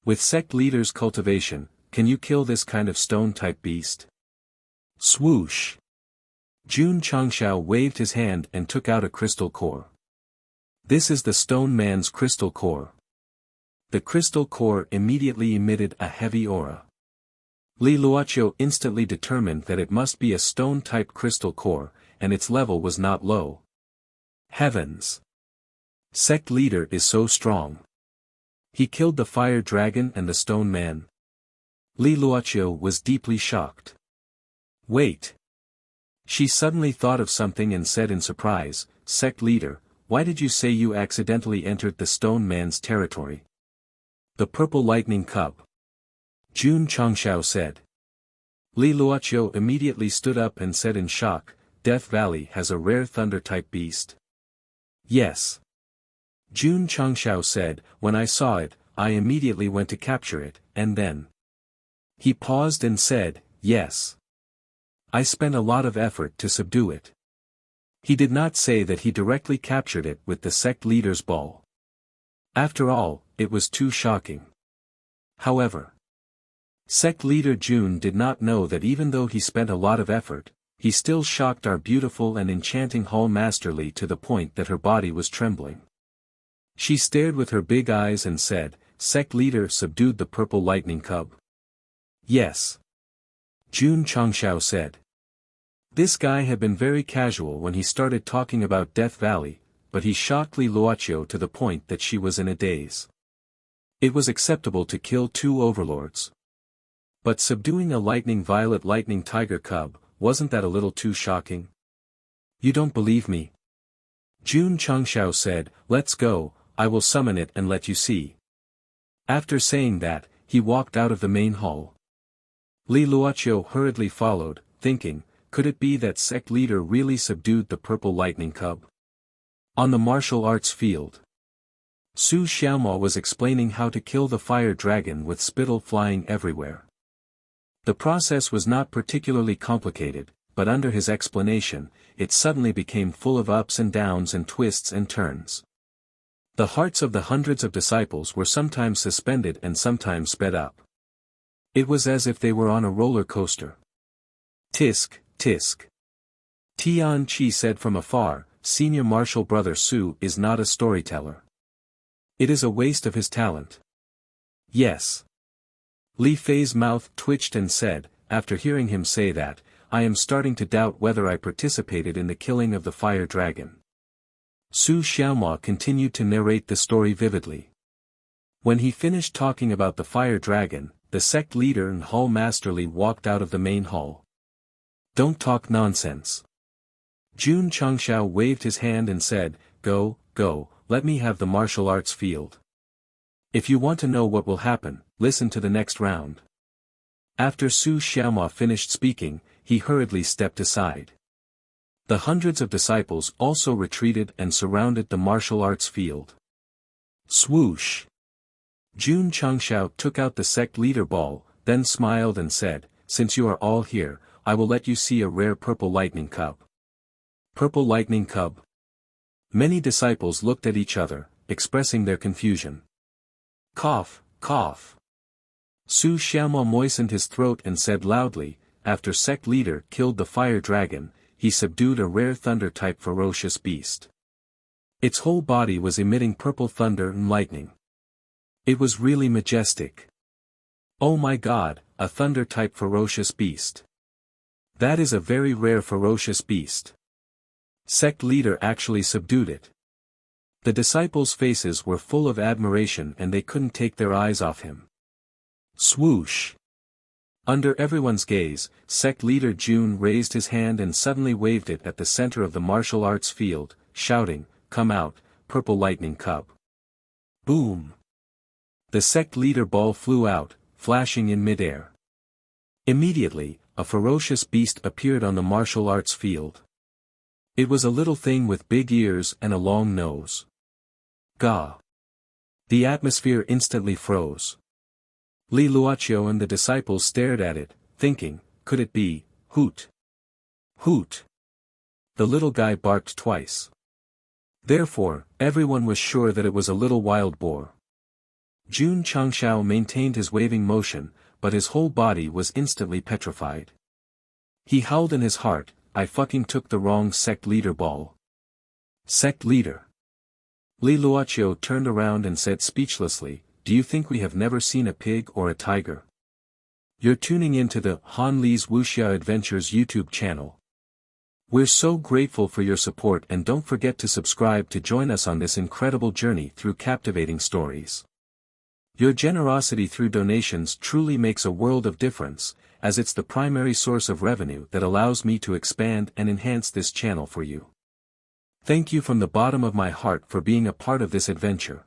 A: With sect leader's cultivation, can you kill this kind of stone-type beast? Swoosh! Jun Changxiao waved his hand and took out a crystal core. This is the stone man's crystal core. The crystal core immediately emitted a heavy aura. Li Luoqiu instantly determined that it must be a stone-type crystal core, and its level was not low. Heavens! Sect leader is so strong. He killed the fire dragon and the stone man. Li Luoqiu was deeply shocked. Wait! She suddenly thought of something and said in surprise, Sect leader, why did you say you accidentally entered the stone man's territory? The purple lightning cub. Jun Changshao said. Li Luoqiu immediately stood up and said in shock, Death Valley has a rare thunder-type beast. Yes. Jun Changshao said, when I saw it, I immediately went to capture it, and then. He paused and said, yes. I spent a lot of effort to subdue it. He did not say that he directly captured it with the sect leader's ball. After all, it was too shocking. However, sect leader Jun did not know that even though he spent a lot of effort, he still shocked our beautiful and enchanting hall masterly to the point that her body was trembling. She stared with her big eyes and said, Sect leader subdued the purple lightning cub. Yes. Jun Changshao said. This guy had been very casual when he started talking about Death Valley, but he shocked Li Luoqiu to the point that she was in a daze. It was acceptable to kill 2 overlords. But subduing a violet lightning tiger cub, wasn't that a little too shocking? You don't believe me? Jun Changshao said, let's go, I will summon it and let you see. After saying that, he walked out of the main hall. Li Luoqiu hurriedly followed, thinking, could it be that sect leader really subdued the purple lightning cub? On the martial arts field, Su Xiaomo was explaining how to kill the fire dragon with spittle flying everywhere. The process was not particularly complicated, but under his explanation, it suddenly became full of ups and downs and twists and turns. The hearts of the hundreds of disciples were sometimes suspended and sometimes sped up. It was as if they were on a roller coaster. Tisk, tisk. Tian Qi said from afar, Senior Martial Brother Su is not a storyteller. It is a waste of his talent. Yes. Li Fei's mouth twitched and said, after hearing him say that, I am starting to doubt whether I participated in the killing of the fire dragon. Su Xiaomo continued to narrate the story vividly. When he finished talking about the fire dragon, the sect leader and hall masterly walked out of the main hall. Don't talk nonsense. Jun Changshao waved his hand and said, go, go, let me have the martial arts field. If you want to know what will happen, listen to the next round. After Su Xiaomo finished speaking, he hurriedly stepped aside. The hundreds of disciples also retreated and surrounded the martial arts field. Swoosh! Jun Changshao took out the sect leader ball, then smiled and said, since you are all here, I will let you see a rare purple lightning cub. Purple lightning cub. Many disciples looked at each other, expressing their confusion. Cough, cough. Su Xiaomo moistened his throat and said loudly, after sect leader killed the fire dragon, he subdued a rare thunder-type ferocious beast. Its whole body was emitting purple thunder and lightning. It was really majestic. Oh my god, a thunder-type ferocious beast. That is a very rare ferocious beast. Sect leader actually subdued it. The disciples' faces were full of admiration and they couldn't take their eyes off him. Swoosh! Under everyone's gaze, sect leader Jun raised his hand and suddenly waved it at the center of the martial arts field, shouting, come out, purple lightning cub. Boom! The sect leader ball flew out, flashing in midair. Immediately, a ferocious beast appeared on the martial arts field. It was a little thing with big ears and a long nose. Gah! The atmosphere instantly froze. Li Luoqiu and the disciples stared at it, thinking, could it be, Hoot? Hoot! The little guy barked twice. Therefore, everyone was sure that it was a little wild boar. Jun Changshao maintained his waving motion, but his whole body was instantly petrified. He howled in his heart, I fucking took the wrong sect leader ball. Sect leader. Li Luoqiu turned around and said speechlessly, do you think we have never seen a pig or a tiger? You're tuning into the Han Li's Wuxia Adventures YouTube channel. We're so grateful for your support and don't forget to subscribe to join us on this incredible journey through captivating stories. Your generosity through donations truly makes a world of difference, as it's the primary source of revenue that allows me to expand and enhance this channel for you. Thank you from the bottom of my heart for being a part of this adventure.